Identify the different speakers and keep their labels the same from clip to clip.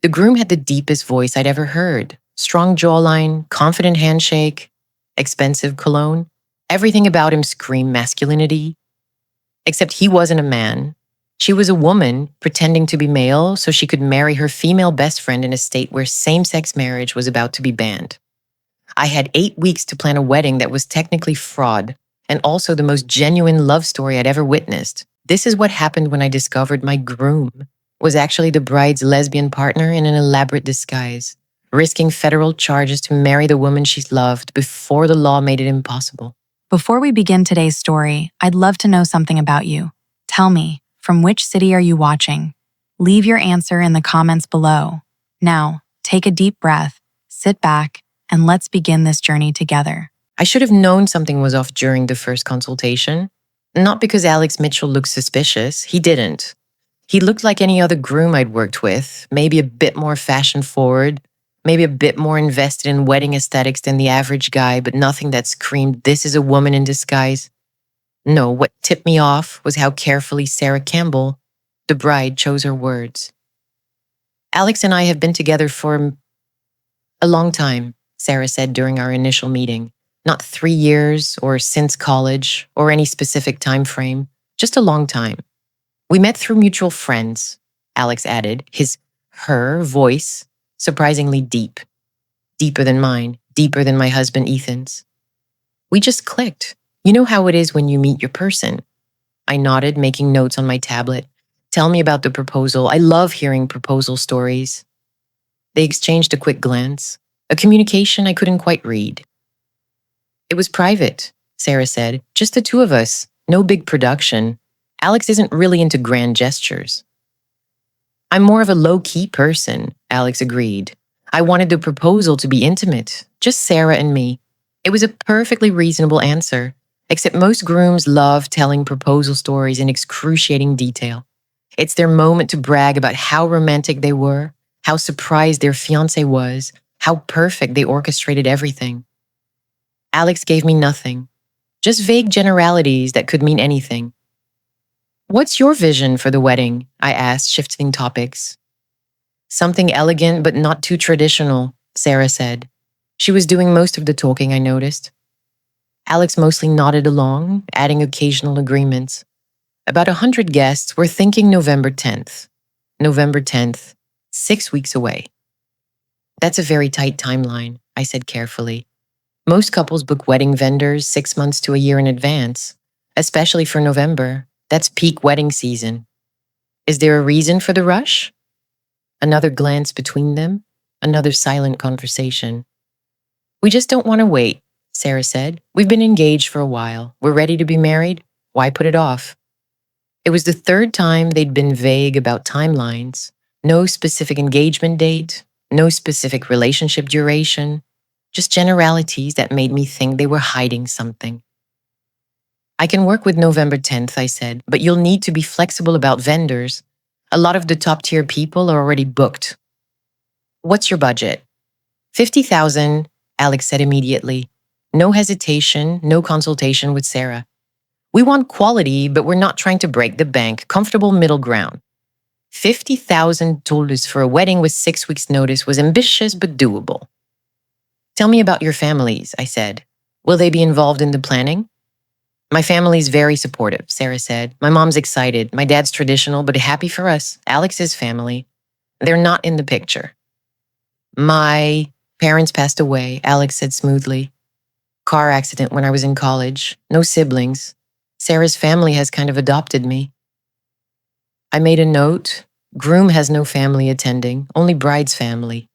Speaker 1: The groom had the deepest voice I'd ever heard. Strong jawline, confident handshake, expensive cologne. Everything about him screamed masculinity. Except he wasn't a man. She was a woman pretending to be male so she could marry her female best friend in a state where same-sex marriage was about to be banned. I had 8 weeks to plan a wedding that was technically fraud and also the most genuine love story I'd ever witnessed. This is what happened when I discovered my groom was actually the bride's lesbian partner in an elaborate disguise, risking federal charges to marry the woman she loved before the law made it impossible.
Speaker 2: Before we begin today's story, I'd love to know something about you. Tell me, from which city are you watching? Leave your answer in the comments below. Now, take a deep breath, sit back, and let's begin this journey together.
Speaker 1: I should have known something was off during the first consultation. Not because Alex Mitchell looked suspicious, he didn't. He looked like any other groom I'd worked with, maybe a bit more fashion-forward, maybe a bit more invested in wedding aesthetics than the average guy, but nothing that screamed, "This is a woman in disguise." No, what tipped me off was how carefully Sarah Campbell, the bride, chose her words. "Alex and I have been together for a long time," Sarah said during our initial meeting. Not 3 years or since college or any specific time frame, just a long time. "We met through mutual friends," Alex added, her voice surprisingly deep. Deeper than mine, deeper than my husband Ethan's. "We just clicked. You know how it is when you meet your person." I nodded, making notes on my tablet. "Tell me about the proposal. I love hearing proposal stories." They exchanged a quick glance, a communication I couldn't quite read. "It was private," Sarah said. "Just the two of us. No big production. Alex isn't really into grand gestures." "I'm more of a low-key person," Alex agreed. "I wanted the proposal to be intimate, just Sarah and me." It was a perfectly reasonable answer, except most grooms love telling proposal stories in excruciating detail. It's their moment to brag about how romantic they were, how surprised their fiancé was, how perfect they orchestrated everything. Alex gave me nothing, just vague generalities that could mean anything. "What's your vision for the wedding?" I asked, shifting topics. "Something elegant but not too traditional," Sarah said. She was doing most of the talking, I noticed. Alex mostly nodded along, adding occasional agreements. "About 100 guests, we're thinking November 10th. November 10th, 6 weeks away." "That's a very tight timeline," I said carefully. "Most couples book wedding vendors 6 months to a year in advance, especially for November. That's peak wedding season. Is there a reason for the rush?" Another glance between them, another silent conversation. "We just don't want to wait," Sarah said. "We've been engaged for a while. We're ready to be married. Why put it off?" It was the third time they'd been vague about timelines. No specific engagement date, no specific relationship duration, just generalities that made me think they were hiding something. "I can work with November 10th, I said, "but you'll need to be flexible about vendors. A lot of the top-tier people are already booked." "What's your budget?" $50,000, Alex said immediately. No hesitation, no consultation with Sarah. "We want quality, but we're not trying to break the bank. Comfortable middle ground." $50,000 for a wedding with 6 weeks' notice was ambitious but doable. "Tell me about your families," I said. "Will they be involved in the planning?" "My family's very supportive," Sarah said. "My mom's excited. My dad's traditional, but happy for us. Alex's family. They're not in the picture." "My parents passed away," Alex said smoothly. "Car accident when I was in college. No siblings. Sarah's family has kind of adopted me." I made a note. "Groom has no family attending, only bride's family."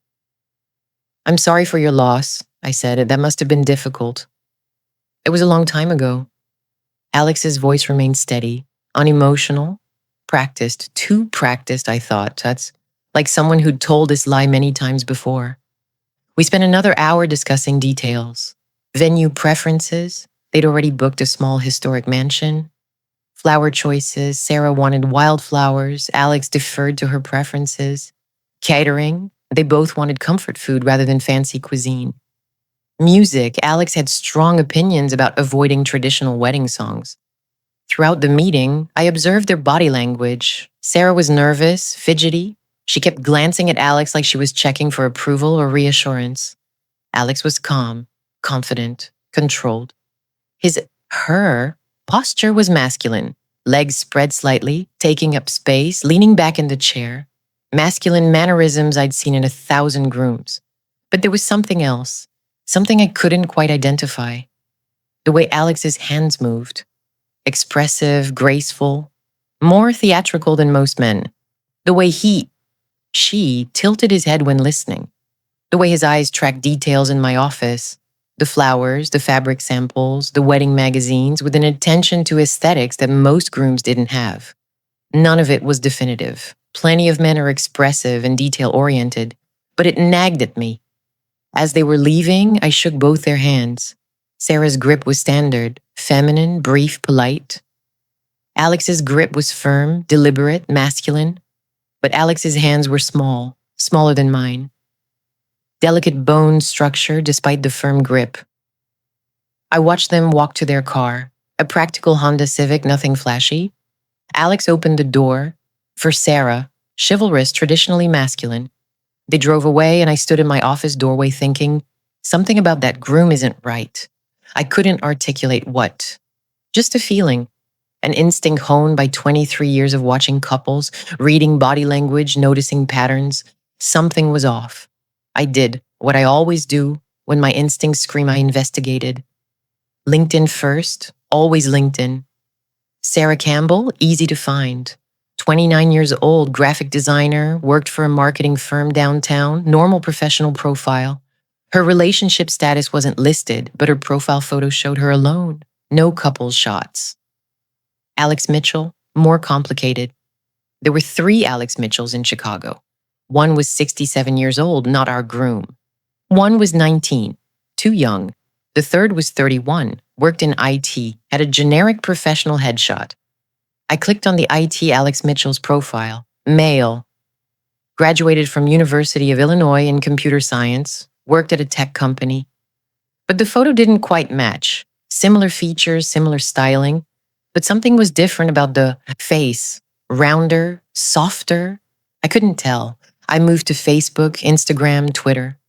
Speaker 1: "I'm sorry for your loss," I said. "That must have been difficult." "It was a long time ago." Alex's voice remained steady, unemotional, practiced, too practiced, I thought. That's like someone who'd told this lie many times before. We spent another hour discussing details. Venue preferences. They'd already booked a small historic mansion. Flower choices. Sarah wanted wildflowers. Alex deferred to her preferences. Catering. They both wanted comfort food rather than fancy cuisine. Music. Alex had strong opinions about avoiding traditional wedding songs. Throughout the meeting, I observed their body language. Sarah was nervous, fidgety. She kept glancing at Alex like she was checking for approval or reassurance. Alex was calm, confident, controlled. Her posture was masculine, legs spread slightly, taking up space, leaning back in the chair. Masculine mannerisms I'd seen in 1,000 grooms. But there was something else, something I couldn't quite identify. The way Alex's hands moved, expressive, graceful, more theatrical than most men. The way she tilted his head when listening. The way his eyes tracked details in my office, the flowers, the fabric samples, the wedding magazines, with an attention to aesthetics that most grooms didn't have. None of it was definitive. Plenty of men are expressive and detail-oriented, but it nagged at me. As they were leaving, I shook both their hands. Sarah's grip was standard, feminine, brief, polite. Alex's grip was firm, deliberate, masculine, but Alex's hands were small, smaller than mine. Delicate bone structure despite the firm grip. I watched them walk to their car, a practical Honda Civic, nothing flashy. Alex opened the door. For Sarah, chivalrous, traditionally masculine. They drove away and I stood in my office doorway thinking, something about that groom isn't right. I couldn't articulate what. Just a feeling. An instinct honed by 23 years of watching couples, reading body language, noticing patterns. Something was off. I did what I always do when my instincts scream. I investigated. LinkedIn first, always LinkedIn. Sarah Campbell, easy to find. 29 years old, graphic designer, worked for a marketing firm downtown, normal professional profile. Her relationship status wasn't listed, but her profile photo showed her alone. No couple shots. Alex Mitchell, more complicated. There were 3 Alex Mitchells in Chicago. One was 67 years old, not our groom. One was 19, too young. The third was 31, worked in IT, had a generic professional headshot. I clicked on the IT Alex Mitchell's profile, male, graduated from University of Illinois in computer science, worked at a tech company. But the photo didn't quite match. Similar features, similar styling, but something was different about the face, rounder, softer. I couldn't tell. I moved to Facebook, Instagram, Twitter.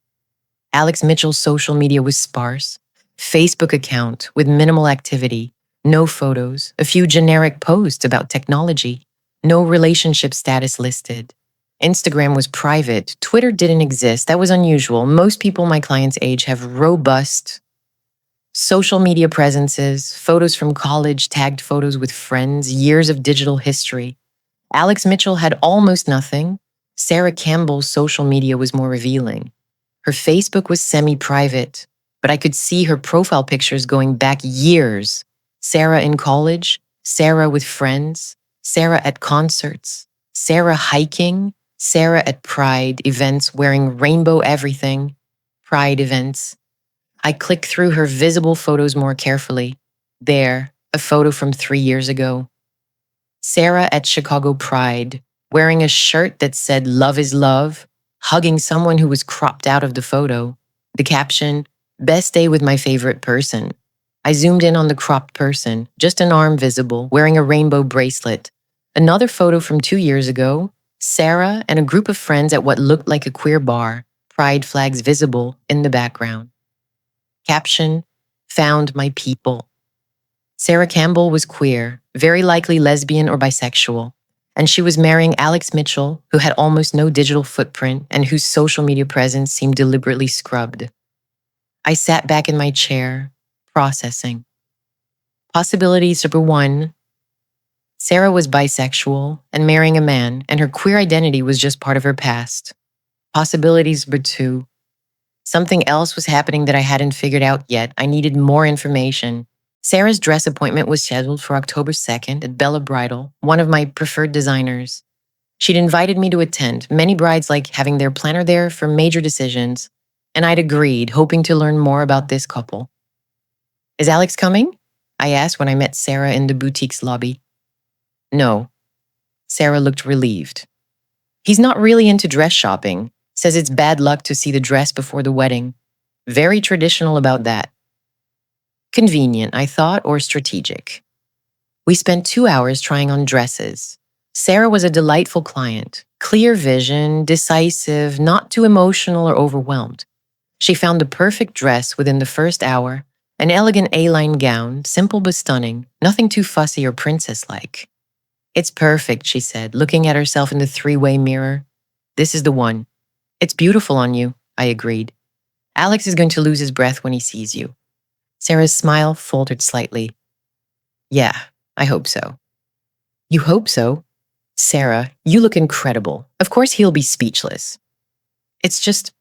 Speaker 1: Alex Mitchell's social media was sparse. Facebook account with minimal activity, no photos, a few generic posts about technology, no relationship status listed. Instagram was private. Twitter didn't exist. That was unusual. Most people my client's age have robust social media presences, photos from college, tagged photos with friends, years of digital history. Alex Mitchell had almost nothing. Sarah Campbell's social media was more revealing. Her Facebook was semi-private, but I could see her profile pictures going back years. Sarah in college, Sarah with friends, Sarah at concerts, Sarah hiking, Sarah at Pride events wearing rainbow everything, Pride events. I clicked through her visible photos more carefully. There, a photo from 3 years ago. Sarah at Chicago Pride, wearing a shirt that said "Love is love," hugging someone who was cropped out of the photo. The caption, "Best day with my favorite person." I zoomed in on the cropped person, just an arm visible, wearing a rainbow bracelet. Another photo from 2 years ago, Sarah and a group of friends at what looked like a queer bar, pride flags visible in the background. Caption, "Found my people." Sarah Campbell was queer, very likely lesbian or bisexual, and she was marrying Alex Mitchell, who had almost no digital footprint and whose social media presence seemed deliberately scrubbed. I sat back in my chair, processing. Possibilities number 1, Sarah was bisexual and marrying a man, and her queer identity was just part of her past. Possibilities number 2, something else was happening that I hadn't figured out yet. I needed more information. Sarah's dress appointment was scheduled for October 2nd at Bella Bridal, one of my preferred designers. She'd invited me to attend. Many brides like having their planner there for major decisions, and I'd agreed, hoping to learn more about this couple. "Is Alex coming?" I asked when I met Sarah in the boutique's lobby. "No." Sarah looked relieved. "He's not really into dress shopping. Says it's bad luck to see the dress before the wedding. Very traditional about that." Convenient, I thought, or strategic. We spent 2 hours trying on dresses. Sarah was a delightful client, clear vision, decisive, not too emotional or overwhelmed. She found the perfect dress within the first hour, an elegant A-line gown, simple but stunning, nothing too fussy or princess-like. It's perfect, she said, looking at herself in the three-way mirror. This is the one. It's beautiful on you, I agreed. Alex is going to lose his breath when he sees you. Sarah's smile faltered slightly. Yeah, I hope so. You hope so? Sarah, you look incredible. Of course he'll be speechless. It's just,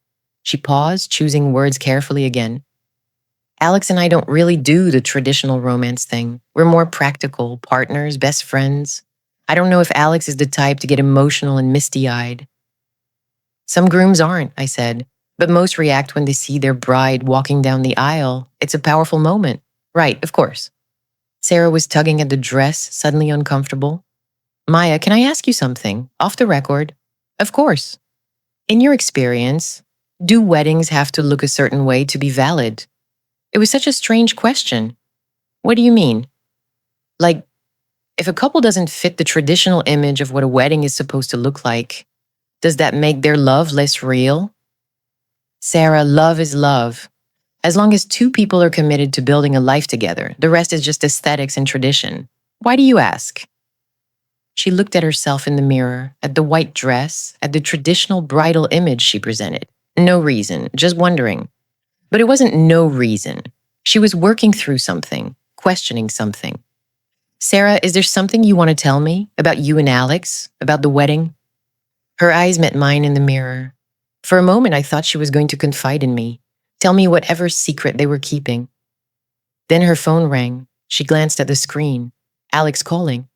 Speaker 1: she paused, choosing words carefully again. Alex and I don't really do the traditional romance thing. We're more practical, partners, best friends. I don't know if Alex is the type to get emotional and misty-eyed. Some grooms aren't, I said, but most react when they see their bride walking down the aisle. It's a powerful moment. Right, of course. Sarah was tugging at the dress, suddenly uncomfortable. Maya, can I ask you something? Off the record. Of course. In your experience, do weddings have to look a certain way to be valid? It was such a strange question. What do you mean? Like, if a couple doesn't fit the traditional image of what a wedding is supposed to look like, does that make their love less real? Sarah, love is love. As long as two people are committed to building a life together, the rest is just aesthetics and tradition. Why do you ask? She looked at herself in the mirror, at the white dress, at the traditional bridal image she presented. No reason, just wondering. But it wasn't no reason. She was working through something, questioning something. Sarah, is there something you want to tell me about you and Alex, about the wedding? Her eyes met mine in the mirror. For a moment, I thought she was going to confide in me, tell me whatever secret they were keeping. Then her phone rang. She glanced at the screen. Alex calling.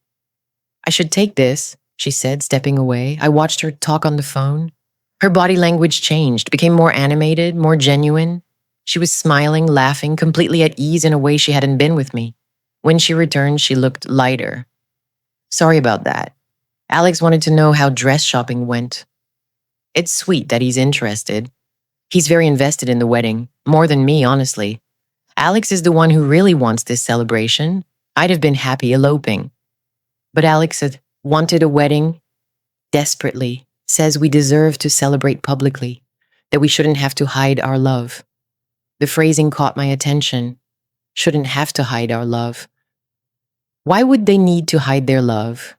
Speaker 1: I should take this, she said, stepping away. I watched her talk on the phone. Her body language changed, became more animated, more genuine. She was smiling, laughing, completely at ease in a way she hadn't been with me. When she returned, she looked lighter. Sorry about that. Alex wanted to know how dress shopping went. It's sweet that he's interested. He's very invested in the wedding, more than me, honestly. Alex is the one who really wants this celebration. I'd have been happy eloping. But Alex had wanted a wedding desperately, says we deserve to celebrate publicly, that we shouldn't have to hide our love. The phrasing caught my attention. Shouldn't have to hide our love. Why would they need to hide their love?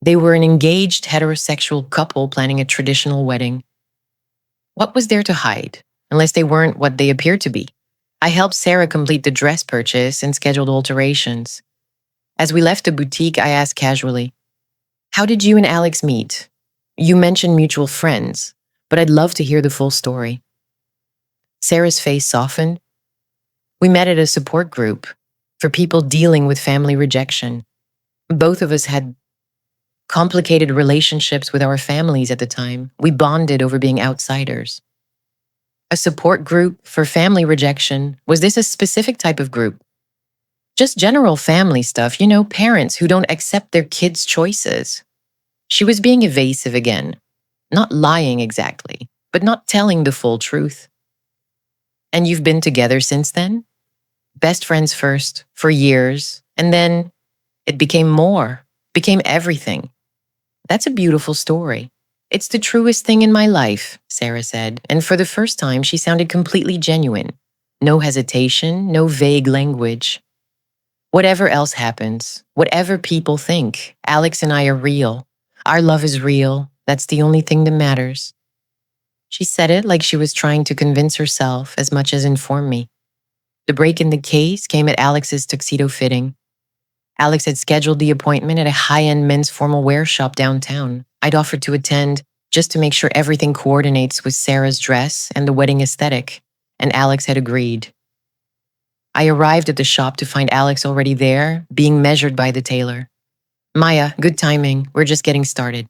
Speaker 1: They were an engaged heterosexual couple planning a traditional wedding. What was there to hide, unless they weren't what they appeared to be? I helped Sarah complete the dress purchase and scheduled alterations. As we left the boutique, I asked casually, how did you and Alex meet? You mentioned mutual friends, but I'd love to hear the full story. Sarah's face softened. We met at a support group for people dealing with family rejection. Both of us had complicated relationships with our families at the time. We bonded over being outsiders. A support group for family rejection. Was this a specific type of group? Just general family stuff, parents who don't accept their kids' choices. She was being evasive again. Not lying exactly, but not telling the full truth. And you've been together since then? Best friends first, for years, and then it became more, became everything. That's a beautiful story. It's the truest thing in my life, Sarah said, and for the first time she sounded completely genuine. No hesitation, no vague language. Whatever else happens, whatever people think, Alex and I are real. Our love is real. That's the only thing that matters. She said it like she was trying to convince herself as much as inform me. The break in the case came at Alex's tuxedo fitting. Alex had scheduled the appointment at a high-end men's formal wear shop downtown. I'd offered to attend just to make sure everything coordinates with Sarah's dress and the wedding aesthetic, and Alex had agreed. I arrived at the shop to find Alex already there, being measured by the tailor. Maya, good timing. We're just getting started.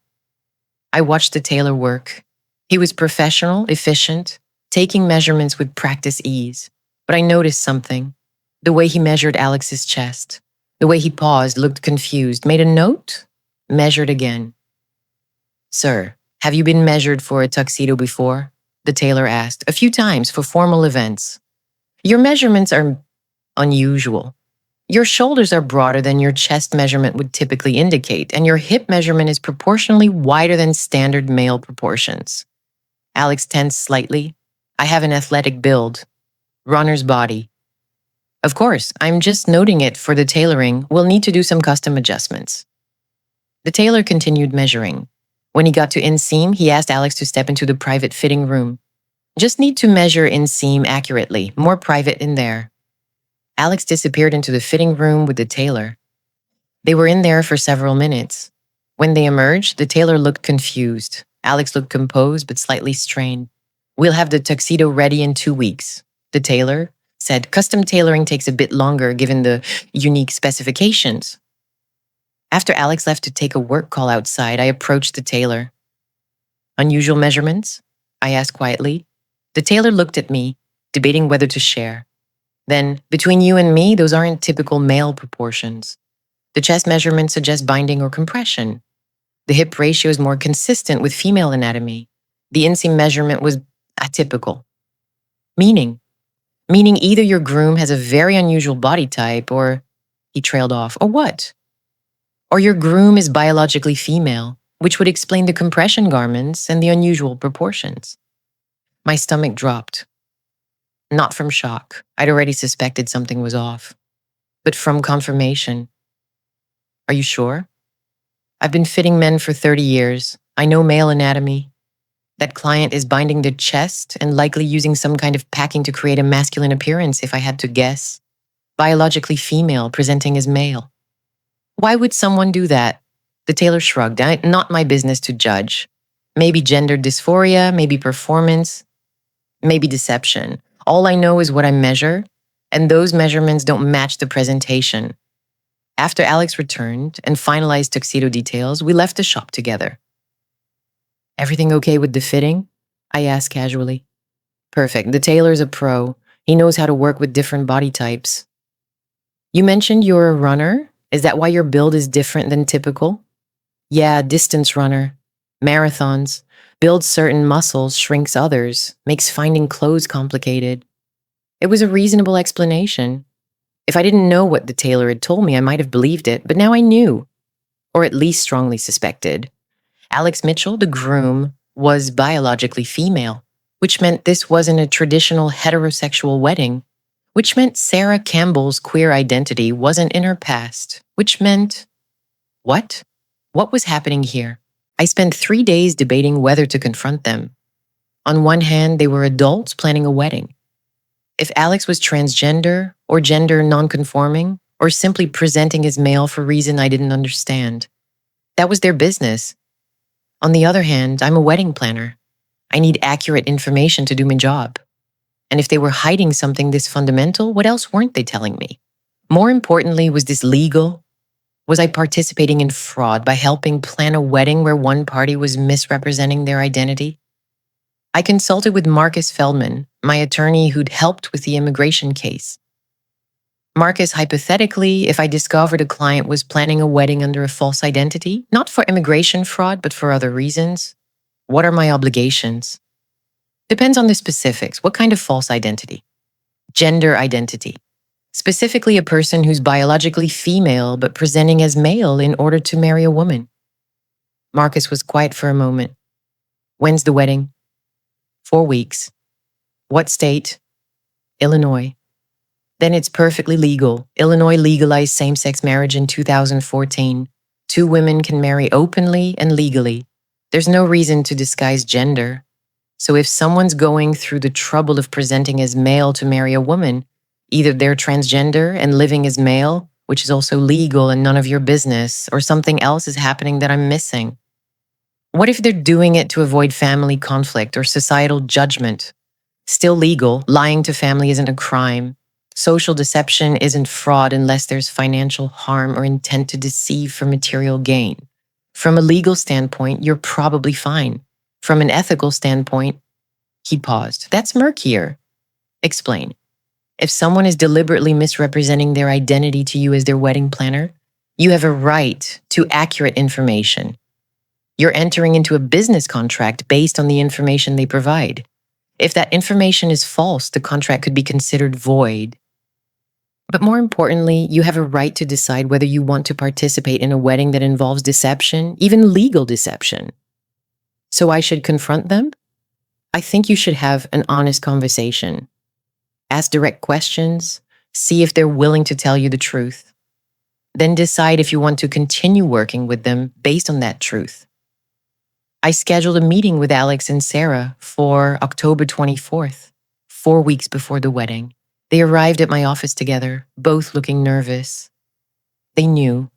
Speaker 1: I watched the tailor work. He was professional, efficient, taking measurements with practice ease. But I noticed something. The way he measured Alex's chest. The way he paused, looked confused, made a note, measured again. Sir, have you been measured for a tuxedo before? The tailor asked. A few times for formal events. Your measurements are unusual. Your shoulders are broader than your chest measurement would typically indicate, and your hip measurement is proportionally wider than standard male proportions. Alex tensed slightly. I have an athletic build, runner's body. Of course, I'm just noting it for the tailoring. We'll need to do some custom adjustments. The tailor continued measuring. When he got to inseam, he asked Alex to step into the private fitting room. Just need to measure inseam accurately, more private in there. Alex disappeared into the fitting room with the tailor. They were in there for several minutes. When they emerged, the tailor looked confused. Alex looked composed but slightly strained. We'll have the tuxedo ready in 2 weeks. The tailor said custom tailoring takes a bit longer given the unique specifications. After Alex left to take a work call outside, I approached the tailor. Unusual measurements? I asked quietly. The tailor looked at me, debating whether to share. Then, between you and me, those aren't typical male proportions. The chest measurement suggests binding or compression. The hip ratio is more consistent with female anatomy. The inseam measurement was atypical. Meaning either your groom has a very unusual body type or, he trailed off, or what? Or your groom is biologically female, which would explain the compression garments and the unusual proportions. My stomach dropped. Not from shock. I'd already suspected something was off. But from confirmation. Are you sure? I've been fitting men for 30 years. I know male anatomy. That client is binding the chest and likely using some kind of packing to create a masculine appearance, if I had to guess. Biologically female, presenting as male. Why would someone do that? The tailor shrugged. Not my business to judge. Maybe gender dysphoria, maybe performance, maybe deception. All I know is what I measure, and those measurements don't match the presentation. After Alex returned and finalized tuxedo details, we left the shop together. Everything okay with the fitting? I asked casually. Perfect. The tailor's a pro. He knows how to work with different body types. You mentioned you're a runner? Is that why your build is different than typical? Yeah, distance runner. Marathons. Builds certain muscles, shrinks others, makes finding clothes complicated. It was a reasonable explanation. If I didn't know what the tailor had told me, I might have believed it, but now I knew. Or at least strongly suspected. Alex Mitchell, the groom, was biologically female, which meant this wasn't a traditional heterosexual wedding, which meant Sarah Campbell's queer identity wasn't in her past, which meant… What? What was happening here? I spent 3 days debating whether to confront them. On one hand, they were adults planning a wedding. If Alex was transgender or gender nonconforming or simply presenting as male for a reason I didn't understand, that was their business. On the other hand, I'm a wedding planner. I need accurate information to do my job. And if they were hiding something this fundamental, what else weren't they telling me? More importantly, was this legal? Was I participating in fraud by helping plan a wedding where one party was misrepresenting their identity? I consulted with Marcus Feldman, my attorney who'd helped with the immigration case. Marcus, hypothetically, if I discovered a client was planning a wedding under a false identity, not for immigration fraud, but for other reasons, what are my obligations? Depends on the specifics. What kind of false identity? Gender identity. Specifically a person who's biologically female but presenting as male in order to marry a woman. Marcus was quiet for a moment. When's the wedding? 4 weeks. What state? Illinois. Then it's perfectly legal. Illinois legalized same-sex marriage in 2014. 2 women can marry openly and legally. There's no reason to disguise gender. So if someone's going through the trouble of presenting as male to marry a woman, either they're transgender and living as male, which is also legal and none of your business, or something else is happening that I'm missing. What if they're doing it to avoid family conflict or societal judgment? Still legal, lying to family isn't a crime. Social deception isn't fraud unless there's financial harm or intent to deceive for material gain. From a legal standpoint, you're probably fine. From an ethical standpoint, he paused. That's murkier. Explain. If someone is deliberately misrepresenting their identity to you as their wedding planner, you have a right to accurate information. You're entering into a business contract based on the information they provide. If that information is false, the contract could be considered void. But more importantly, you have a right to decide whether you want to participate in a wedding that involves deception, even legal deception. So I should confront them? I think you should have an honest conversation. Ask direct questions, see if they're willing to tell you the truth. Then decide if you want to continue working with them based on that truth. I scheduled a meeting with Alex and Sarah for October 24th, 4 weeks before the wedding. They arrived at my office together, both looking nervous.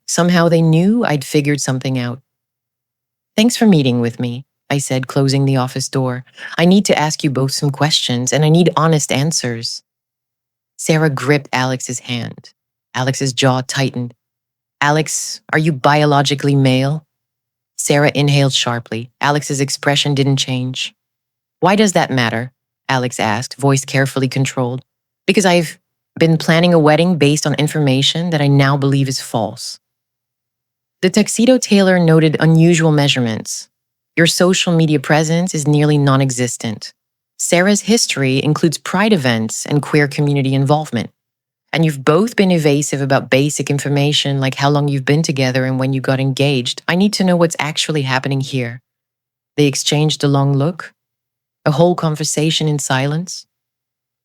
Speaker 1: Somehow they knew I'd figured something out. Thanks for meeting with me, I said, closing the office door. I need to ask you both some questions, and I need honest answers. Sarah gripped Alex's hand. Alex's jaw tightened. Alex, are you biologically male? Sarah inhaled sharply. Alex's expression didn't change. Why does that matter? Alex asked, voice carefully controlled. Because I've been planning a wedding based on information that I now believe is false. The tuxedo tailor noted unusual measurements. Your social media presence is nearly non-existent. Sarah's history includes pride events and queer community involvement. And you've both been evasive about basic information like how long you've been together and when you got engaged. I need to know what's actually happening here. They exchanged a long look, a whole conversation in silence.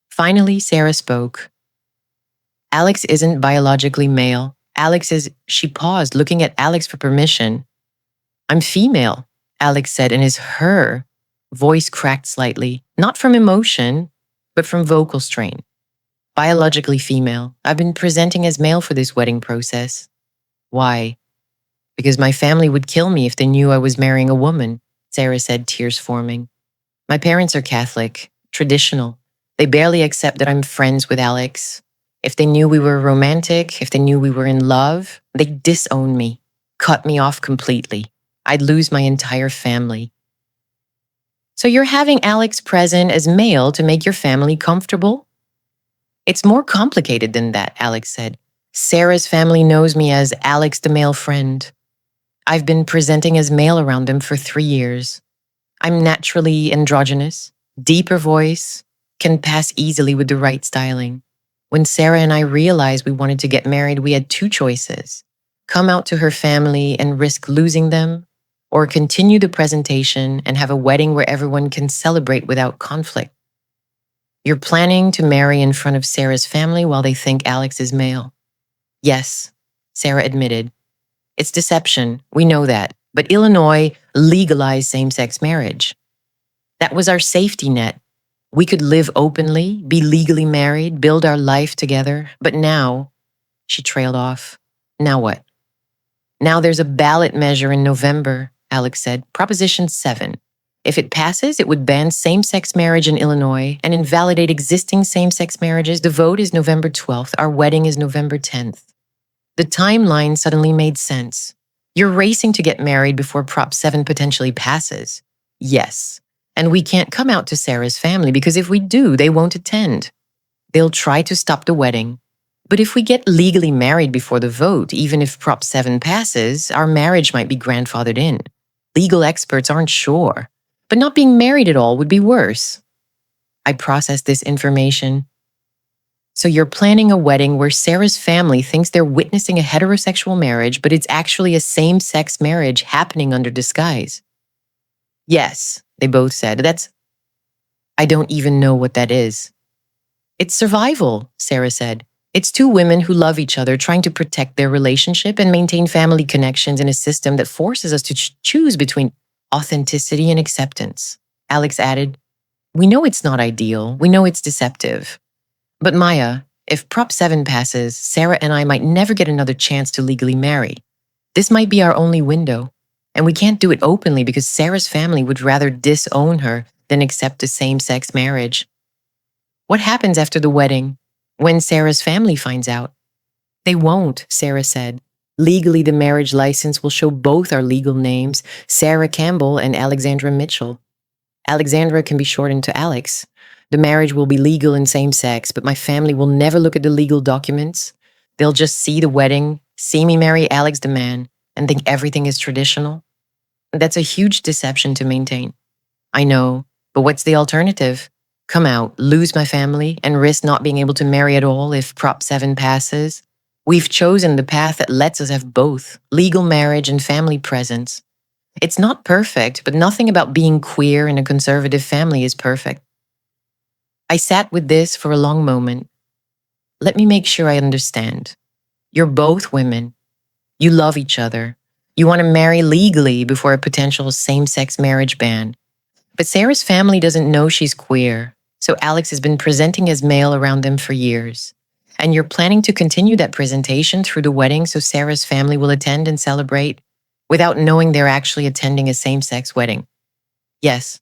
Speaker 1: Finally, Sarah spoke. Alex isn't biologically male. She paused, looking at Alex for permission. I'm female, Alex said, and his her voice cracked slightly, not from emotion, but from vocal strain. Biologically female. I've been presenting as male for this wedding process. Why? Because my family would kill me if they knew I was marrying a woman, Sarah said, tears forming. My parents are Catholic, traditional. They barely accept that I'm friends with Alex. If they knew we were romantic, if they knew we were in love, they'd disown me, cut me off completely. I'd lose my entire family. So you're having Alex present as male to make your family comfortable? It's more complicated than that, Alex said. Sarah's family knows me as Alex the male friend. I've been presenting as male around them for 3 years. I'm naturally androgynous, deeper voice, can pass easily with the right styling. When Sarah and I realized we wanted to get married, we had 2 choices. Come out to her family and risk losing them, or continue the presentation and have a wedding where everyone can celebrate without conflict. You're planning to marry in front of Sarah's family while they think Alex is male. Yes, Sarah admitted. It's deception, we know that, but Illinois legalized same-sex marriage. That was our safety net. We could live openly, be legally married, build our life together, but now, she trailed off. Now what? Now there's a ballot measure in November, Alex said, Proposition 7. If it passes, it would ban same-sex marriage in Illinois and invalidate existing same-sex marriages. The vote is November 12th. Our wedding is November 10th. The timeline suddenly made sense. You're racing to get married before Prop 7 potentially passes. Yes. And we can't come out to Sarah's family because if we do, they won't attend. They'll try to stop the wedding. But if we get legally married before the vote, even if Prop 7 passes, our marriage might be grandfathered in. Legal experts aren't sure. But not being married at all would be worse. I processed this information. So you're planning a wedding where Sarah's family thinks they're witnessing a heterosexual marriage, but it's actually a same-sex marriage happening under disguise. Yes, they both said. I don't even know what that is. It's survival, Sarah said. It's 2 women who love each other trying to protect their relationship and maintain family connections in a system that forces us to choose between authenticity and acceptance. Alex added, we know it's not ideal. We know it's deceptive. But Maya, if Prop 7 passes, Sarah and I might never get another chance to legally marry. This might be our only window. And we can't do it openly because Sarah's family would rather disown her than accept a same-sex marriage. What happens after the wedding, when Sarah's family finds out? They won't, Sarah said. Legally, the marriage license will show both our legal names, Sarah Campbell and Alexandra Mitchell. Alexandra can be shortened to Alex. The marriage will be legal and same-sex, but my family will never look at the legal documents. They'll just see the wedding, see me marry Alex the man, and think everything is traditional. That's a huge deception to maintain. I know, but what's the alternative? Come out, lose my family, and risk not being able to marry at all if Prop 7 passes? We've chosen the path that lets us have both legal marriage and family presence. It's not perfect, but nothing about being queer in a conservative family is perfect. I sat with this for a long moment. Let me make sure I understand. You're both women. You love each other. You want to marry legally before a potential same-sex marriage ban. But Sarah's family doesn't know she's queer, so Alex has been presenting as male around them for years. And you're planning to continue that presentation through the wedding so Sarah's family will attend and celebrate without knowing they're actually attending a same-sex wedding. Yes,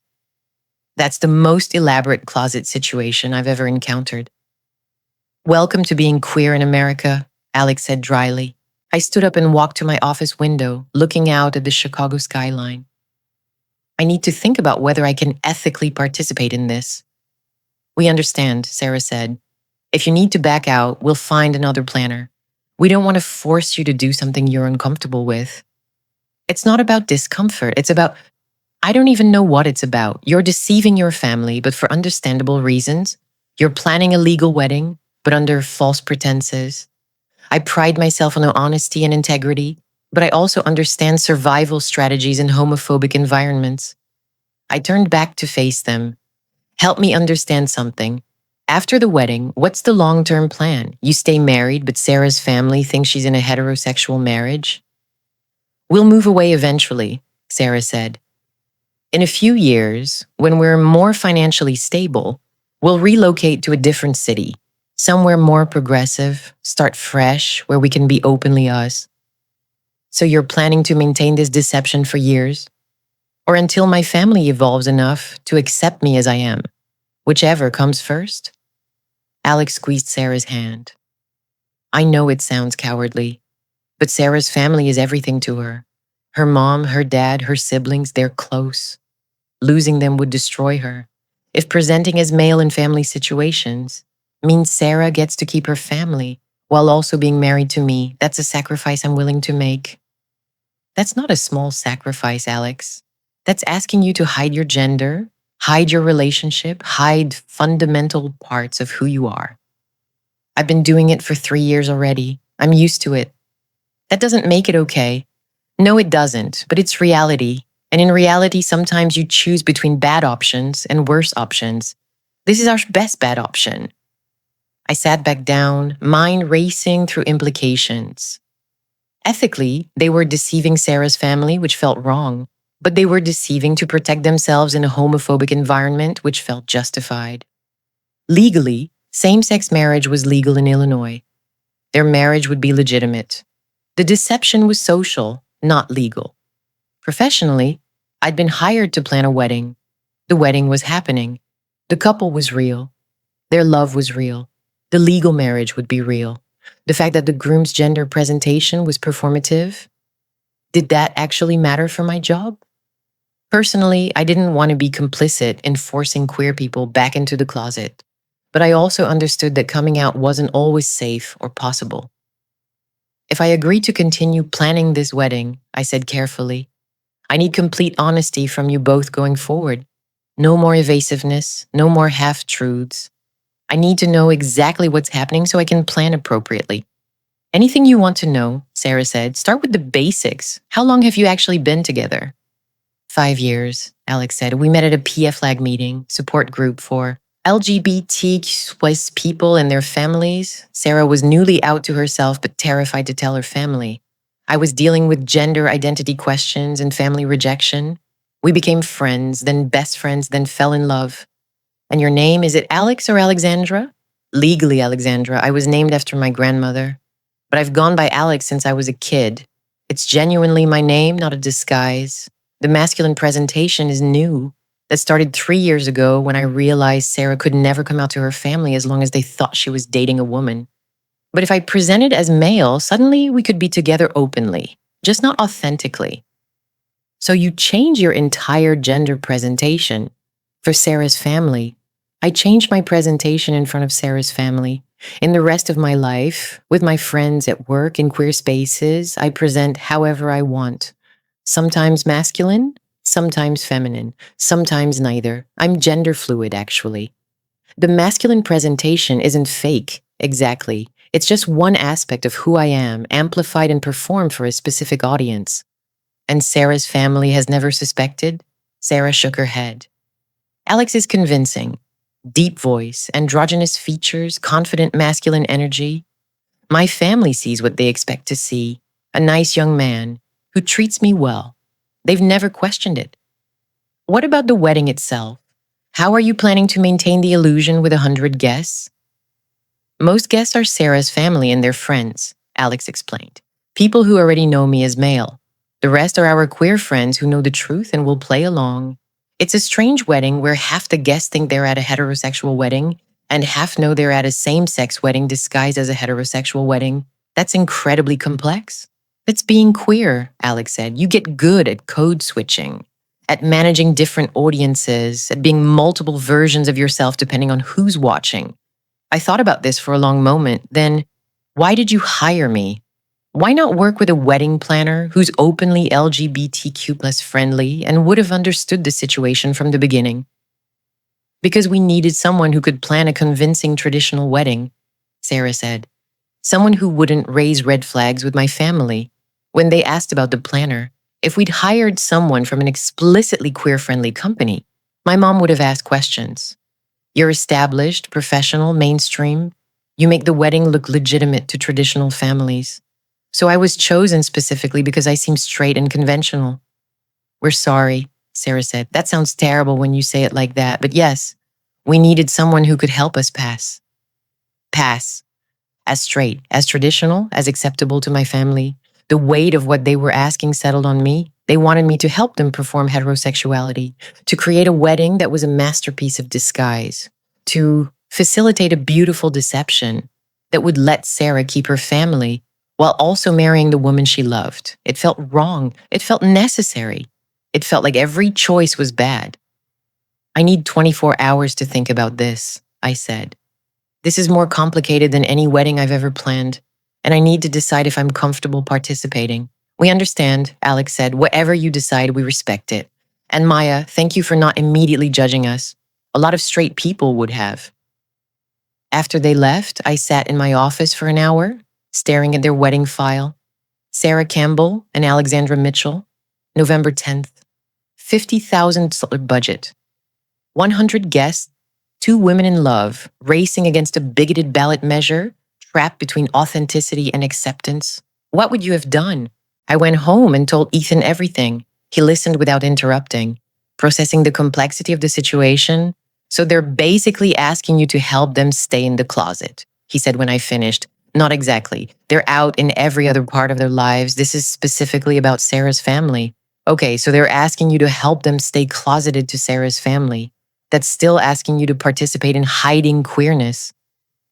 Speaker 1: that's the most elaborate closet situation I've ever encountered. Welcome to being queer in America, Alex said dryly. I stood up and walked to my office window, looking out at the Chicago skyline. I need to think about whether I can ethically participate in this. We understand, Sarah said. If you need to back out, we'll find another planner. We don't want to force you to do something you're uncomfortable with. It's not about discomfort. It's about, I don't even know what it's about. You're deceiving your family, but for understandable reasons. You're planning a legal wedding, but under false pretenses. I pride myself on honesty and integrity, but I also understand survival strategies in homophobic environments. I turned back to face them. Help me understand something. After the wedding, what's the long-term plan? You stay married, but Sarah's family thinks she's in a heterosexual marriage? We'll move away eventually, Sarah said. In a few years, when we're more financially stable, we'll relocate to a different city, somewhere more progressive, start fresh, where we can be openly us. So you're planning to maintain this deception for years? Or until my family evolves enough to accept me as I am? Whichever comes first? Alex squeezed Sarah's hand. I know it sounds cowardly, but Sarah's family is everything to her. Her mom, her dad, her siblings, they're close. Losing them would destroy her. If presenting as male in family situations means Sarah gets to keep her family while also being married to me, that's a sacrifice I'm willing to make. That's not a small sacrifice, Alex. That's asking you to hide your gender, hide your relationship, hide fundamental parts of who you are. I've been doing it for 3 years already. I'm used to it. That doesn't make it okay. No, it doesn't, but it's reality. And in reality, sometimes you choose between bad options and worse options. This is our best bad option. I sat back down, mind racing through implications. Ethically, they were deceiving Sarah's family, which felt wrong. But they were deceiving to protect themselves in a homophobic environment, which felt justified. Legally, same-sex marriage was legal in Illinois. Their marriage would be legitimate. The deception was social, not legal. Professionally, I'd been hired to plan a wedding. The wedding was happening. The couple was real. Their love was real. The legal marriage would be real. The fact that the groom's gender presentation was performative, did that actually matter for my job? Personally, I didn't want to be complicit in forcing queer people back into the closet, but I also understood that coming out wasn't always safe or possible. If I agreed to continue planning this wedding, I said carefully, I need complete honesty from you both going forward. No more evasiveness, no more half-truths. I need to know exactly what's happening so I can plan appropriately. Anything you want to know, Sarah said, start with the basics. How long have you actually been together? 5 years, Alex said. We met at a PFLAG meeting, support group for LGBTQ people and their families. Sarah was newly out to herself but terrified to tell her family. I was dealing with gender identity questions and family rejection. We became friends, then best friends, then fell in love. And your name, is it Alex or Alexandra? Legally Alexandra. I was named after my grandmother. But I've gone by Alex since I was a kid. It's genuinely my name, not a disguise. The masculine presentation is new. That started 3 years ago when I realized Sarah could never come out to her family as long as they thought she was dating a woman. But if I presented as male, suddenly we could be together openly, just not authentically. So you change your entire gender presentation. For Sarah's family, I changed my presentation in front of Sarah's family. In the rest of my life, with my friends at work in queer spaces, I present however I want. Sometimes masculine, sometimes feminine, sometimes neither. I'm gender fluid, actually. The masculine presentation isn't fake, exactly. It's just one aspect of who I am, amplified and performed for a specific audience. And Sarah's family has never suspected? Sarah shook her head. Alex is convincing. Deep voice, androgynous features, confident masculine energy. My family sees what they expect to see. A nice young man who treats me well. They've never questioned it. What about the wedding itself? How are you planning to maintain the illusion with 100 guests? Most guests are Sarah's family and their friends, Alex explained. People who already know me as male. The rest are our queer friends who know the truth and will play along. It's a strange wedding where half the guests think they're at a heterosexual wedding and half know they're at a same-sex wedding disguised as a heterosexual wedding. That's incredibly complex. It's being queer, Alex said. You get good at code switching, at managing different audiences, at being multiple versions of yourself depending on who's watching. I thought about this for a long moment. Then, why did you hire me? Why not work with a wedding planner who's openly LGBTQ plus friendly and would have understood the situation from the beginning? Because we needed someone who could plan a convincing traditional wedding, Sarah said. Someone who wouldn't raise red flags with my family. When they asked about the planner, if we'd hired someone from an explicitly queer-friendly company, my mom would have asked questions. You're established, professional, mainstream. You make the wedding look legitimate to traditional families. So I was chosen specifically because I seem straight and conventional. We're sorry, Sarah said. That sounds terrible when you say it like that, but yes, we needed someone who could help us pass. Pass. As straight, as traditional, as acceptable to my family. The weight of what they were asking settled on me. They wanted me to help them perform heterosexuality, to create a wedding that was a masterpiece of disguise, to facilitate a beautiful deception that would let Sarah keep her family while also marrying the woman she loved. It felt wrong. It felt necessary. It felt like every choice was bad. I need 24 hours to think about this, I said. This is more complicated than any wedding I've ever planned, and I need to decide if I'm comfortable participating. We understand, Alex said. Whatever you decide, we respect it. And Maya, thank you for not immediately judging us. A lot of straight people would have. After they left, I sat in my office for an hour, staring at their wedding file. Sarah Campbell and Alexandra Mitchell, November 10th. $50,000 budget. 100 guests, 2 women in love, racing against a bigoted ballot measure, trapped between authenticity and acceptance. What would you have done? I went home and told Ethan everything. He listened without interrupting, processing the complexity of the situation. So they're basically asking you to help them stay in the closet, he said when I finished. Not exactly. They're out in every other part of their lives. This is specifically about Sarah's family. Okay, so they're asking you to help them stay closeted to Sarah's family. That's still asking you to participate in hiding queerness.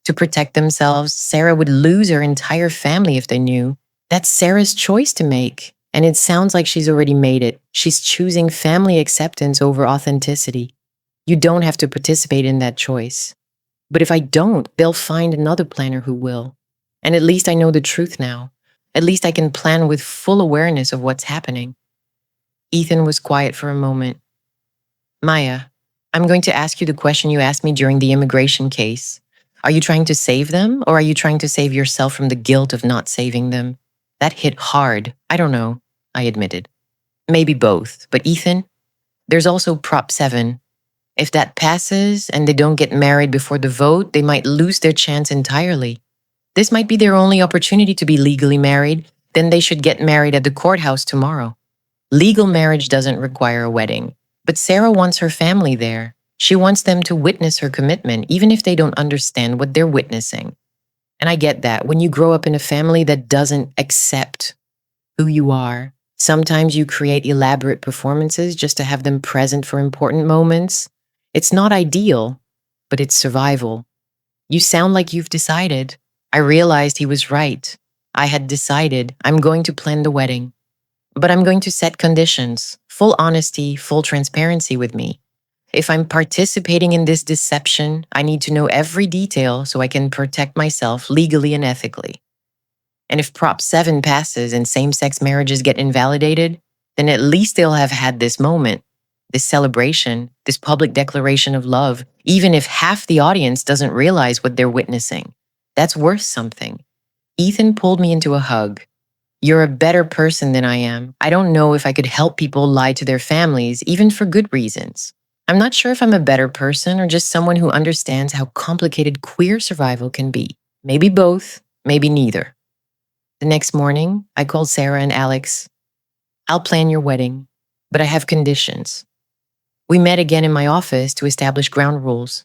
Speaker 1: To protect themselves, Sarah would lose her entire family if they knew. That's Sarah's choice to make. And it sounds like she's already made it. She's choosing family acceptance over authenticity. You don't have to participate in that choice. But if I don't, they'll find another planner who will. And at least I know the truth now. At least I can plan with full awareness of what's happening. Ethan was quiet for a moment. Maya, I'm going to ask you the question you asked me during the immigration case. Are you trying to save them, or are you trying to save yourself from the guilt of not saving them? That hit hard. I don't know, I admitted. Maybe both. But Ethan, there's also Prop 7. If that passes and they don't get married before the vote, they might lose their chance entirely. This might be their only opportunity to be legally married. Then they should get married at the courthouse tomorrow. Legal marriage doesn't require a wedding. But Sarah wants her family there. She wants them to witness her commitment, even if they don't understand what they're witnessing. And I get that. When you grow up in a family that doesn't accept who you are, sometimes you create elaborate performances just to have them present for important moments. It's not ideal, but it's survival. You sound like you've decided. I realized he was right. I had decided I'm going to plan the wedding. But I'm going to set conditions, full honesty, full transparency with me. If I'm participating in this deception, I need to know every detail so I can protect myself legally and ethically. And if Prop 7 passes and same-sex marriages get invalidated, then at least they'll have had this moment. This celebration, this public declaration of love, even if half the audience doesn't realize what they're witnessing. That's worth something. Ethan pulled me into a hug. You're a better person than I am. I don't know if I could help people lie to their families, even for good reasons. I'm not sure if I'm a better person or just someone who understands how complicated queer survival can be. Maybe both, maybe neither. The next morning, I called Sarah and Alex. I'll plan your wedding, but I have conditions. We met again in my office to establish ground rules.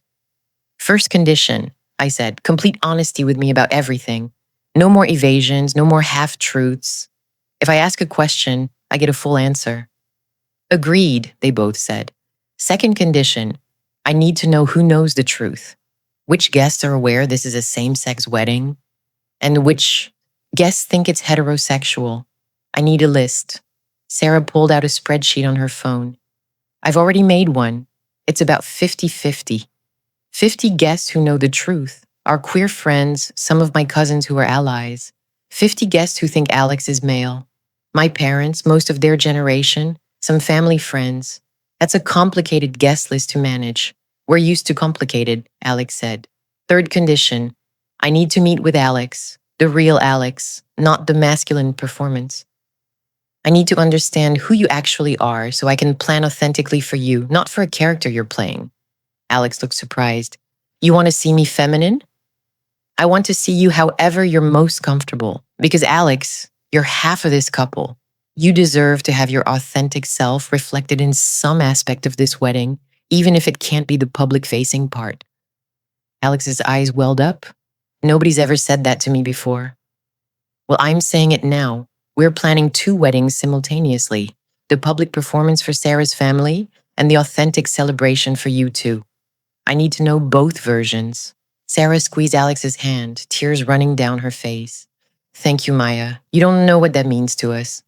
Speaker 1: First condition, I said, complete honesty with me about everything. No more evasions, no more half-truths. If I ask a question, I get a full answer. Agreed, they both said. Second condition, I need to know who knows the truth. Which guests are aware this is a same-sex wedding? And which guests think it's heterosexual? I need a list. Sarah pulled out a spreadsheet on her phone. I've already made one. It's about 50-50. 50 guests who know the truth, our queer friends, some of my cousins who are allies. 50 guests who think Alex is male. My parents, most of their generation, some family friends. That's a complicated guest list to manage. We're used to complicated, Alex said. Third condition, I need to meet with Alex, the real Alex, not the masculine performance. I need to understand who you actually are so I can plan authentically for you, not for a character you're playing. Alex looked surprised. You want to see me feminine? I want to see you however you're most comfortable. Because Alex, you're half of this couple. You deserve to have your authentic self reflected in some aspect of this wedding, even if it can't be the public-facing part. Alex's eyes welled up. Nobody's ever said that to me before. Well, I'm saying it now. We're planning 2 weddings simultaneously. The public performance for Sarah's family and the authentic celebration for you two. I need to know both versions. Sarah squeezed Alex's hand, tears running down her face. Thank you, Maya. You don't know what that means to us.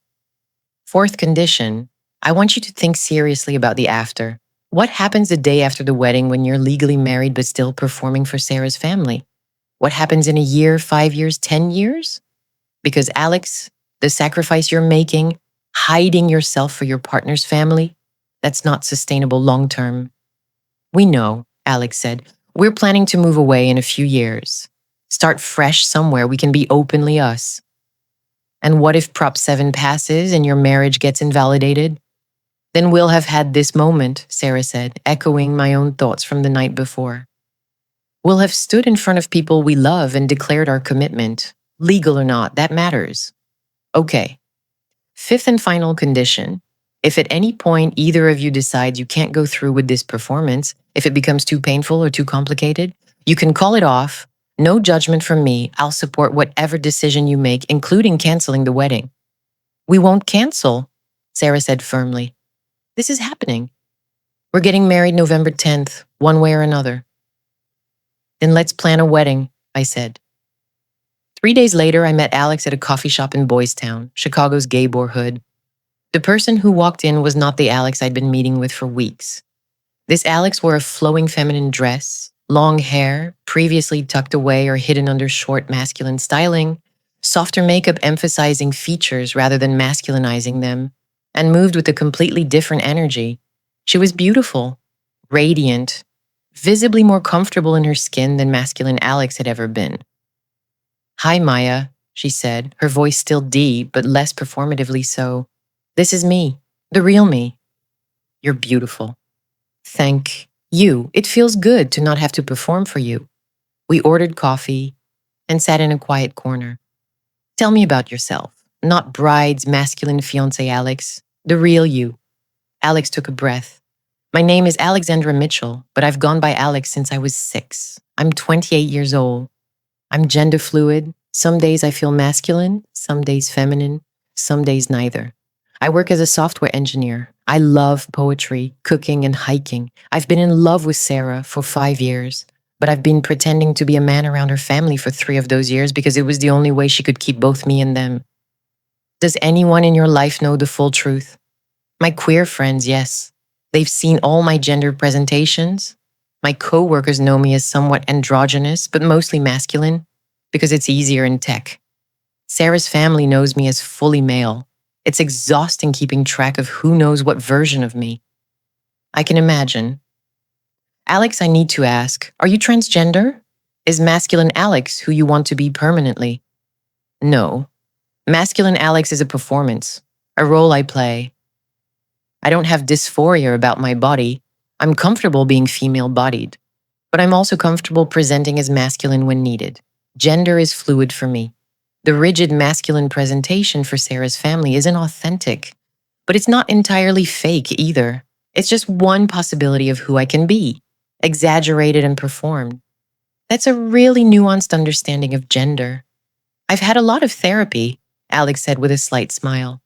Speaker 1: Fourth condition, I want you to think seriously about the after. What happens the day after the wedding when you're legally married but still performing for Sarah's family? What happens in a year, 5 years, 10 years? Because Alex, the sacrifice you're making, hiding yourself for your partner's family, that's not sustainable long term. We know, Alex said. We're planning to move away in a few years. Start fresh somewhere we can be openly us. And what if Prop 7 passes and your marriage gets invalidated? Then we'll have had this moment, Sarah said, echoing my own thoughts from the night before. We'll have stood in front of people we love and declared our commitment. Legal or not, that matters. Okay. Fifth and final condition. If at any point either of you decides you can't go through with this performance, if it becomes too painful or too complicated, you can call it off. No judgment from me. I'll support whatever decision you make, including canceling the wedding. We won't cancel, Sarah said firmly. This is happening. We're getting married November 10th, one way or another. Then let's plan a wedding, I said. 3 days later, I met Alex at a coffee shop in Boys Town, Chicago's gay boyhood. The person who walked in was not the Alex I'd been meeting with for weeks. This Alex wore a flowing feminine dress, long hair, previously tucked away or hidden under short masculine styling, softer makeup emphasizing features rather than masculinizing them, and moved with a completely different energy. She was beautiful, radiant, visibly more comfortable in her skin than masculine Alex had ever been. Hi, Maya, she said, her voice still deep but less performatively so. This is me, the real me. You're beautiful. Thank you. It feels good to not have to perform for you. We ordered coffee and sat in a quiet corner. Tell me about yourself, not bride's masculine fiancé Alex, the real you. Alex took a breath. My name is Alexandra Mitchell, but I've gone by Alex since I was 6. I'm 28 years old. I'm genderfluid. Some days I feel masculine, some days feminine, some days neither. I work as a software engineer. I love poetry, cooking, and hiking. I've been in love with Sarah for 5 years, but I've been pretending to be a man around her family for 3 of those years because it was the only way she could keep both me and them. Does anyone in your life know the full truth? My queer friends, yes. They've seen all my gender presentations. My co-workers know me as somewhat androgynous, but mostly masculine, because it's easier in tech. Sarah's family knows me as fully male. It's exhausting keeping track of who knows what version of me. I can imagine. Alex, I need to ask, are you transgender? Is masculine Alex who you want to be permanently? No. Masculine Alex is a performance, a role I play. I don't have dysphoria about my body. I'm comfortable being female-bodied. But I'm also comfortable presenting as masculine when needed. Gender is fluid for me. The rigid masculine presentation for Sarah's family isn't authentic, but it's not entirely fake either. It's just one possibility of who I can be, exaggerated and performed. That's a really nuanced understanding of gender. I've had a lot of therapy, Alex said with a slight smile,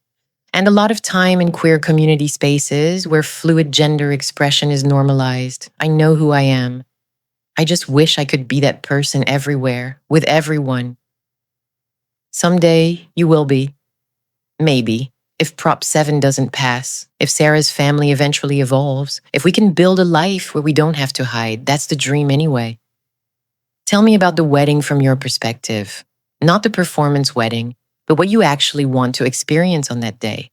Speaker 1: and a lot of time in queer community spaces where fluid gender expression is normalized. I know who I am. I just wish I could be that person everywhere, with everyone. Someday you will be. Maybe. If Prop 7 doesn't pass, if Sarah's family eventually evolves, if we can build a life where we don't have to hide, that's the dream anyway. Tell me about the wedding from your perspective. Not the performance wedding, but what you actually want to experience on that day.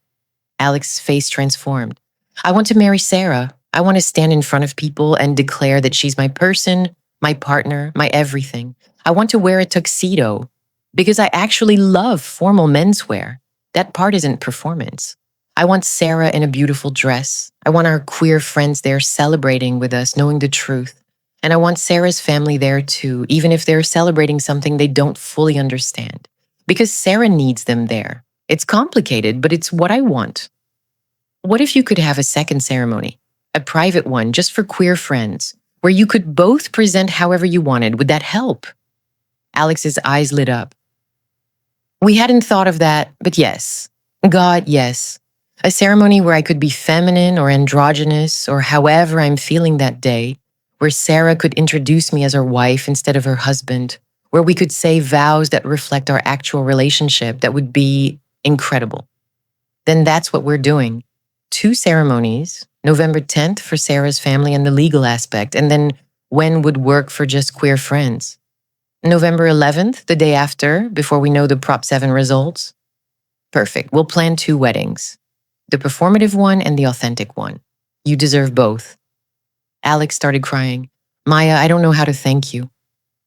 Speaker 1: Alex's face transformed. I want to marry Sarah. I want to stand in front of people and declare that she's my person, my partner, my everything. I want to wear a tuxedo because I actually love formal menswear. That part isn't performance. I want Sarah in a beautiful dress. I want our queer friends there celebrating with us, knowing the truth. And I want Sarah's family there too, even if they're celebrating something they don't fully understand. Because Sarah needs them there. It's complicated, but it's what I want. What if you could have a second ceremony? A private one just for queer friends, where you could both present however you wanted. Would that help? Alex's eyes lit up. We hadn't thought of that, but yes. God, yes. A ceremony where I could be feminine or androgynous or however I'm feeling that day, where Sarah could introduce me as her wife instead of her husband, where we could say vows that reflect our actual relationship. That would be incredible. Then that's what we're doing. 2 ceremonies, November 10th for Sarah's family and the legal aspect, and then when would work for just queer friends. November 11th, the day after, before we know the Prop 7 results. Perfect. We'll plan 2 weddings. The performative one and the authentic one. You deserve both. Alex started crying. Maya, I don't know how to thank you.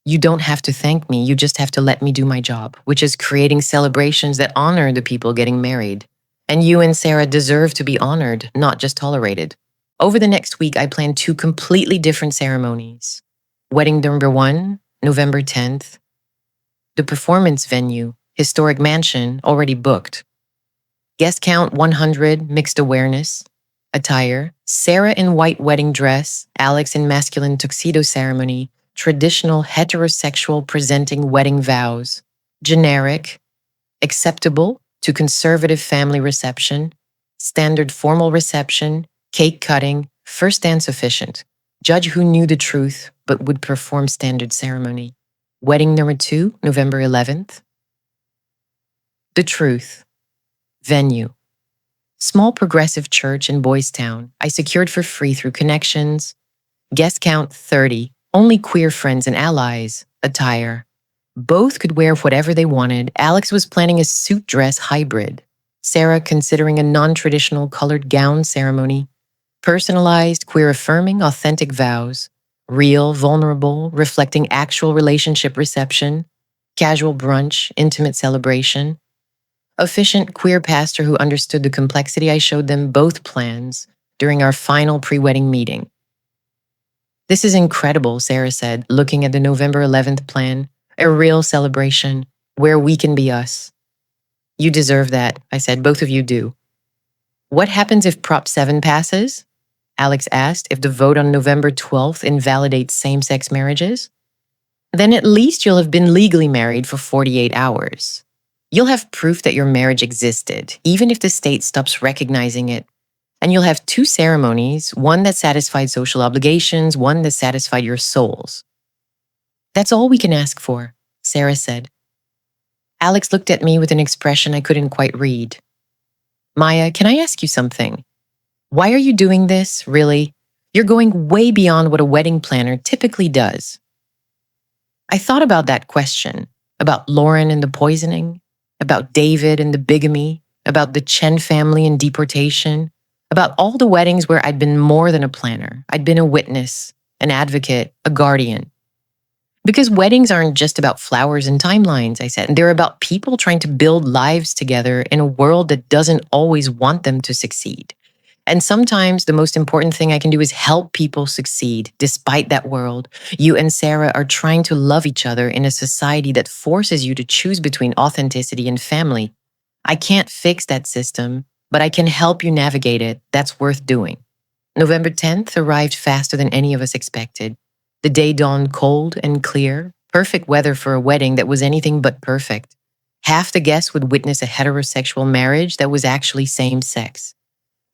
Speaker 1: You don't have to thank me. You just have to let me do my job, which is creating celebrations that honor the people getting married. And you and Sarah deserve to be honored, not just tolerated. Over the next week, I plan 2 completely different ceremonies. Wedding number 1, November 10th. The performance venue, historic mansion, already booked. Guest count 100, mixed awareness. Attire, Sarah in white wedding dress, Alex in masculine tuxedo ceremony, traditional heterosexual presenting wedding vows. Generic, acceptable to conservative family reception, standard formal reception, cake cutting, first and sufficient. Judge who knew the truth but would perform standard ceremony. Wedding number 2, November 11th. The truth. Venue. Small progressive church in Boys Town. I secured for free through connections. Guest count 30. Only queer friends and allies. Attire. Both could wear whatever they wanted. Alex was planning a suit dress hybrid. Sarah considering a non-traditional colored gown ceremony. Personalized, queer-affirming, authentic vows. Real, vulnerable, reflecting actual relationship reception. Casual brunch, intimate celebration. Efficient queer pastor who understood the complexity. I showed them both plans during our final pre-wedding meeting. This is incredible, Sarah said, looking at the November 11th plan. A real celebration where we can be us. You deserve that, I said. Both of you do. What happens if Prop 7 passes? Alex asked. If the vote on November 12th invalidates same-sex marriages? Then at least you'll have been legally married for 48 hours. You'll have proof that your marriage existed, even if the state stops recognizing it. And you'll have 2 ceremonies, one that satisfied social obligations, one that satisfied your souls. That's all we can ask for, Sarah said. Alex looked at me with an expression I couldn't quite read. Maya, can I ask you something? Why are you doing this, really? You're going way beyond what a wedding planner typically does. I thought about that question, about Lauren and the poisoning, about David and the bigamy, about the Chen family and deportation, About all the weddings where I'd been more than a planner. I'd been a witness, an advocate, a guardian. Because weddings aren't just about flowers and timelines, I said, and they're about people trying to build lives together in a world that doesn't always want them to succeed. And sometimes the most important thing I can do is help people succeed despite that world. You and Sarah are trying to love each other in a society that forces you to choose between authenticity and family. I can't fix that system, but I can help you navigate it. That's worth doing. November 10th arrived faster than any of us expected. The day dawned cold and clear, perfect weather for a wedding that was anything but perfect. Half the guests would witness a heterosexual marriage that was actually same sex.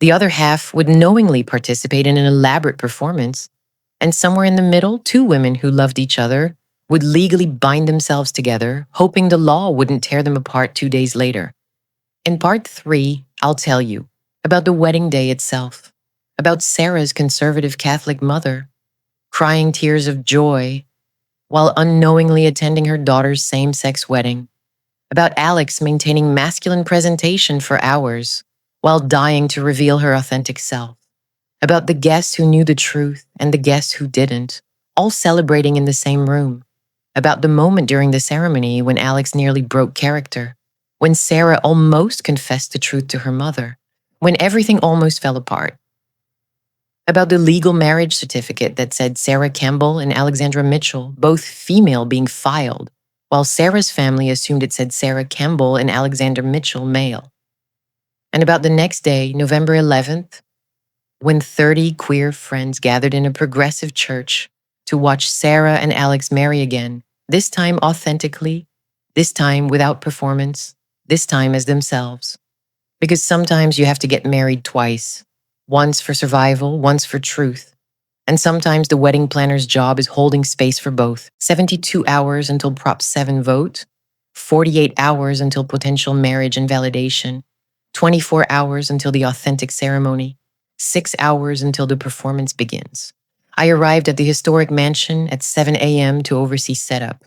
Speaker 1: The other half would knowingly participate in an elaborate performance. And somewhere in the middle, two women who loved each other would legally bind themselves together, hoping the law wouldn't tear them apart 2 days later. In part 3, I'll tell you about the wedding day itself, about Sarah's conservative Catholic mother, crying tears of joy while unknowingly attending her daughter's same-sex wedding, about Alex maintaining masculine presentation for hours while dying to reveal her authentic self, about the guests who knew the truth and the guests who didn't, all celebrating in the same room, about the moment during the ceremony when Alex nearly broke character, when Sarah almost confessed the truth to her mother, when everything almost fell apart, about the legal marriage certificate that said Sarah Campbell and Alexandra Mitchell, both female, being filed, while Sarah's family assumed it said Sarah Campbell and Alexander Mitchell, male. And about the next day, November 11th, when 30 queer friends gathered in a progressive church to watch Sarah and Alex marry again, this time authentically, this time without performance, this time as themselves. Because sometimes you have to get married twice, once for survival, once for truth. And sometimes the wedding planner's job is holding space for both. 72 hours until Prop 7 vote, 48 hours until potential marriage invalidation, 24 hours until the authentic ceremony, 6 hours until the performance begins. I arrived at the historic mansion at 7 a.m. to oversee setup.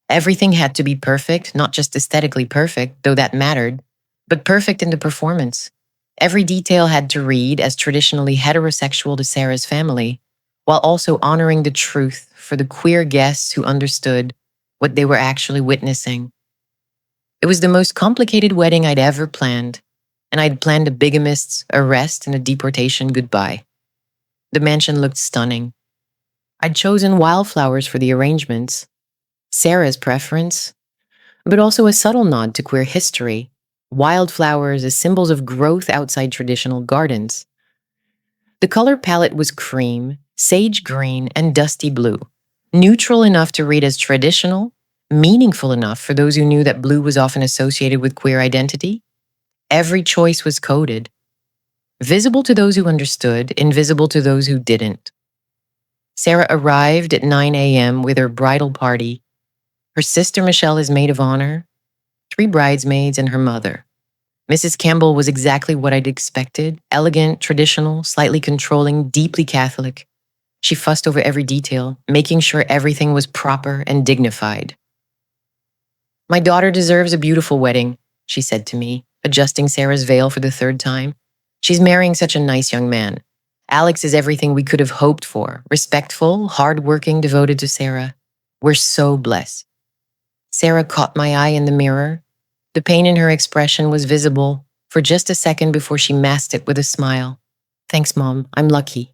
Speaker 1: Everything had to be perfect, not just aesthetically perfect, though that mattered, but perfect in the performance. Every detail had to read as traditionally heterosexual to Sarah's family, while also honoring the truth for the queer guests who understood what they were actually witnessing. It was the most complicated wedding I'd ever planned, and I'd planned a bigamist's arrest and a deportation goodbye. The mansion looked stunning. I'd chosen wildflowers for the arrangements, Sarah's preference, but also a subtle nod to queer history, wildflowers as symbols of growth outside traditional gardens. The color palette was cream, sage green, and dusty blue, neutral enough to read as traditional, meaningful enough for those who knew that blue was often associated with queer identity. Every choice was coded, visible to those who understood, invisible to those who didn't. Sarah arrived at 9 a.m. with her bridal party, her sister Michelle as maid of honor, 3 bridesmaids, and her mother. Mrs. Campbell was exactly what I'd expected: elegant, traditional, slightly controlling, deeply Catholic. She fussed over every detail, making sure everything was proper and dignified. "My daughter deserves a beautiful wedding," she said to me, adjusting Sarah's veil for the 3rd time. "She's marrying such a nice young man. Alex is everything we could have hoped for: respectful, hardworking, devoted to Sarah. We're so blessed." Sarah caught my eye in the mirror. The pain in her expression was visible for just a second before she masked it with a smile. "Thanks, Mom. I'm lucky.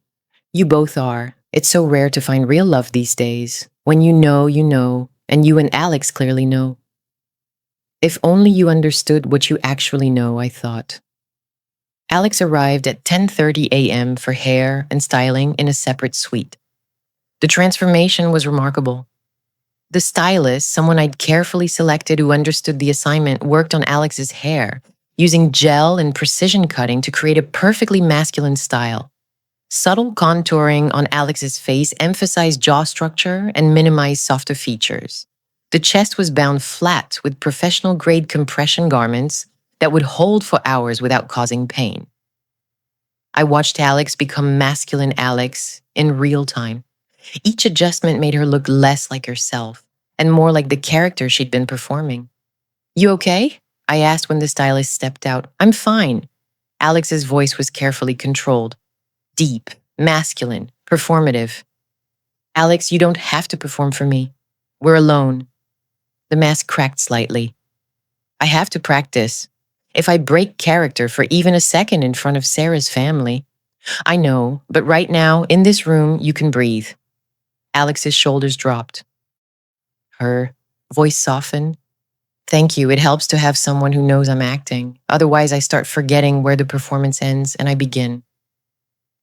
Speaker 1: You both are. It's so rare to find real love these days. When you know, and you and Alex clearly know." If only you understood what you actually know, I thought. Alex arrived at 10:30 a.m. for hair and styling in a separate suite. The transformation was remarkable. The stylist, someone I'd carefully selected who understood the assignment, worked on Alex's hair, using gel and precision cutting to create a perfectly masculine style. Subtle contouring on Alex's face emphasized jaw structure and minimized softer features. The chest was bound flat with professional-grade compression garments that would hold for hours without causing pain. I watched Alex become masculine Alex in real time. Each adjustment made her look less like herself and more like the character she'd been performing. "You okay?" I asked when the stylist stepped out. "I'm fine." Alex's voice was carefully controlled. Deep, masculine, performative. Alex, you don't have to perform for me. We're alone. The mask cracked slightly. I have to practice. If I break character for even a second in front of Sarah's family, I know, but right now, in this room, you can breathe. Alex's shoulders dropped. Her voice softened. Thank you. It helps to have someone who knows I'm acting. Otherwise, I start forgetting where the performance ends and I begin.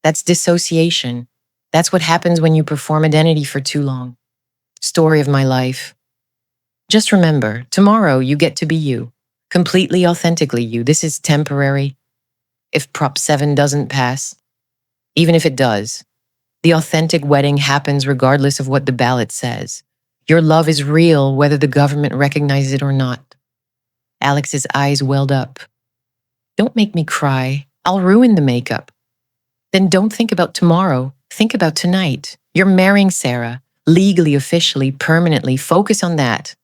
Speaker 1: That's dissociation. That's what happens when you perform identity for too long. Story of my life. Just remember, tomorrow you get to be you. Completely authentically you. This is temporary. If Prop 7 doesn't pass, even if it does, the authentic wedding happens regardless of what the ballot says. Your love is real whether the government recognizes it or not. Alex's eyes welled up. Don't make me cry. I'll ruin the makeup. Then don't think about tomorrow. Think about tonight. You're marrying Sarah, legally, officially, permanently. Focus on that.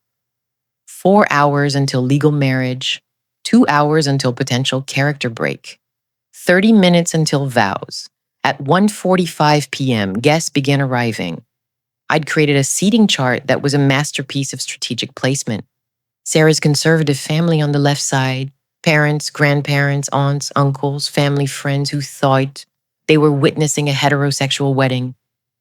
Speaker 1: 4 hours until legal marriage, 2 hours until potential character break, 30 minutes until vows. At 1:45 p.m., guests began arriving. I'd created a seating chart that was a masterpiece of strategic placement. Sarah's conservative family on the left side, parents, grandparents, aunts, uncles, family friends who thought they were witnessing a heterosexual wedding.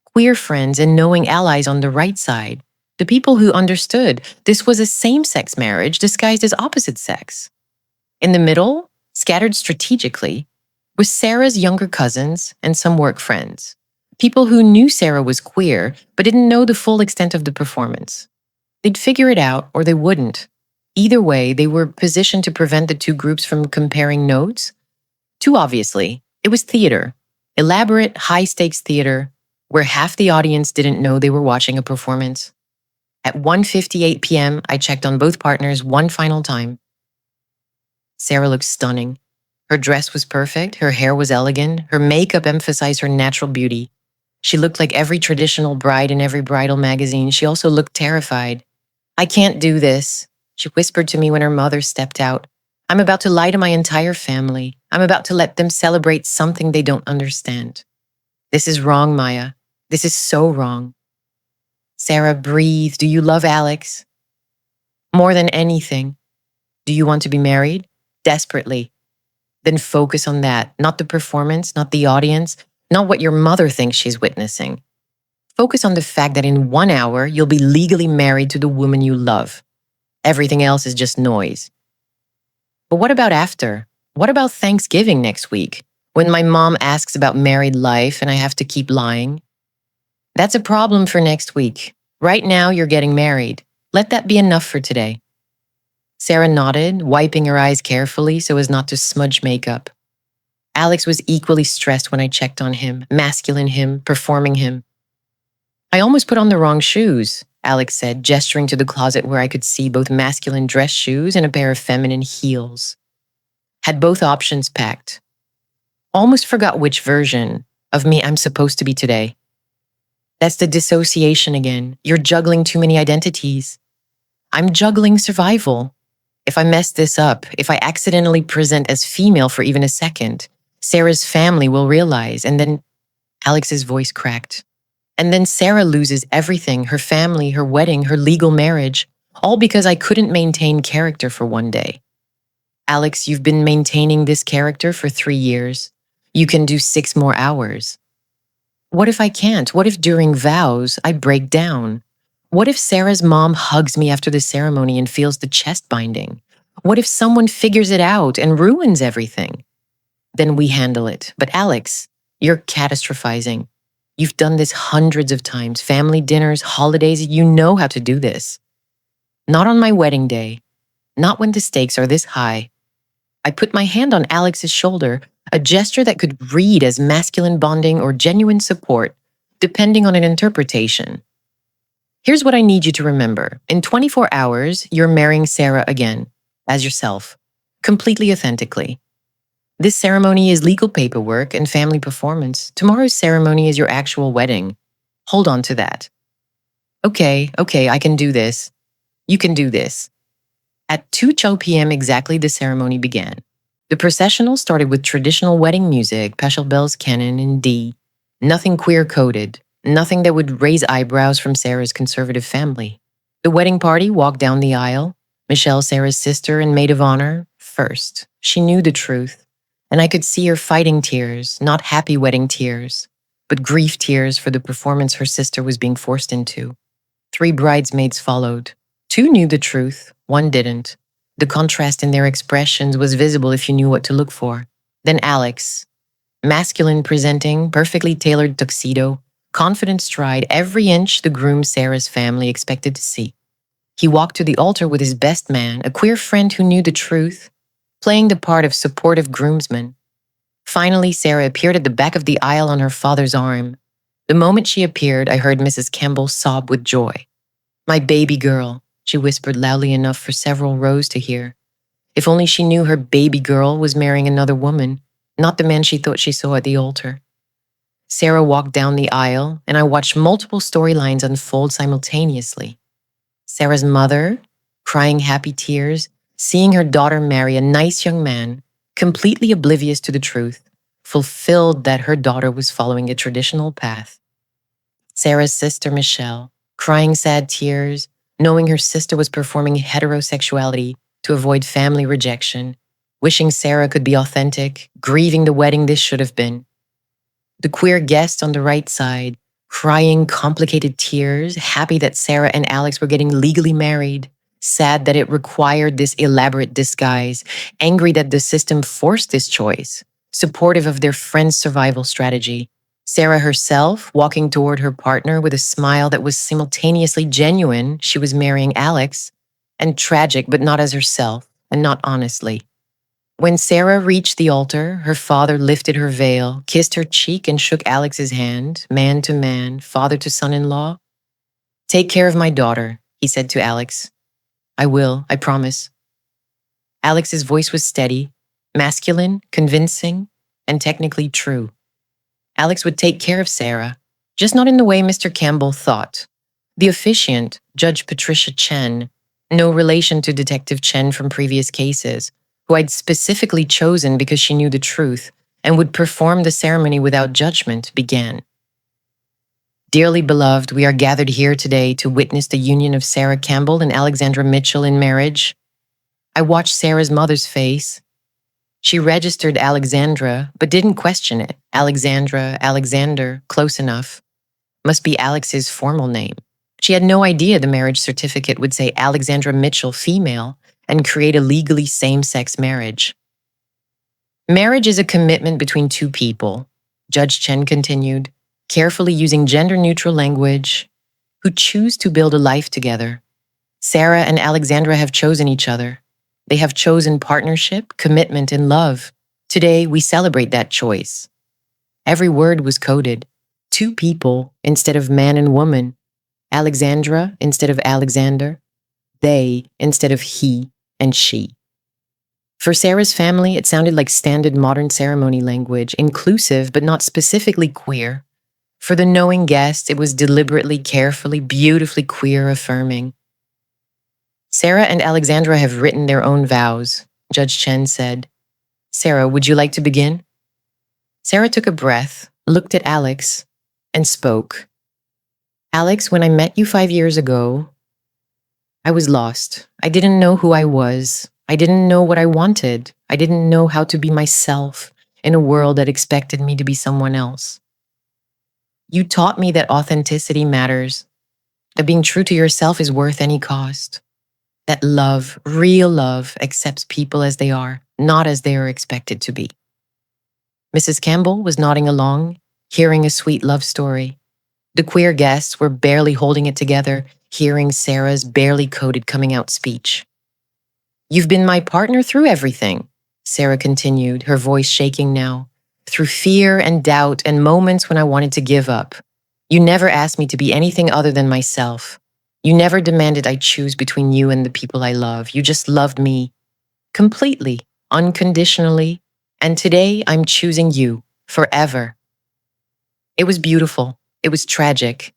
Speaker 1: Queer friends and knowing allies on the right side. The people who understood this was a same-sex marriage disguised as opposite sex. In the middle, scattered strategically, was Sarah's younger cousins and some work friends. People who knew Sarah was queer, but didn't know the full extent of the performance. They'd figure it out or they wouldn't. Either way, they were positioned to prevent the two groups from comparing notes. Too obviously, it was theater. Elaborate, high-stakes theater, where half the audience didn't know they were watching a performance. At 1:58 p.m., I checked on both partners one final time. Sarah looked stunning. Her dress was perfect, her hair was elegant, her makeup emphasized her natural beauty. She looked like every traditional bride in every bridal magazine. She also looked terrified. I can't do this, she whispered to me when her mother stepped out. I'm about to lie to my entire family. I'm about to let them celebrate something they don't understand. This is wrong, Maya. This is so wrong. Sarah, breathe. Do you love Alex? More than anything. Do you want to be married? Desperately. Then focus on that, not the performance, not the audience, not what your mother thinks she's witnessing. Focus on the fact that in 1 hour, you'll be legally married to the woman you love. Everything else is just noise. But what about after? What about Thanksgiving next week, when my mom asks about married life and I have to keep lying? That's a problem for next week. Right now, you're getting married. Let that be enough for today. Sarah nodded, wiping her eyes carefully so as not to smudge makeup. Alex was equally stressed when I checked on him, masculine him, performing him. I almost put on the wrong shoes, Alex said, gesturing to the closet where I could see both masculine dress shoes and a pair of feminine heels. Had both options packed. Almost forgot which version of me I'm supposed to be today. That's the dissociation again. You're juggling too many identities. I'm juggling survival. If I mess this up, if I accidentally present as female for even a second, Sarah's family will realize, and then Alex's voice cracked. And then Sarah loses everything, her family, her wedding, her legal marriage, all because I couldn't maintain character for one day. Alex, you've been maintaining this character for 3 years. You can do 6 more hours. What if I can't? What if during vows I break down? What if Sarah's mom hugs me after the ceremony and feels the chest binding? What if someone figures it out and ruins everything? Then we handle it. But Alex, you're catastrophizing. You've done this hundreds of times. Family dinners, holidays, you know how to do this. Not on my wedding day. Not when the stakes are this high. I put my hand on Alex's shoulder, a gesture that could read as masculine bonding or genuine support, depending on an interpretation. Here's what I need you to remember. In 24 hours, you're marrying Sarah again, as yourself, completely authentically. This ceremony is legal paperwork and family performance. Tomorrow's ceremony is your actual wedding. Hold on to that. Okay, I can do this. You can do this. At 2 p.m. exactly, the ceremony began. The processional started with traditional wedding music, Pachelbel's canon in D. Nothing queer-coded, nothing that would raise eyebrows from Sarah's conservative family. The wedding party walked down the aisle. Michelle, Sarah's sister and maid of honor, first. She knew the truth, and I could see her fighting tears, not happy wedding tears, but grief tears for the performance her sister was being forced into. 3 bridesmaids followed. 2 knew the truth, 1 didn't. The contrast in their expressions was visible if you knew what to look for. Then Alex, masculine presenting, perfectly tailored tuxedo, confident stride, every inch the groom Sarah's family expected to see. He walked to the altar with his best man, a queer friend who knew the truth, playing the part of supportive groomsman. Finally, Sarah appeared at the back of the aisle on her father's arm. The moment she appeared, I heard Mrs. Campbell sob with joy. "My baby girl," she whispered loudly enough for several rows to hear. If only she knew her baby girl was marrying another woman, not the man she thought she saw at the altar. Sarah walked down the aisle, and I watched multiple storylines unfold simultaneously. Sarah's mother, crying happy tears, seeing her daughter marry a nice young man, completely oblivious to the truth, fulfilled that her daughter was following a traditional path. Sarah's sister, Michelle, crying sad tears, knowing her sister was performing heterosexuality to avoid family rejection, wishing Sarah could be authentic, grieving the wedding this should have been. The queer guest on the right side, crying complicated tears, happy that Sarah and Alex were getting legally married, sad that it required this elaborate disguise, angry that the system forced this choice, supportive of their friend's survival strategy. Sarah herself walking toward her partner with a smile that was simultaneously genuine, she was marrying Alex, and tragic but not as herself, and not honestly. When Sarah reached the altar, her father lifted her veil, kissed her cheek, and shook Alex's hand, man to man, father to son-in-law. "Take care of my daughter," he said to Alex. "I will, I promise." Alex's voice was steady, masculine, convincing, and technically true. Alex would take care of Sarah, just not in the way Mr. Campbell thought. The officiant, Judge Patricia Chen, no relation to Detective Chen from previous cases, who I'd specifically chosen because she knew the truth and would perform the ceremony without judgment, began. "Dearly beloved, we are gathered here today to witness the union of Sarah Campbell and Alexandra Mitchell in marriage." I watched Sarah's mother's face. She registered Alexandra, but didn't question it. Alexandra, Alexander, close enough. Must be Alex's formal name. She had no idea the marriage certificate would say Alexandra Mitchell, female, and create a legally same-sex marriage. "Marriage is a commitment between 2 people," Judge Chen continued, carefully using gender-neutral language, "who choose to build a life together. Sarah and Alexandra have chosen each other. They have chosen partnership, commitment, and love. Today, we celebrate that choice." Every word was coded. 2 people instead of man and woman. Alexandra instead of Alexander. They instead of he and she. For Sarah's family, it sounded like standard modern ceremony language, inclusive but not specifically queer. For the knowing guest, it was deliberately, carefully, beautifully queer affirming. "Sarah and Alexandra have written their own vows," Judge Chen said. "Sarah, would you like to begin?" Sarah took a breath, looked at Alex, and spoke. "Alex, when I met you 5 years ago, I was lost. I didn't know who I was. I didn't know what I wanted. I didn't know how to be myself in a world that expected me to be someone else. You taught me that authenticity matters, that being true to yourself is worth any cost, that love, real love, accepts people as they are, not as they are expected to be." Mrs. Campbell was nodding along, hearing a sweet love story. The queer guests were barely holding it together, hearing Sarah's barely coded coming out speech. "You've been my partner through everything," Sarah continued, her voice shaking now, "through fear and doubt and moments when I wanted to give up. You never asked me to be anything other than myself. You never demanded I choose between you and the people I love. You just loved me completely, unconditionally, and today I'm choosing you forever." It was beautiful. It was tragic.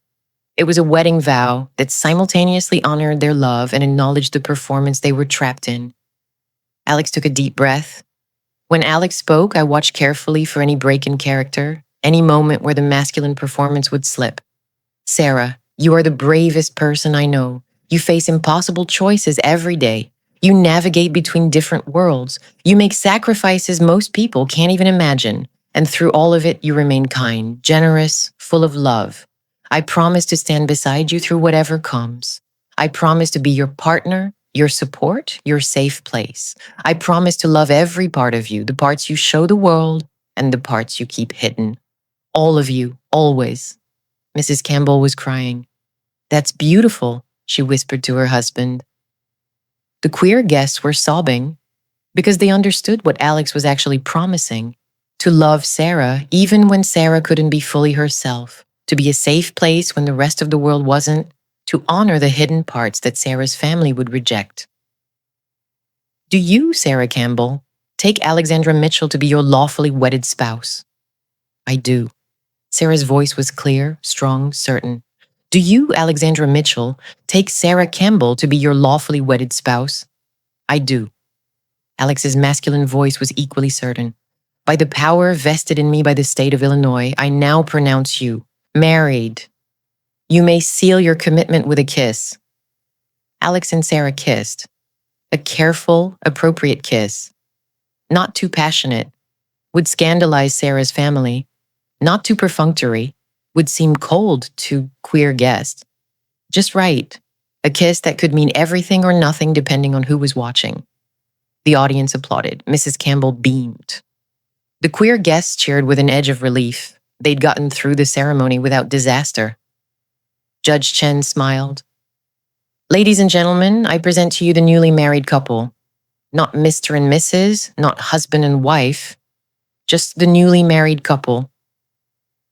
Speaker 1: It was a wedding vow that simultaneously honored their love and acknowledged the performance they were trapped in. Alex took a deep breath. When Alex spoke, I watched carefully for any break in character, any moment where the masculine performance would slip. Sarah, you are the bravest person I know. You face impossible choices every day. You navigate between different worlds. You make sacrifices most people can't even imagine. And through all of it, you remain kind, generous, full of love. I promise to stand beside you through whatever comes. I promise to be your partner, your support, your safe place. I promise to love every part of you, the parts you show the world and the parts you keep hidden. All of you, always. Mrs. Campbell was crying. That's beautiful, she whispered to her husband. The queer guests were sobbing because they understood what Alex was actually promising: to love Sarah even when Sarah couldn't be fully herself, to be a safe place when the rest of the world wasn't, to honor the hidden parts that Sarah's family would reject. Do you, Sarah Campbell, take Alexandra Mitchell to be your lawfully wedded spouse? I do. Sarah's voice was clear, strong, certain. Do you, Alexandra Mitchell, take Sarah Campbell to be your lawfully wedded spouse? I do. Alex's masculine voice was equally certain. By the power vested in me by the state of Illinois, I now pronounce you married. You may seal your commitment with a kiss. Alex and Sarah kissed. A careful, appropriate kiss. Not too passionate. Would scandalize Sarah's family. Not too perfunctory. Would seem cold to queer guests. Just right. A kiss that could mean everything or nothing depending on who was watching. The audience applauded. Mrs. Campbell beamed. The queer guests cheered with an edge of relief. They'd gotten through the ceremony without disaster. Judge Chen smiled. Ladies and gentlemen, I present to you the newly married couple. Not Mr. and Mrs., not husband and wife. Just the newly married couple.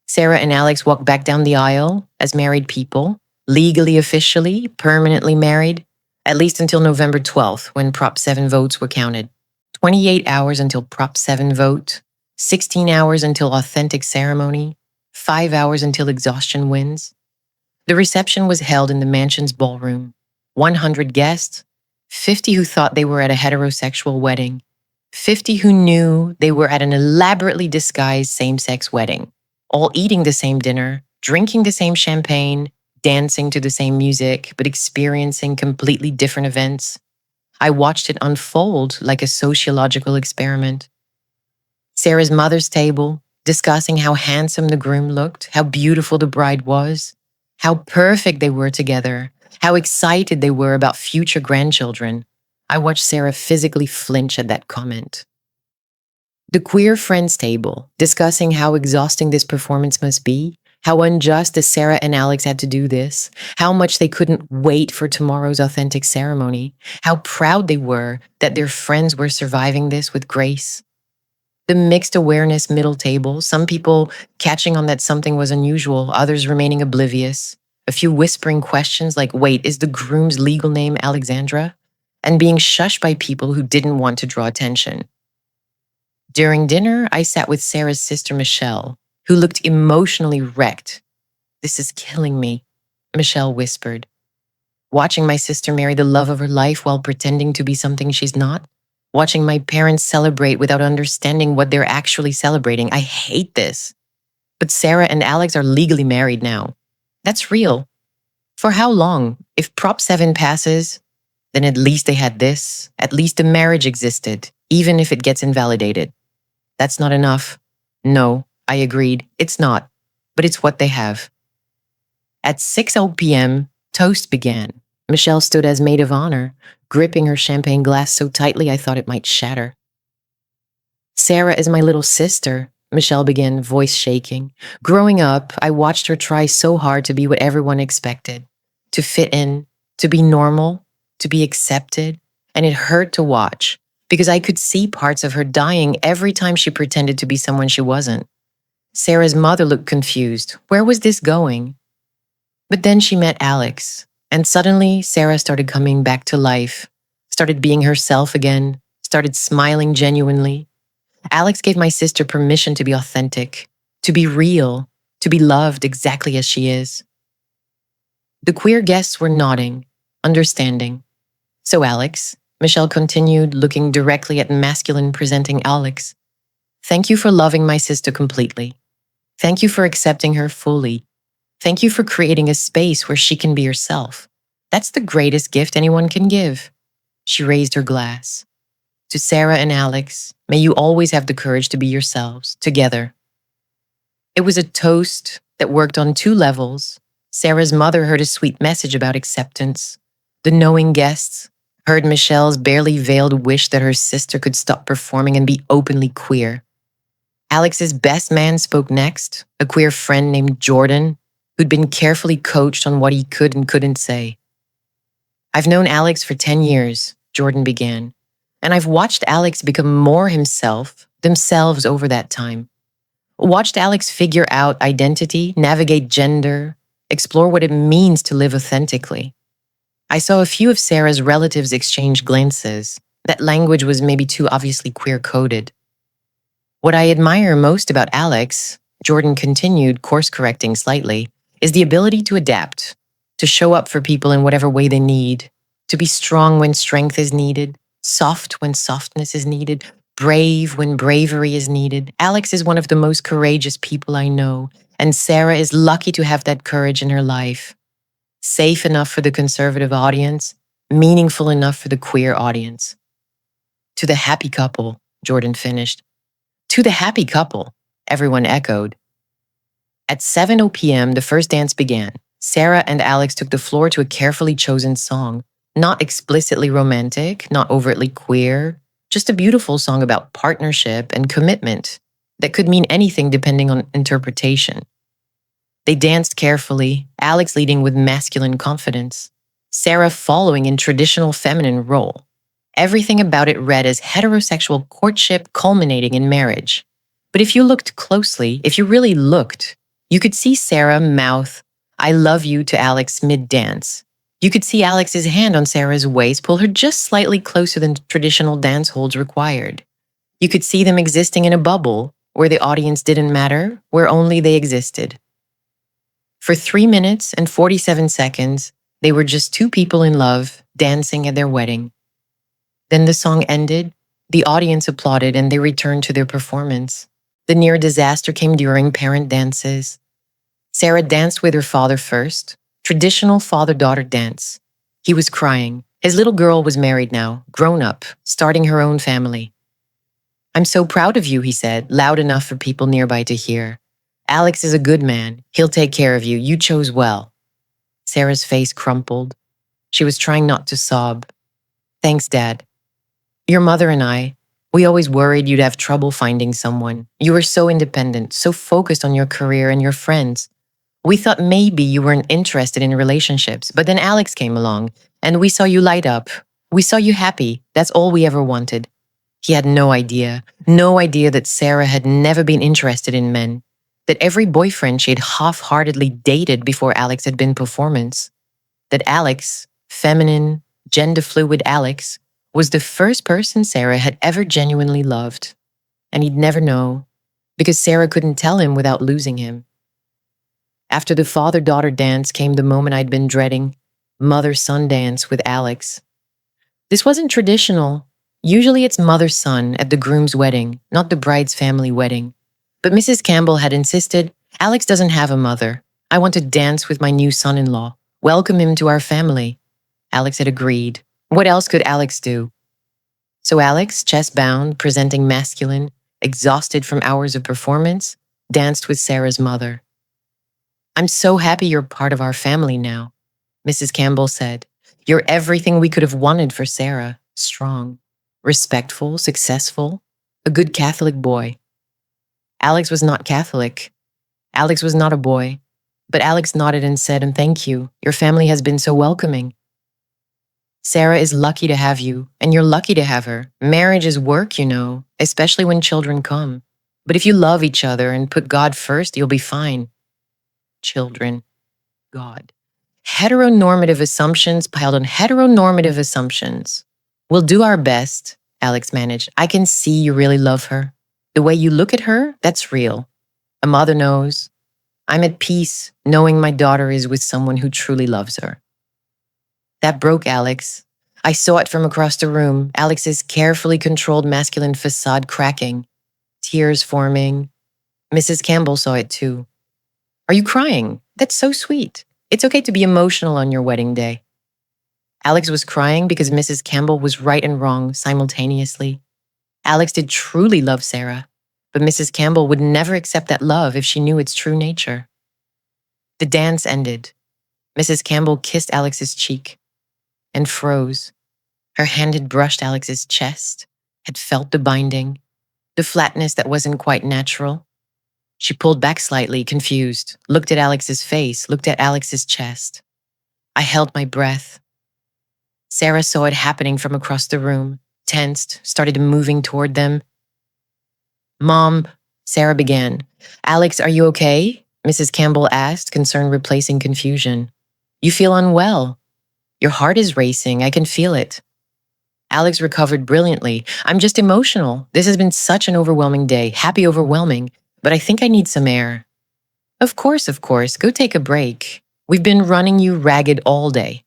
Speaker 1: Sarah and Alex walked back down the aisle as married people, legally, officially, permanently married, at least until November 12th, when Prop 7 votes were counted. 28 hours until Prop 7 vote, 16 hours until authentic ceremony, 5 hours until exhaustion wins. The reception was held in the mansion's ballroom. 100 guests, 50 who thought they were at a heterosexual wedding, 50 who knew they were at an elaborately disguised same-sex wedding, all eating the same dinner, drinking the same champagne, dancing to the same music, but experiencing completely different events. I watched it unfold like a sociological experiment. Sarah's mother's table, discussing how handsome the groom looked, how beautiful the bride was, how perfect they were together, how excited they were about future grandchildren. I watched Sarah physically flinch at that comment. The queer friends table, discussing how exhausting this performance must be, how unjust that Sarah and Alex had to do this, how much they couldn't wait for tomorrow's authentic ceremony, how proud they were that their friends were surviving this with grace. The mixed awareness middle table, some people catching on that something was unusual, others remaining oblivious, a few whispering questions like, wait, is the groom's legal name Alexandra? And being shushed by people who didn't want to draw attention. During dinner, I sat with Sarah's sister, Michelle, who looked emotionally wrecked. This is killing me, Michelle whispered. Watching my sister marry the love of her life while pretending to be something she's not. Watching my parents celebrate without understanding what they're actually celebrating. I hate this. But Sarah and Alex are legally married now. That's real. For how long? If Prop 7 passes, then at least they had this. At least the marriage existed, even if it gets invalidated. That's not enough. No, I agreed. It's not. But it's what they have. At 6:00 p.m., toast began. Michelle stood as maid of honor, gripping her champagne glass so tightly I thought it might shatter. Sarah is my little sister, Michelle began, voice shaking. Growing up, I watched her try so hard to be what everyone expected. To fit in, to be normal, to be accepted. And it hurt to watch, because I could see parts of her dying every time she pretended to be someone she wasn't. Sarah's mother looked confused. Where was this going? But then she met Alex, and suddenly Sarah started coming back to life, started being herself again, started smiling genuinely. Alex gave my sister permission to be authentic, to be real, to be loved exactly as she is. The queer guests were nodding, understanding. So Alex, Michelle continued, looking directly at masculine presenting Alex. Thank you for loving my sister completely. Thank you for accepting her fully. Thank you for creating a space where she can be herself. That's the greatest gift anyone can give. She raised her glass. To Sarah and Alex, may you always have the courage to be yourselves, together. It was a toast that worked on two levels. Sarah's mother heard a sweet message about acceptance. The knowing guests heard Michelle's barely veiled wish that her sister could stop performing and be openly queer. Alex's best man spoke next, a queer friend named Jordan, who'd been carefully coached on what he could and couldn't say. I've known Alex for 10 years, Jordan began, and I've watched Alex become more himself, themselves over that time. Watched Alex figure out identity, navigate gender, explore what it means to live authentically. I saw a few of Sarah's relatives exchange glances. That language was maybe too obviously queer-coded. What I admire most about Alex, Jordan continued, course-correcting slightly, is the ability to adapt, to show up for people in whatever way they need, to be strong when strength is needed, soft when softness is needed, brave when bravery is needed. Alex is one of the most courageous people I know, and Sarah is lucky to have that courage in her life. Safe enough for the conservative audience, meaningful enough for the queer audience. To the happy couple, Jordan finished. To the happy couple, everyone echoed. At 7:00 p.m., the first dance began. Sarah and Alex took the floor to a carefully chosen song, not explicitly romantic, not overtly queer, just a beautiful song about partnership and commitment that could mean anything depending on interpretation. They danced carefully, Alex leading with masculine confidence, Sarah following in traditional feminine role. Everything about it read as heterosexual courtship culminating in marriage. But if you looked closely, if you really looked, you could see Sarah mouth, I love you to Alex mid-dance. You could see Alex's hand on Sarah's waist pull her just slightly closer than traditional dance holds required. You could see them existing in a bubble where the audience didn't matter, where only they existed. For 3 minutes and 47 seconds, they were just two people in love, dancing at their wedding. Then the song ended, the audience applauded, and they returned to their performance. The near disaster came during parent dances. Sarah danced with her father first, traditional father-daughter dance. He was crying. His little girl was married now, grown up, starting her own family. I'm so proud of you, he said, loud enough for people nearby to hear. Alex is a good man. He'll take care of you. You chose well. Sarah's face crumpled. She was trying not to sob. Thanks, Dad. Your mother and I, we always worried you'd have trouble finding someone. You were so independent, so focused on your career and your friends. We thought maybe you weren't interested in relationships, but then Alex came along, and we saw you light up. We saw you happy. That's all we ever wanted. He had no idea that Sarah had never been interested in men, that every boyfriend she had half-heartedly dated before Alex had been performance, that Alex, feminine, gender-fluid Alex, was the first person Sarah had ever genuinely loved. And he'd never know, because Sarah couldn't tell him without losing him. After the father-daughter dance came the moment I'd been dreading, mother-son dance with Alex. This wasn't traditional. Usually it's mother-son at the groom's wedding, not the bride's family wedding. But Mrs. Campbell had insisted, Alex doesn't have a mother. I want to dance with my new son-in-law. Welcome him to our family. Alex had agreed. What else could Alex do? So Alex, chest-bound, presenting masculine, exhausted from hours of performance, danced with Sarah's mother. I'm so happy you're part of our family now, Mrs. Campbell said. You're everything we could have wanted for Sarah. Strong, respectful, successful, a good Catholic boy. Alex was not Catholic. Alex was not a boy. But Alex nodded and said, and thank you. Your family has been so welcoming. Sarah is lucky to have you, and you're lucky to have her. Marriage is work, you know, especially when children come. But if you love each other and put God first, you'll be fine. Children, God. Heteronormative assumptions piled on heteronormative assumptions. We'll do our best, Alex managed. I can see you really love her. The way you look at her, that's real. A mother knows. I'm at peace knowing my daughter is with someone who truly loves her. That broke Alex. I saw it from across the room, Alex's carefully controlled masculine facade cracking, tears forming. Mrs. Campbell saw it too. Are you crying? That's so sweet. It's okay to be emotional on your wedding day. Alex was crying because Mrs. Campbell was right and wrong simultaneously. Alex did truly love Sarah, but Mrs. Campbell would never accept that love if she knew its true nature. The dance ended. Mrs. Campbell kissed Alex's cheek and froze. Her hand had brushed Alex's chest, had felt the binding, the flatness that wasn't quite natural. She pulled back slightly, confused, looked at Alex's face, looked at Alex's chest. I held my breath. Sarah saw it happening from across the room, tensed, started moving toward them. Mom, Sarah began. Alex, are you okay? Mrs. Campbell asked, concern replacing confusion. You feel unwell. Your heart is racing. I can feel it. Alex recovered brilliantly. I'm just emotional. This has been such an overwhelming day. Happy overwhelming. But I think I need some air. Of course. Go take a break. We've been running you ragged all day.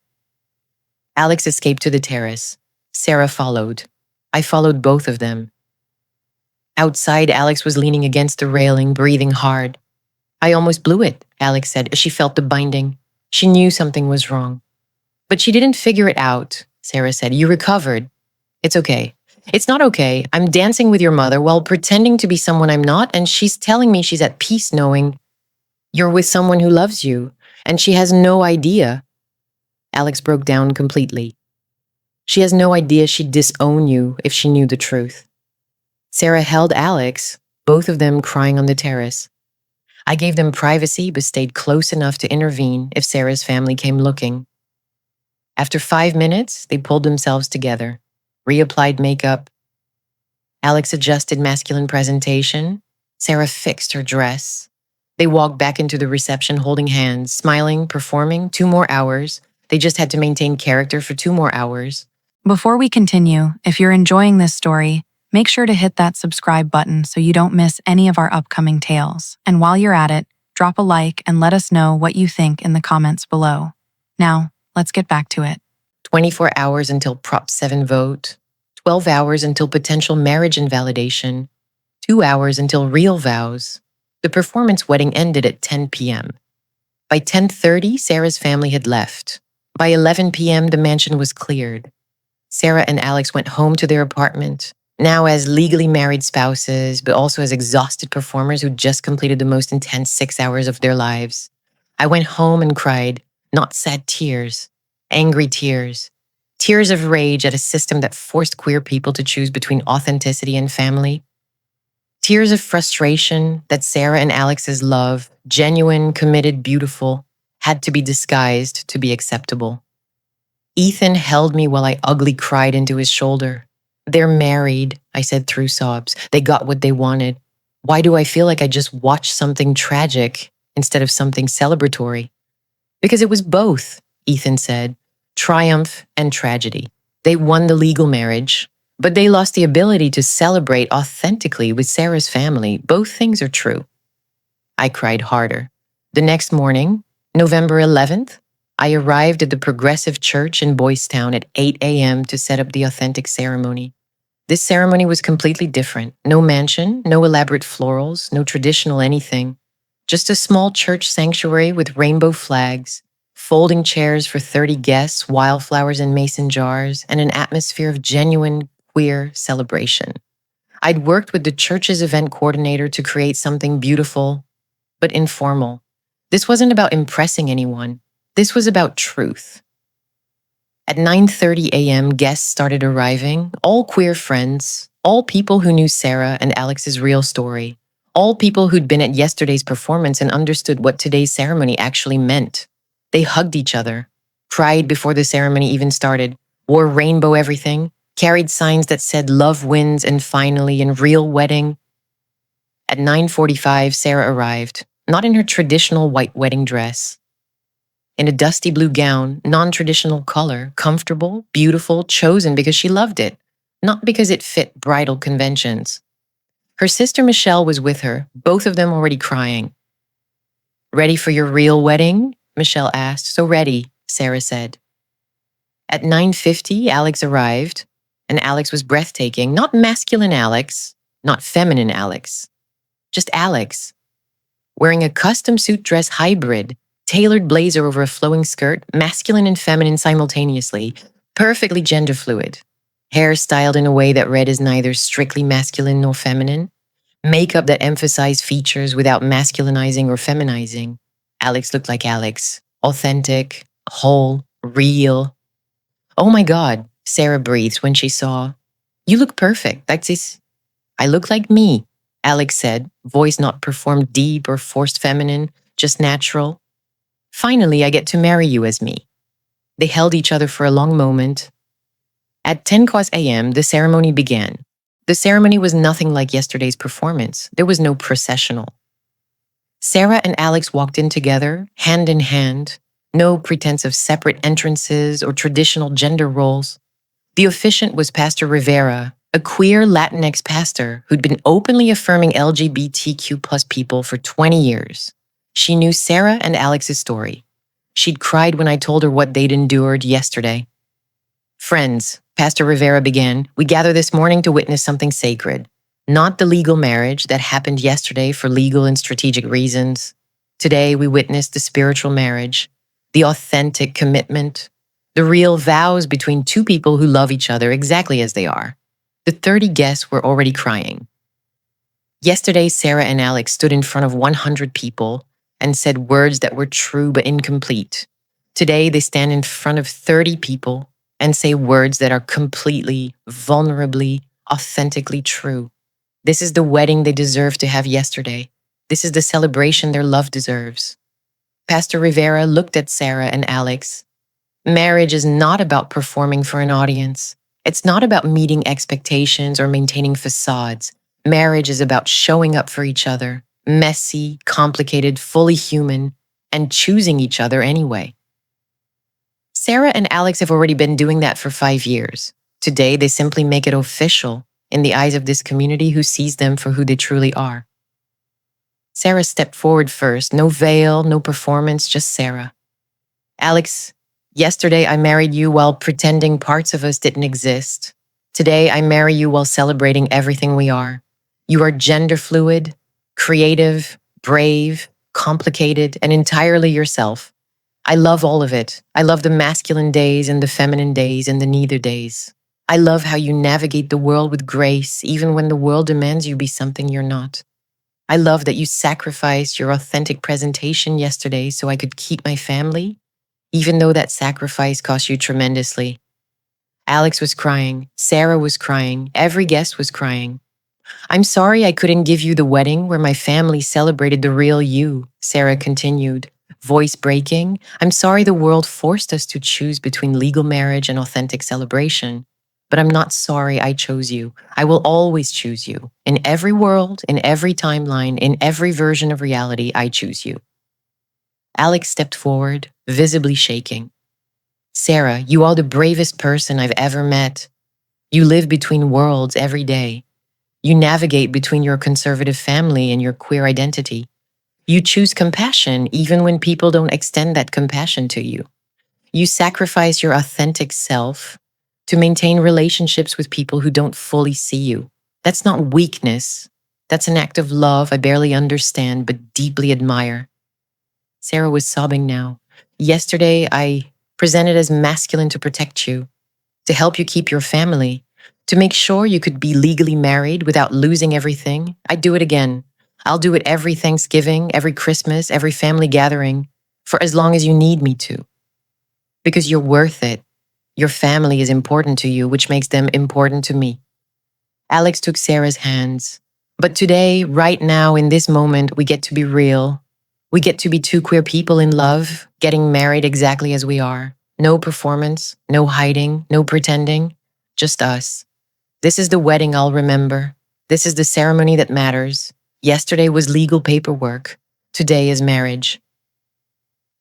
Speaker 1: Alex escaped to the terrace. Sarah followed. I followed both of them. Outside, Alex was leaning against the railing, breathing hard. I almost blew it, Alex said as she felt the binding. She knew something was wrong. But she didn't figure it out, Sarah said. You recovered. It's okay. It's not okay. I'm dancing with your mother while pretending to be someone I'm not, and she's telling me she's at peace knowing you're with someone who loves you, and she has no idea. Alex broke down completely. She has no idea she'd disown you if she knew the truth. Sarah held Alex, both of them crying on the terrace. I gave them privacy but stayed close enough to intervene if Sarah's family came looking. After 5 minutes, they pulled themselves together, reapplied makeup. Alex adjusted masculine presentation. Sarah fixed her dress. They walked back into the reception holding hands, smiling, performing 2 more hours. They just had to maintain character for 2 more hours.
Speaker 2: Before we continue, if you're enjoying this story, make sure to hit that subscribe button so you don't miss any of our upcoming tales. And while you're at it, drop a like and let us know what you think in the comments below. Now, let's get back to it.
Speaker 1: 24 hours until Prop 7 vote, 12 hours until potential marriage invalidation, 2 hours until real vows. The performance wedding ended at 10 p.m. By 10:30, Sarah's family had left. By 11 p.m., the mansion was cleared. Sarah and Alex went home to their apartment, now as legally married spouses, but also as exhausted performers who just completed the most intense 6 hours of their lives. I went home and cried, not sad tears, angry tears. Tears of rage at a system that forced queer people to choose between authenticity and family. Tears of frustration that Sarah and Alex's love, genuine, committed, beautiful, had to be disguised to be acceptable. Ethan held me while I ugly cried into his shoulder. They're married, I said through sobs. They got what they wanted. Why do I feel like I just watched something tragic instead of something celebratory? Because it was both, Ethan said. Triumph and tragedy. They won the legal marriage, but they lost the ability to celebrate authentically with Sarah's family. Both things are true. I cried harder. The next morning, November 11th, I arrived at the Progressive Church in Boys Town at 8 a.m. to set up the authentic ceremony. This ceremony was completely different. No mansion, no elaborate florals, no traditional anything. Just a small church sanctuary with rainbow flags, folding chairs for 30 guests, wildflowers in mason jars, and an atmosphere of genuine queer celebration. I'd worked with the church's event coordinator to create something beautiful, but informal. This wasn't about impressing anyone. This was about truth. At 9:30 a.m., guests started arriving, all queer friends, all people who knew Sarah and Alex's real story, all people who'd been at yesterday's performance and understood what today's ceremony actually meant. They hugged each other, cried before the ceremony even started, wore rainbow everything, carried signs that said love wins and finally and real wedding. At 9:45, Sarah arrived, not in her traditional white wedding dress. In a dusty blue gown, non-traditional color, comfortable, beautiful, chosen because she loved it, not because it fit bridal conventions. Her sister Michelle was with her, both of them already crying. Ready for your real wedding? Michelle asked. So ready, Sarah said. At 9:50, Alex arrived, and Alex was breathtaking. Not masculine Alex, not feminine Alex, just Alex, wearing a custom suit dress hybrid, tailored blazer over a flowing skirt, masculine and feminine simultaneously, perfectly gender fluid. Hair styled in a way that read as neither strictly masculine nor feminine. Makeup that emphasized features without masculinizing or feminizing. Alex looked like Alex. Authentic, whole, real. Oh my God, Sarah breathed when she saw. You look perfect. That's it. I look like me, Alex said, voice not performed deep or forced feminine, just natural. Finally, I get to marry you as me. They held each other for a long moment. At 10 a.m., the ceremony began. The ceremony was nothing like yesterday's performance. There was no processional. Sarah and Alex walked in together, hand in hand. No pretense of separate entrances or traditional gender roles. The officiant was Pastor Rivera, a queer Latinx pastor who'd been openly affirming LGBTQ plus people for 20 years. She knew Sarah and Alex's story. She'd cried when I told her what they'd endured yesterday. Friends, Pastor Rivera began, we gather this morning to witness something sacred. Not the legal marriage that happened yesterday for legal and strategic reasons. Today, we witness the spiritual marriage, the authentic commitment, the real vows between two people who love each other exactly as they are. The 30 guests were already crying. Yesterday, Sarah and Alex stood in front of 100 people and said words that were true but incomplete. Today, they stand in front of 30 people and say words that are completely, vulnerably, authentically true. This is the wedding they deserved to have yesterday. This is the celebration their love deserves. Pastor Rivera looked at Sarah and Alex. Marriage is not about performing for an audience. It's not about meeting expectations or maintaining facades. Marriage is about showing up for each other, messy, complicated, fully human, and choosing each other anyway. Sarah and Alex have already been doing that for 5 years. Today, they simply make it official in the eyes of this community who sees them for who they truly are. Sarah stepped forward first. No veil, no performance, just Sarah. Alex, yesterday I married you while pretending parts of us didn't exist. Today I marry you while celebrating everything we are. You are gender fluid, creative, brave, complicated, and entirely yourself. I love all of it. I love the masculine days and the feminine days and the neither days. I love how you navigate the world with grace, even when the world demands you be something you're not. I love that you sacrificed your authentic presentation yesterday so I could keep my family, even though that sacrifice cost you tremendously. Alex was crying. Sarah was crying. Every guest was crying. I'm sorry I couldn't give you the wedding where my family celebrated the real you, Sarah continued, voice breaking. I'm sorry the world forced us to choose between legal marriage and authentic celebration. But I'm not sorry I chose you. I will always choose you. In every world, in every timeline, in every version of reality, I choose you. Alex stepped forward, visibly shaking. Sarah, you are the bravest person I've ever met. You live between worlds every day. You navigate between your conservative family and your queer identity. You choose compassion even when people don't extend that compassion to you. You sacrifice your authentic self to maintain relationships with people who don't fully see you. That's not weakness. That's an act of love I barely understand but deeply admire. Sarah was sobbing now. Yesterday, I presented as masculine to protect you, to help you keep your family, to make sure you could be legally married without losing everything. I'd do it again. I'll do it every Thanksgiving, every Christmas, every family gathering, for as long as you need me to. Because you're worth it. Your family is important to you, which makes them important to me. Alex took Sarah's hands. But today, right now, in this moment, we get to be real. We get to be two queer people in love, getting married exactly as we are. No performance, no hiding, no pretending, just us. This is the wedding I'll remember. This is the ceremony that matters. Yesterday was legal paperwork. Today is marriage.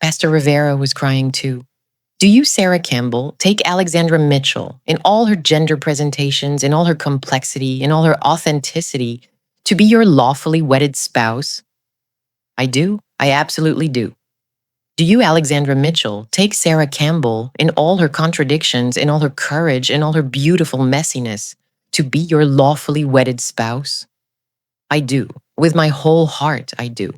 Speaker 1: Pastor Rivera was crying too. Do you, Sarah Campbell, take Alexandra Mitchell in all her gender presentations, in all her complexity, in all her authenticity, to be your lawfully wedded spouse? I do. I absolutely do. Do you, Alexandra Mitchell, take Sarah Campbell in all her contradictions, in all her courage, in all her beautiful messiness, to be your lawfully wedded spouse? I do. With my whole heart, I do.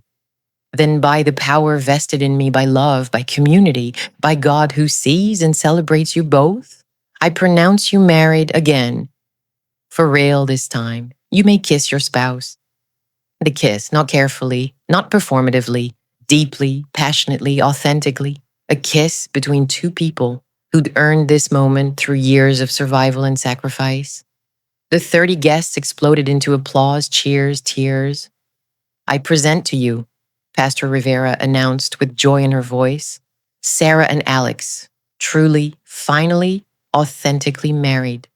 Speaker 1: Then by the power vested in me by love, by community, by God who sees and celebrates you both, I pronounce you married again. For real this time, you may kiss your spouse. The kiss, not carefully, not performatively, deeply, passionately, authentically. A kiss between two people who'd earned this moment through years of survival and sacrifice. The 30 guests exploded into applause, cheers, tears. I present to you, Pastor Rivera announced with joy in her voice, Sarah and Alex, truly, finally, authentically married.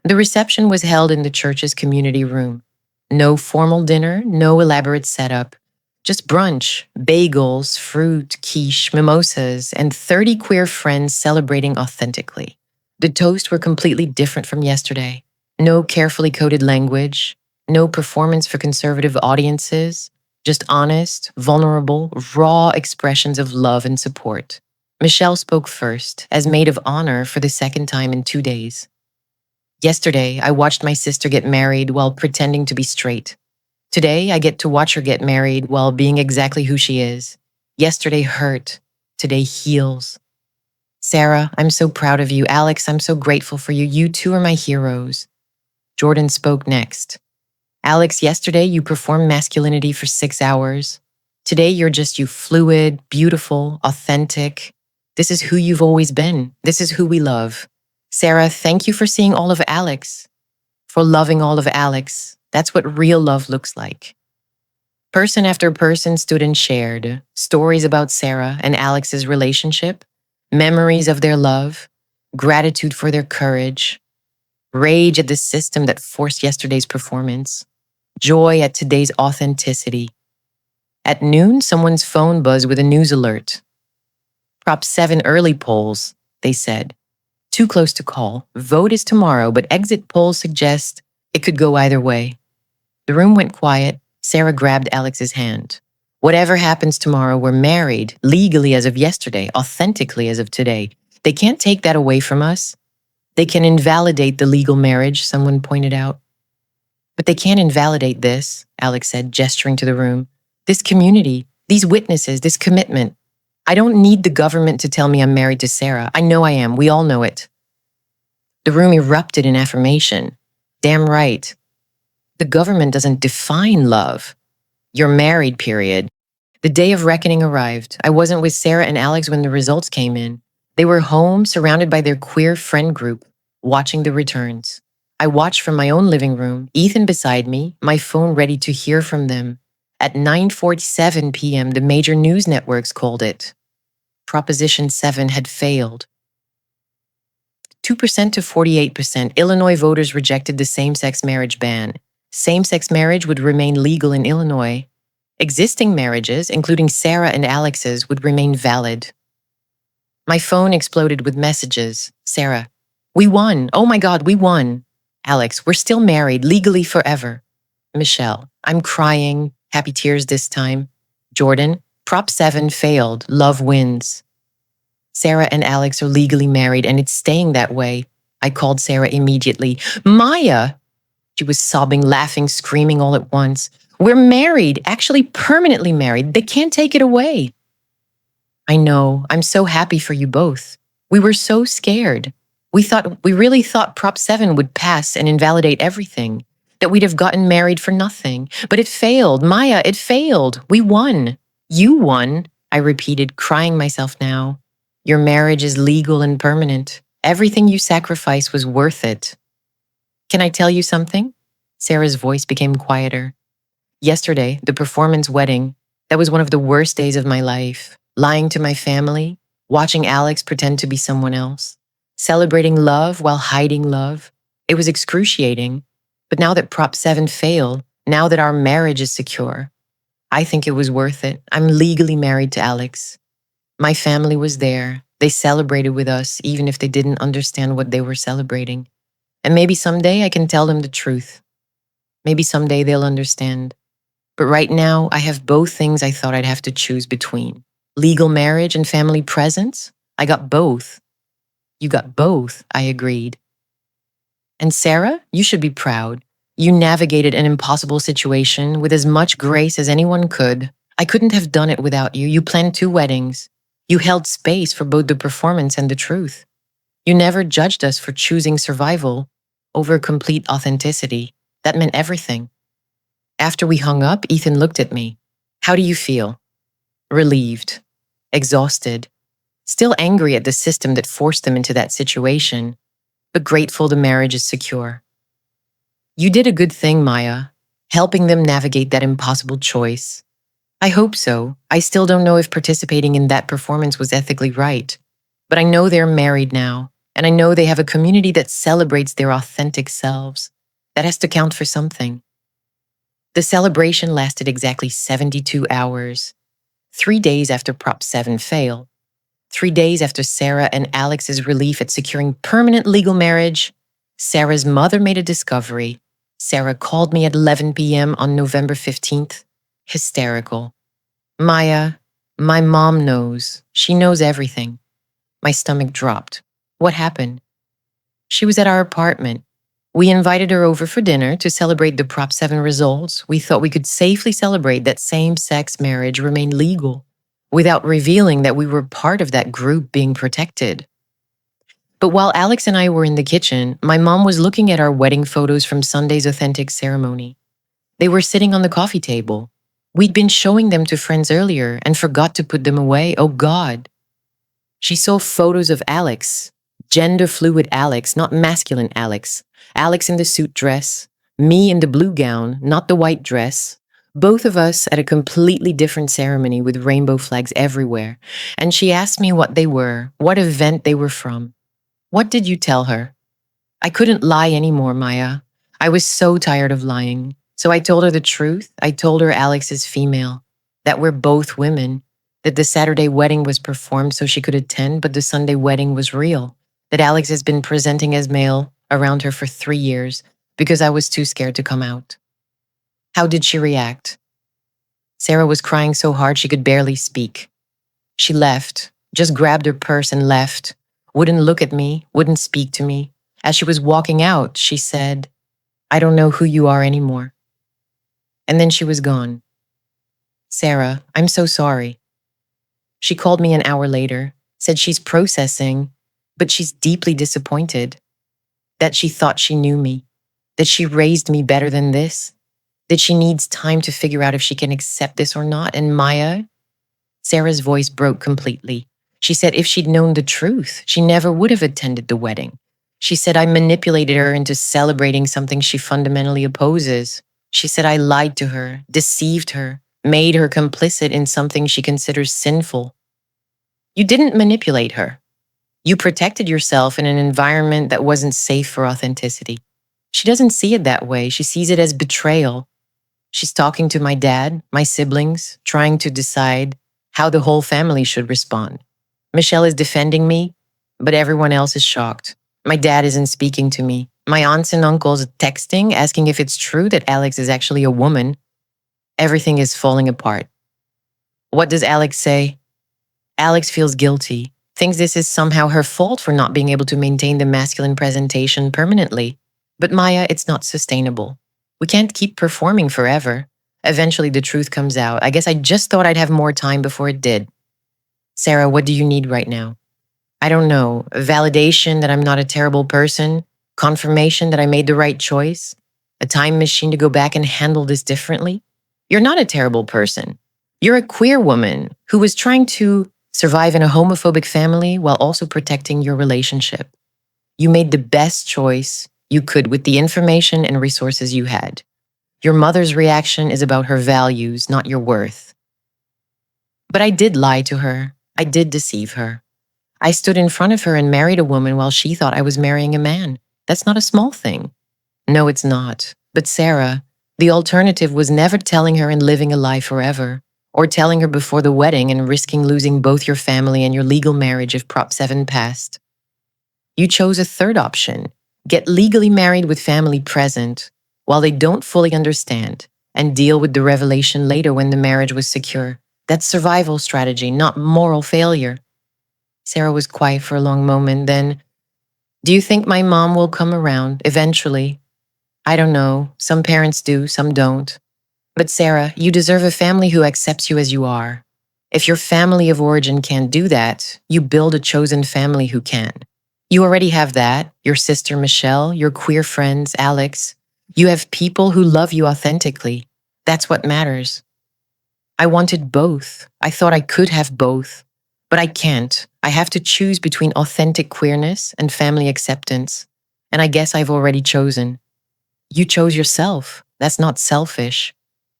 Speaker 1: The reception was held in the church's community room. No formal dinner, no elaborate setup. Just brunch, bagels, fruit, quiche, mimosas, and 30 queer friends celebrating authentically. The toasts were completely different from yesterday. No carefully coded language, no performance for conservative audiences, just honest, vulnerable, raw expressions of love and support. Michelle spoke first, as maid of honor for the second time in 2 days. Yesterday, I watched my sister get married while pretending to be straight. Today, I get to watch her get married while being exactly who she is. Yesterday hurt. Today heals. Sarah, I'm so proud of you. Alex, I'm so grateful for you. You two are my heroes. Jordan spoke next. Alex, yesterday you performed masculinity for 6 hours. Today you're just you, fluid, beautiful, authentic. This is who you've always been. This is who we love. Sarah, thank you for seeing all of Alex, for loving all of Alex. That's what real love looks like. Person after person stood and shared stories about Sarah and Alex's relationship, memories of their love, gratitude for their courage, rage at the system that forced yesterday's performance, joy at today's authenticity. At noon, someone's phone buzzed with a news alert. Prop 7 early polls, they said. Too close to call. Vote is tomorrow, but exit polls suggest it could go either way. The room went quiet. Sarah grabbed Alex's hand. Whatever happens tomorrow, we're married, legally as of yesterday, authentically as of today. They can't take that away from us. They can invalidate the legal marriage, someone pointed out. But they can't invalidate this, Alex said, gesturing to the room. This community, these witnesses, this commitment. I don't need the government to tell me I'm married to Sarah. I know I am. We all know it. The room erupted in affirmation. Damn right. The government doesn't define love. You're married, period. The day of reckoning arrived. I wasn't with Sarah and Alex when the results came in. They were home, surrounded by their queer friend group, watching the returns. I watched from my own living room, Ethan beside me, my phone ready to hear from them. At 9:47 p.m., the major news networks called it. Proposition 7 had failed. 2% to 48%, Illinois voters rejected the same-sex marriage ban. Same-sex marriage would remain legal in Illinois. Existing marriages, including Sarah and Alex's, would remain valid. My phone exploded with messages. Sarah, we won. Oh my God, we won. Alex, we're still married, legally forever. Michelle, I'm crying, happy tears this time. Jordan, Prop 7 failed, love wins. Sarah and Alex are legally married and it's staying that way. I called Sarah immediately. Maya! She was sobbing, laughing, screaming all at once. We're married, actually permanently married. They can't take it away. I know. I'm so happy for you both. We were so scared. We really thought Prop 7 would pass and invalidate everything, that we'd have gotten married for nothing. But it failed. Maya, it failed. We won. You won, I repeated, crying myself now. Your marriage is legal and permanent. Everything you sacrificed was worth it. Can I tell you something? Sarah's voice became quieter. Yesterday, the performance wedding, that was one of the worst days of my life. Lying to my family, watching Alex pretend to be someone else, celebrating love while hiding love. It was excruciating. But now that Prop 7 failed, now that our marriage is secure, I think it was worth it. I'm legally married to Alex. My family was there. They celebrated with us, even if they didn't understand what they were celebrating. And maybe someday I can tell them the truth. Maybe someday they'll understand. But right now, I have both things I thought I'd have to choose between. Legal marriage and family presence? I got both. You got both, I agreed. And Sarah, you should be proud. You navigated an impossible situation with as much grace as anyone could. I couldn't have done it without you. You planned 2 weddings. You held space for both the performance and the truth. You never judged us for choosing survival over complete authenticity. That meant everything. After we hung up, Ethan looked at me. How do you feel? Relieved, exhausted, still angry at the system that forced them into that situation, but grateful the marriage is secure. You did a good thing, Maya, helping them navigate that impossible choice. I hope so. I still don't know if participating in that performance was ethically right, but I know they're married now, and I know they have a community that celebrates their authentic selves. That has to count for something. The celebration lasted exactly 72 hours, 3 days after Prop 7 failed, 3 days after Sarah and Alex's relief at securing permanent legal marriage. Sarah's mother made a discovery. Sarah called me at 11 p.m. on November 15th, hysterical. Maya, my mom knows. She knows everything. My stomach dropped. What happened? She was at our apartment. We invited her over for dinner to celebrate the Prop 7 results. We thought we could safely celebrate that same-sex marriage remained legal without revealing that we were part of that group being protected. But while Alex and I were in the kitchen, my mom was looking at our wedding photos from Sunday's authentic ceremony. They were sitting on the coffee table. We'd been showing them to friends earlier and forgot to put them away. Oh God. She saw photos of Alex, gender-fluid Alex, not masculine Alex. Alex in the suit dress, me in the blue gown, not the white dress. Both of us at a completely different ceremony with rainbow flags everywhere. And she asked me what they were, what event they were from. What did you tell her? I couldn't lie anymore, Maya. I was so tired of lying. So I told her the truth. I told her Alex is female, that we're both women, that the Saturday wedding was performed so she could attend, but the Sunday wedding was real, that Alex has been presenting as male around her for 3 years because I was too scared to come out. How did she react? Sarah was crying so hard she could barely speak. She left, just grabbed her purse and left, wouldn't look at me, wouldn't speak to me. As she was walking out, she said, I don't know who you are anymore. And then she was gone. Sarah, I'm so sorry. She called me an hour later, said she's processing, but she's deeply disappointed. That she thought she knew me, that she raised me better than this, that she needs time to figure out if she can accept this or not. And Maya, Sarah's voice broke completely. She said if she'd known the truth, she never would have attended the wedding. She said I manipulated her into celebrating something she fundamentally opposes. She said I lied to her, deceived her, made her complicit in something she considers sinful. You didn't manipulate her. You protected yourself in an environment that wasn't safe for authenticity. She doesn't see it that way. She sees it as betrayal. She's talking to my dad, my siblings, trying to decide how the whole family should respond. Michelle is defending me, but everyone else is shocked. My dad isn't speaking to me. My aunts and uncles texting, asking if it's true that Alex is actually a woman. Everything is falling apart. What does Alex say? Alex feels guilty, thinks this is somehow her fault for not being able to maintain the masculine presentation permanently. But Maya, it's not sustainable. We can't keep performing forever. Eventually the truth comes out. I guess I just thought I'd have more time before it did. Sarah, what do you need right now? I don't know. Validation that I'm not a terrible person? Confirmation that I made the right choice? A time machine to go back and handle this differently? You're not a terrible person. You're a queer woman who was trying to survive in a homophobic family while also protecting your relationship. You made the best choice you could with the information and resources you had. Your mother's reaction is about her values, not your worth. But I did lie to her. I did deceive her. I stood in front of her and married a woman while she thought I was marrying a man. That's not a small thing. No, it's not. But Sarah, the alternative was never telling her and living a lie forever, or telling her before the wedding and risking losing both your family and your legal marriage if Prop 7 passed. You chose a third option. Get legally married with family present while they don't fully understand and deal with the revelation later when the marriage was secure. That's survival strategy, not moral failure. Sarah was quiet for a long moment. Then, do you think my mom will come around eventually? I don't know. Some parents do, some don't. But Sarah, you deserve a family who accepts you as you are. If your family of origin can't do that, you build a chosen family who can. You already have that, your sister Michelle, your queer friends, Alex. You have people who love you authentically. That's what matters. I wanted both. I thought I could have both. But I can't. I have to choose between authentic queerness and family acceptance. And I guess I've already chosen. You chose yourself. That's not selfish.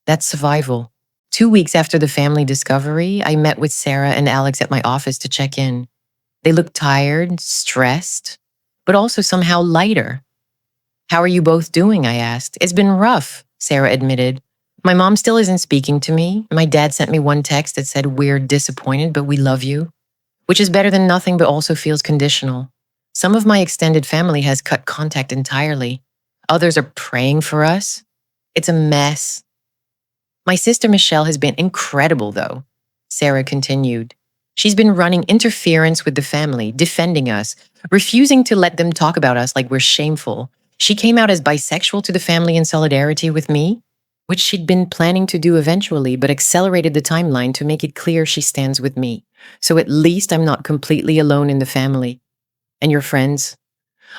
Speaker 1: That's survival. 2 weeks after the family discovery, I met with Sarah and Alex at my office to check in. They looked tired, stressed, but also somehow lighter. How are you both doing? I asked. It's been rough, Sarah admitted. My mom still isn't speaking to me. My dad sent me one text that said, "We're disappointed, but we love you," which is better than nothing, but also feels conditional. Some of my extended family has cut contact entirely. Others are praying for us. It's a mess. My sister Michelle has been incredible, though, Sarah continued. She's been running interference with the family, defending us, refusing to let them talk about us like we're shameful. She came out as bisexual to the family in solidarity with me, which she'd been planning to do eventually, but accelerated the timeline to make it clear she stands with me. So at least I'm not completely alone in the family. And your friends?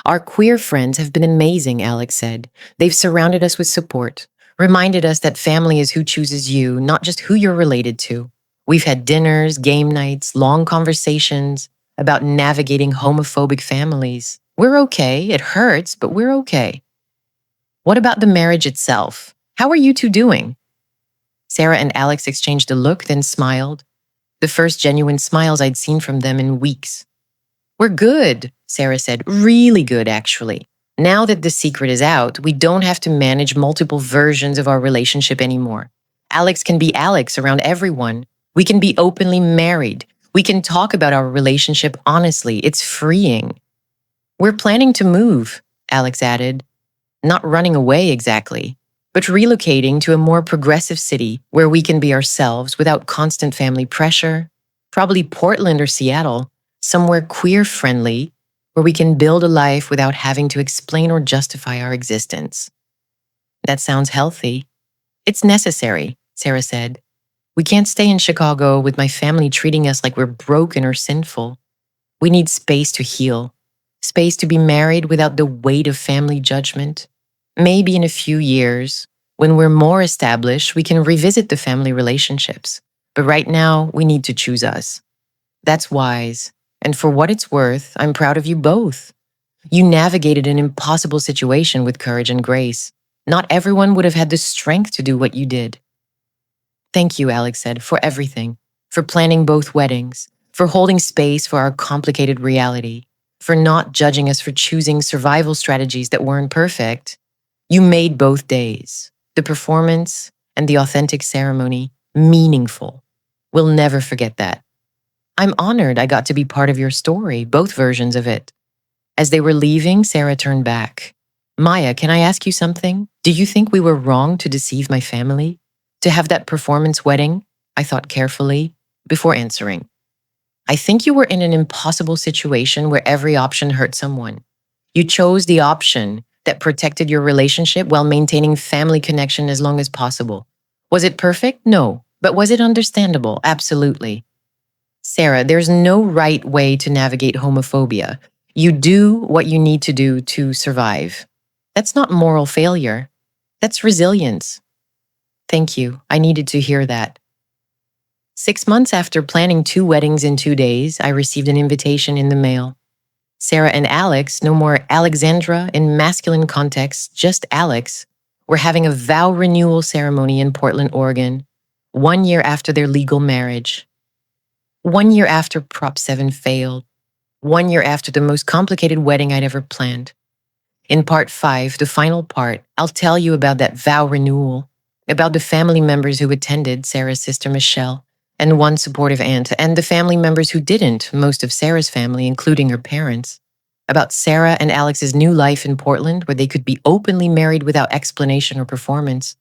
Speaker 1: Our queer friends have been amazing, Alex said. They've surrounded us with support, reminded us that family is who chooses you, not just who you're related to. We've had dinners, game nights, long conversations about navigating homophobic families. We're okay. It hurts, but we're okay. What about the marriage itself? How are you two doing? Sarah and Alex exchanged a look, then smiled. The first genuine smiles I'd seen from them in weeks. We're good, Sarah said. Really good, actually. Now that the secret is out, we don't have to manage multiple versions of our relationship anymore. Alex can be Alex around everyone. We can be openly married. We can talk about our relationship honestly. It's freeing. We're planning to move, Alex added. Not running away exactly, but relocating to a more progressive city where we can be ourselves without constant family pressure. Probably Portland or Seattle, somewhere queer-friendly, where we can build a life without having to explain or justify our existence. That sounds healthy. It's necessary, Sarah said. We can't stay in Chicago with my family treating us like we're broken or sinful. We need space to heal, space to be married without the weight of family judgment. Maybe in a few years, when we're more established, we can revisit the family relationships. But right now, we need to choose us. That's wise. And for what it's worth, I'm proud of you both. You navigated an impossible situation with courage and grace. Not everyone would have had the strength to do what you did. Thank you, Alex said, for everything. For planning both weddings. For holding space for our complicated reality. For not judging us for choosing survival strategies that weren't perfect. You made both days, the performance and the authentic ceremony, meaningful. We'll never forget that. I'm honored I got to be part of your story, both versions of it. As they were leaving, Sarah turned back. Maya, can I ask you something? Do you think we were wrong to deceive my family? To have that performance wedding? I thought carefully, before answering. I think you were in an impossible situation where every option hurt someone. You chose the option that protected your relationship while maintaining family connection as long as possible. Was it perfect? No. But was it understandable? Absolutely. Sarah, there's no right way to navigate homophobia. You do what you need to do to survive. That's not moral failure. That's resilience. Thank you. I needed to hear that. 6 months after planning 2 weddings in 2 days, I received an invitation in the mail. Sarah and Alex, no more Alexandra in masculine context, just Alex, were having a vow renewal ceremony in Portland, Oregon, 1 year after their legal marriage. 1 year after Prop 7 failed. 1 year after the most complicated wedding I'd ever planned. In part 5, the final part, I'll tell you about that vow renewal, about the family members who attended, Sarah's sister Michelle, and one supportive aunt, and the family members who didn't, most of Sarah's family, including her parents. About Sarah and Alex's new life in Portland, where they could be openly married without explanation or performance.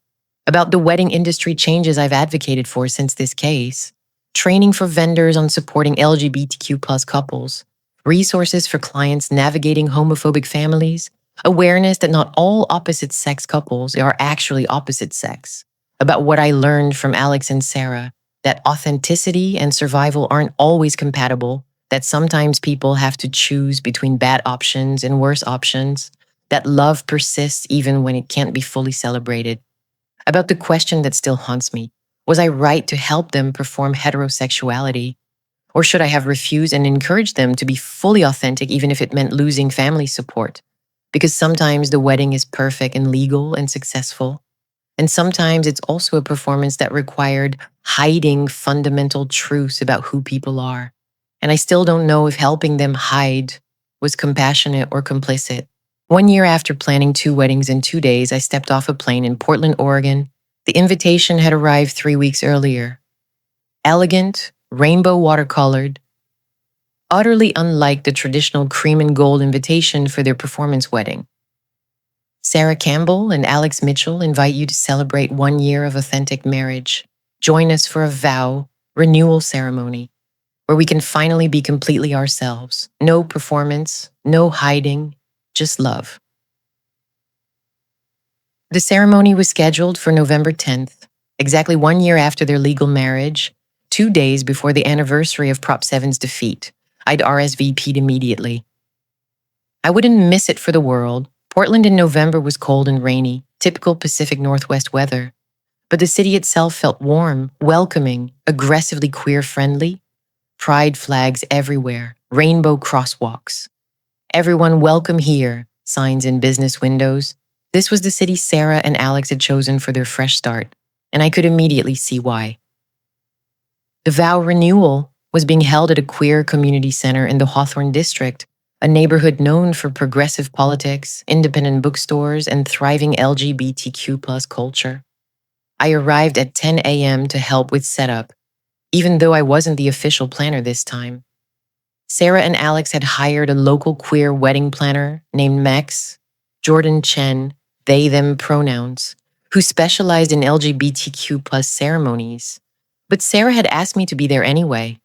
Speaker 1: about the wedding industry changes I've advocated for since this case, training for vendors on supporting LGBTQ plus couples, resources for clients navigating homophobic families, awareness that not all opposite sex couples are actually opposite sex, about what I learned from Alex and Sarah, that authenticity and survival aren't always compatible, that sometimes people have to choose between bad options and worse options, that love persists even when it can't be fully celebrated, about the question that still haunts me. Was I right to help them perform heterosexuality? Or should I have refused and encouraged them to be fully authentic even if it meant losing family support? Because sometimes the wedding is perfect and legal and successful. And sometimes it's also a performance that required hiding fundamental truths about who people are. And I still don't know if helping them hide was compassionate or complicit. 1 year after planning 2 weddings in 2 days, I stepped off a plane in Portland, Oregon. The invitation had arrived 3 weeks earlier. Elegant, rainbow watercolored, utterly unlike the traditional cream and gold invitation for their performance wedding. Sarah Campbell and Alex Mitchell invite you to celebrate 1 year of authentic marriage. Join us for a vow renewal ceremony where we can finally be completely ourselves. No performance, no hiding, just love. The ceremony was scheduled for November 10th, exactly 1 year after their legal marriage, 2 days before the anniversary of Prop 7's defeat. I'd RSVP'd immediately. I wouldn't miss it for the world. Portland in November was cold and rainy, typical Pacific Northwest weather. But the city itself felt warm, welcoming, aggressively queer-friendly. Pride flags everywhere, rainbow crosswalks. Everyone welcome here, signs in business windows. This was the city Sarah and Alex had chosen for their fresh start, and I could immediately see why. The vow renewal was being held at a queer community center in the Hawthorne district, a neighborhood known for progressive politics, independent bookstores, and thriving LGBTQ plus culture. I arrived at 10 a.m. to help with setup, even though I wasn't the official planner this time. Sarah and Alex had hired a local queer wedding planner named Max, Jordan Chen, they-them pronouns, who specialized in LGBTQ plus ceremonies. But Sarah had asked me to be there anyway.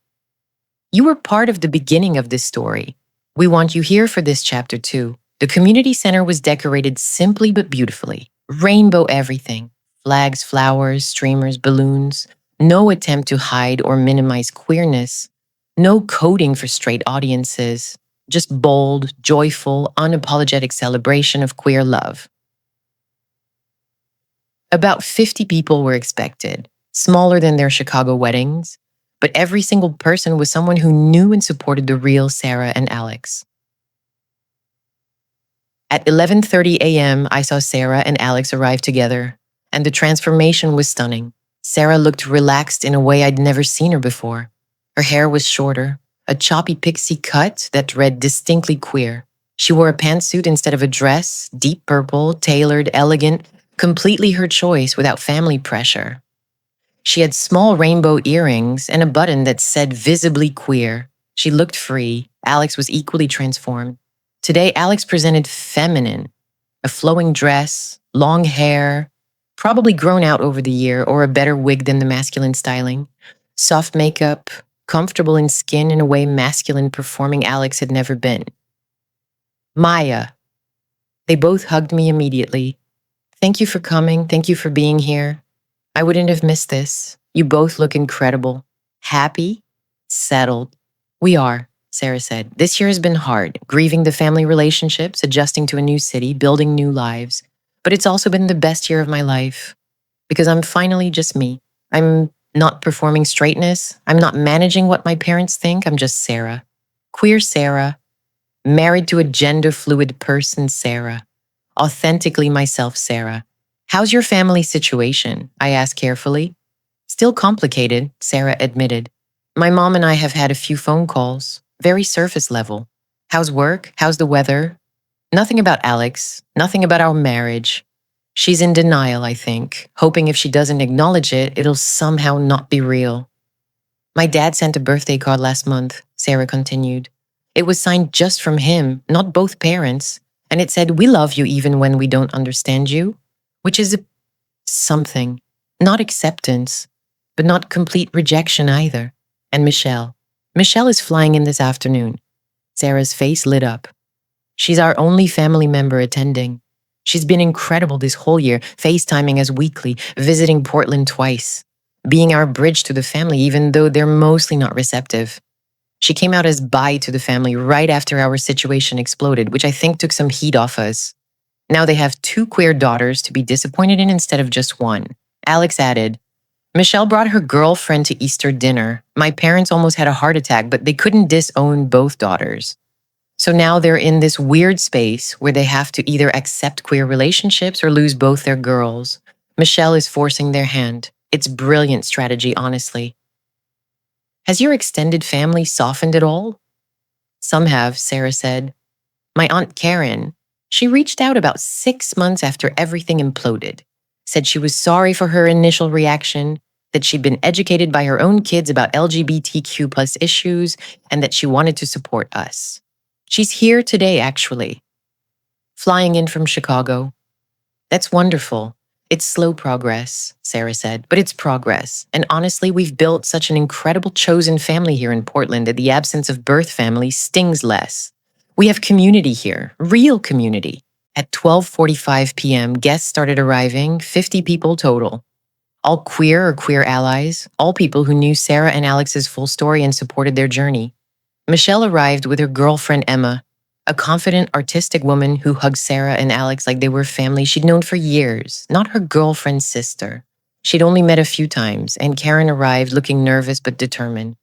Speaker 1: You were part of the beginning of this story. We want you here for this chapter too. The community center was decorated simply but beautifully. Rainbow everything. Flags, flowers, streamers, balloons. No attempt to hide or minimize queerness. No coding for straight audiences. Just bold, joyful, unapologetic celebration of queer love. About 50 people were expected, smaller than their Chicago weddings, but every single person was someone who knew and supported the real Sarah and Alex. At 11:30 a.m., I saw Sarah and Alex arrive together, and the transformation was stunning. Sarah looked relaxed in a way I'd never seen her before. Her hair was shorter, a choppy pixie cut that read distinctly queer. She wore a pantsuit instead of a dress, deep purple, tailored, elegant, completely her choice without family pressure. She had small rainbow earrings and a button that said visibly queer. She looked free. Alex was equally transformed. Today, Alex presented feminine, a flowing dress, long hair, probably grown out over the year or a better wig than the masculine styling, soft makeup, comfortable in skin in a way masculine performing Alex had never been. Maya. They both hugged me immediately. Thank you for coming. Thank you for being here. I wouldn't have missed this. You both look incredible. Happy? Settled. We are, Sarah said. This year has been hard, grieving the family relationships, adjusting to a new city, building new lives. But it's also been the best year of my life because I'm finally just me. I'm not performing straightness. I'm not managing what my parents think. I'm just Sarah. Queer Sarah. Married to a gender-fluid person, Sarah. Authentically myself, Sarah. How's your family situation? I asked carefully. Still complicated, Sarah admitted. My mom and I have had a few phone calls, very surface level. How's work? How's the weather? Nothing about Alex, nothing about our marriage. She's in denial, I think, hoping if she doesn't acknowledge it, it'll somehow not be real. My dad sent a birthday card last month, Sarah continued. It was signed just from him, not both parents, and it said, "We love you even when we don't understand you," which is a something. Not acceptance, but not complete rejection either. And Michelle. Michelle is flying in this afternoon. Sarah's face lit up. She's our only family member attending. She's been incredible this whole year, FaceTiming us weekly, visiting Portland twice, being our bridge to the family, even though they're mostly not receptive. She came out as bi to the family right after our situation exploded, which I think took some heat off us. Now they have 2 queer daughters to be disappointed in instead of just one. Alex added, Michelle brought her girlfriend to Easter dinner. My parents almost had a heart attack, but they couldn't disown both daughters. So now they're in this weird space where they have to either accept queer relationships or lose both their girls. Michelle is forcing their hand. It's brilliant strategy, honestly. Has your extended family softened at all? Some have, Sarah said. My Aunt Karen, she reached out about 6 months after everything imploded, said she was sorry for her initial reaction, that she'd been educated by her own kids about LGBTQ plus issues, and that she wanted to support us. She's here today, actually. Flying in from Chicago. That's wonderful. It's slow progress, Sarah said, but it's progress. And honestly, we've built such an incredible chosen family here in Portland that the absence of birth family stings less. We have community here, real community. At 12:45 p.m., guests started arriving, 50 people total. All queer or queer allies, all people who knew Sarah and Alex's full story and supported their journey. Michelle arrived with her girlfriend Emma, a confident, artistic woman who hugged Sarah and Alex like they were family she'd known for years, not her girlfriend's sister. She'd only met a few times, and Karen arrived looking nervous but determined.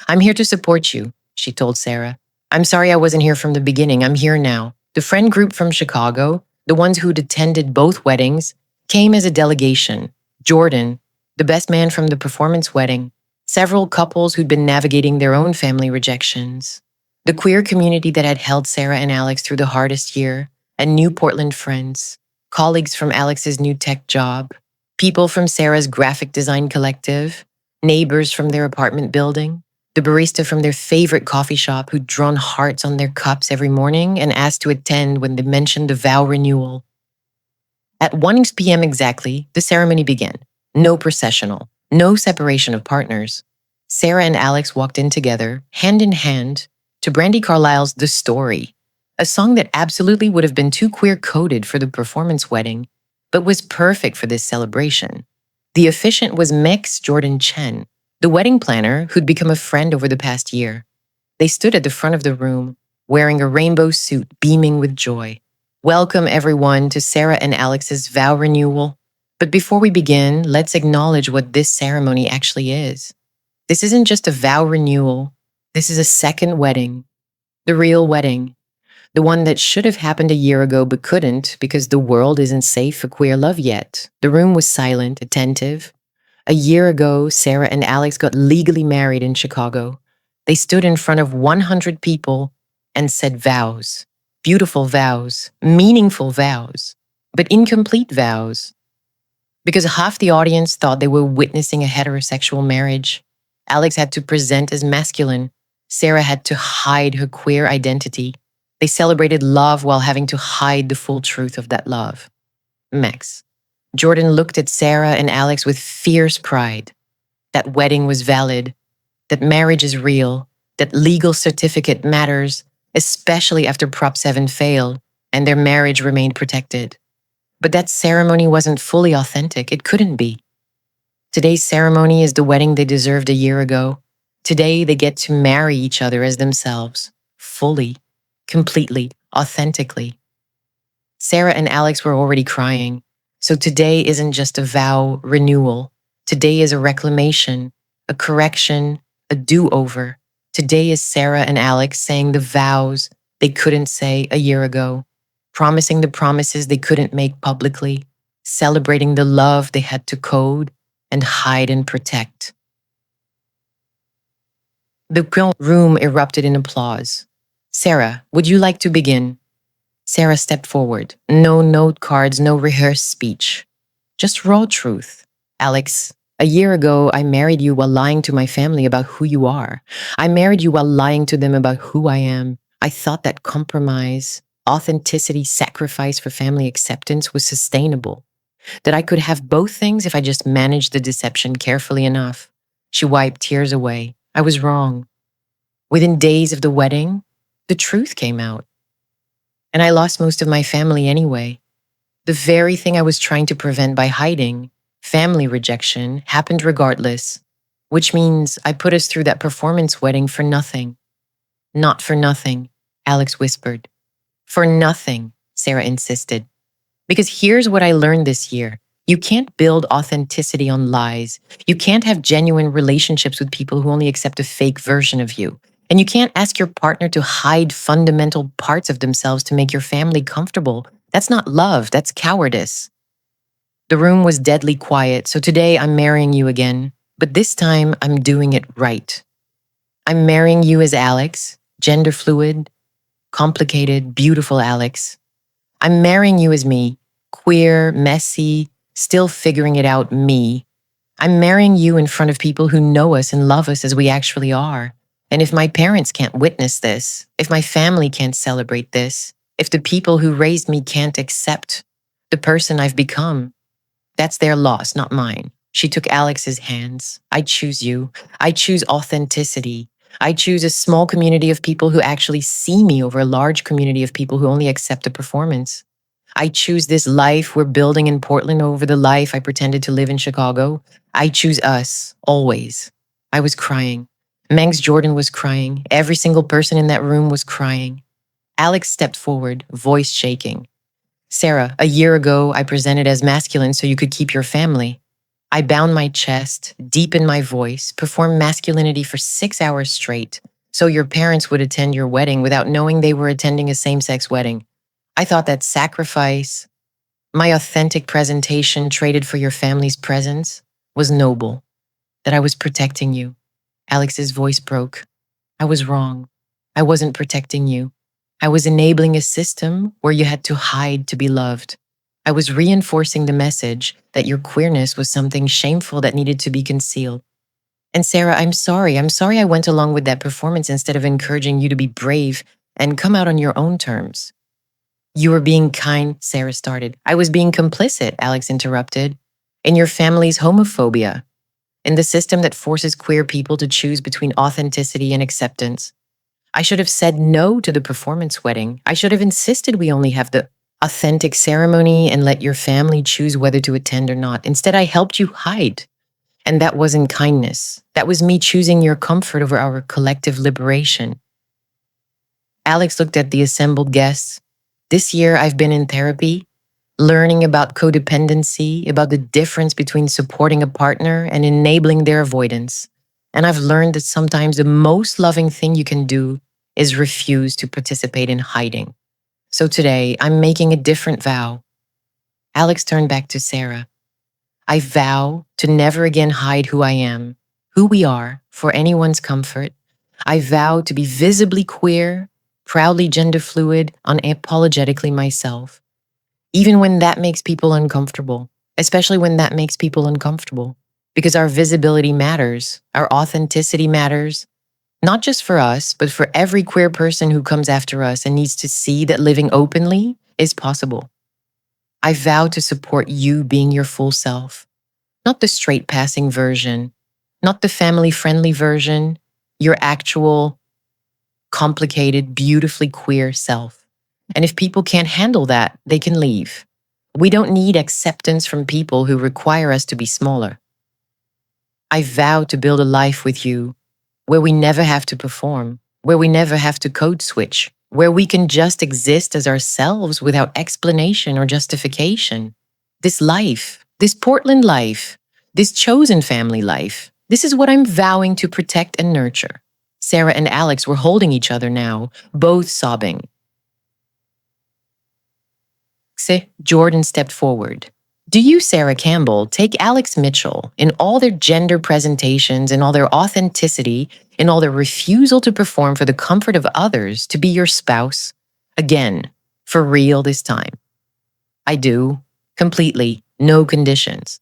Speaker 1: I'm here to support you, she told Sarah. I'm sorry I wasn't here from the beginning. I'm here now. The friend group from Chicago, the ones who'd attended both weddings, came as a delegation. Jordan, the best man from the performance wedding, several couples who'd been navigating their own family rejections, the queer community that had held Sarah and Alex through the hardest year, and new Portland friends, colleagues from Alex's new tech job, people from Sarah's graphic design collective, neighbors from their apartment building, the barista from their favorite coffee shop who'd drawn hearts on their cups every morning and asked to attend when they mentioned the vow renewal. At 1 p.m. exactly, the ceremony began. No processional, no separation of partners. Sarah and Alex walked in together, hand in hand, to Brandi Carlile's The Story, a song that absolutely would have been too queer-coded for the performance wedding, but was perfect for this celebration. The officiant was Mex Jordan Chen, the wedding planner who'd become a friend over the past year. They stood at the front of the room, wearing a rainbow suit, beaming with joy. Welcome, everyone, to Sarah and Alex's vow renewal. But before we begin, let's acknowledge what this ceremony actually is. This isn't just a vow renewal. This is a second wedding, the real wedding, the one that should have happened a year ago but couldn't because the world isn't safe for queer love yet. The room was silent, attentive. A year ago, Sarah and Alex got legally married in Chicago. They stood in front of 100 people and said vows, beautiful vows, meaningful vows, but incomplete vows. Because half the audience thought they were witnessing a heterosexual marriage, Alex had to present as masculine. Sarah had to hide her queer identity. They celebrated love while having to hide the full truth of that love. Max. Jordan looked at Sarah and Alex with fierce pride. That wedding was valid, that marriage is real, that legal certificate matters, especially after Prop 7 failed and their marriage remained protected. But that ceremony wasn't fully authentic. It couldn't be. Today's ceremony is the wedding they deserved a year ago. Today, they get to marry each other as themselves, fully, completely, authentically. Sarah and Alex were already crying. So today isn't just a vow renewal. Today is a reclamation, a correction, a do-over. Today is Sarah and Alex saying the vows they couldn't say a year ago, promising the promises they couldn't make publicly, celebrating the love they had to code and hide and protect. The room erupted in applause. Sarah, would you like to begin? Sarah stepped forward. No note cards, no rehearsed speech. Just raw truth. Alex, a year ago, I married you while lying to my family about who you are. I married you while lying to them about who I am. I thought that compromise, authenticity, sacrifice for family acceptance was sustainable. that I could have both things if I just managed the deception carefully enough. She wiped tears away. I was wrong. Within days of the wedding, the truth came out. And I lost most of my family anyway. The very thing I was trying to prevent by hiding, family rejection, happened regardless, which means I put us through that performance wedding for nothing. Not for nothing, Alex whispered. For nothing, Sarah insisted. Because here's what I learned this year. You can't build authenticity on lies. You can't have genuine relationships with people who only accept a fake version of you. And you can't ask your partner to hide fundamental parts of themselves to make your family comfortable. That's not love, that's cowardice. The room was deadly quiet, so today I'm marrying you again. But this time I'm doing it right. I'm marrying you as Alex, genderfluid, complicated, beautiful Alex. I'm marrying you as me, queer, messy, still figuring it out me. I'm marrying you in front of people who know us and love us as we actually are. And if my parents can't witness this, if my family can't celebrate this, if the people who raised me can't accept the person I've become, that's their loss, not mine. She took Alex's hands. I choose you. I choose authenticity. I choose a small community of people who actually see me over a large community of people who only accept a performance. I choose this life we're building in Portland over the life I pretended to live in Chicago. I choose us, always. I was crying. Mangs Jordan was crying. Every single person in that room was crying. Alex stepped forward, voice shaking. Sarah, a year ago, I presented as masculine so you could keep your family. I bound my chest, deepened my voice, performed masculinity for 6 hours straight, so your parents would attend your wedding without knowing they were attending a same-sex wedding. I thought that sacrifice, my authentic presentation traded for your family's presence, was noble, that I was protecting you. Alex's voice broke. I was wrong. I wasn't protecting you. I was enabling a system where you had to hide to be loved. I was reinforcing the message that your queerness was something shameful that needed to be concealed. And Sarah, I'm sorry. I'm sorry I went along with that performance instead of encouraging you to be brave and come out on your own terms. You were being kind, Sarah started. I was being complicit, Alex interrupted. In your family's homophobia. In the system that forces queer people to choose between authenticity and acceptance. I should have said no to the performance wedding. I should have insisted we only have the authentic ceremony and let your family choose whether to attend or not. Instead, I helped you hide. And that wasn't kindness. That was me choosing your comfort over our collective liberation. Alex looked at the assembled guests. This year, I've been in therapy, learning about codependency, about the difference between supporting a partner and enabling their avoidance. And I've learned that sometimes the most loving thing you can do is refuse to participate in hiding. So today, I'm making a different vow. Alex turned back to Sarah. I vow to never again hide who I am, who we are, for anyone's comfort. I vow to be visibly queer, proudly gender fluid, unapologetically myself. Even when that makes people uncomfortable, especially when that makes people uncomfortable. Because our visibility matters, our authenticity matters, not just for us, but for every queer person who comes after us and needs to see that living openly is possible. I vow to support you being your full self, not the straight passing version, not the family-friendly version, your actual, complicated, beautifully queer self. And if people can't handle that, they can leave. We don't need acceptance from people who require us to be smaller. I vow to build a life with you where we never have to perform, where we never have to code switch, where we can just exist as ourselves without explanation or justification. This life, this Portland life, this chosen family life, this is what I'm vowing to protect and nurture. Sarah and Alex were holding each other now, both sobbing. Jordan stepped forward. Do you, Sarah Campbell, take Alex Mitchell in all their gender presentations, in all their authenticity, in all their refusal to perform for the comfort of others to be your spouse? Again, for real this time. I do. Completely. No conditions.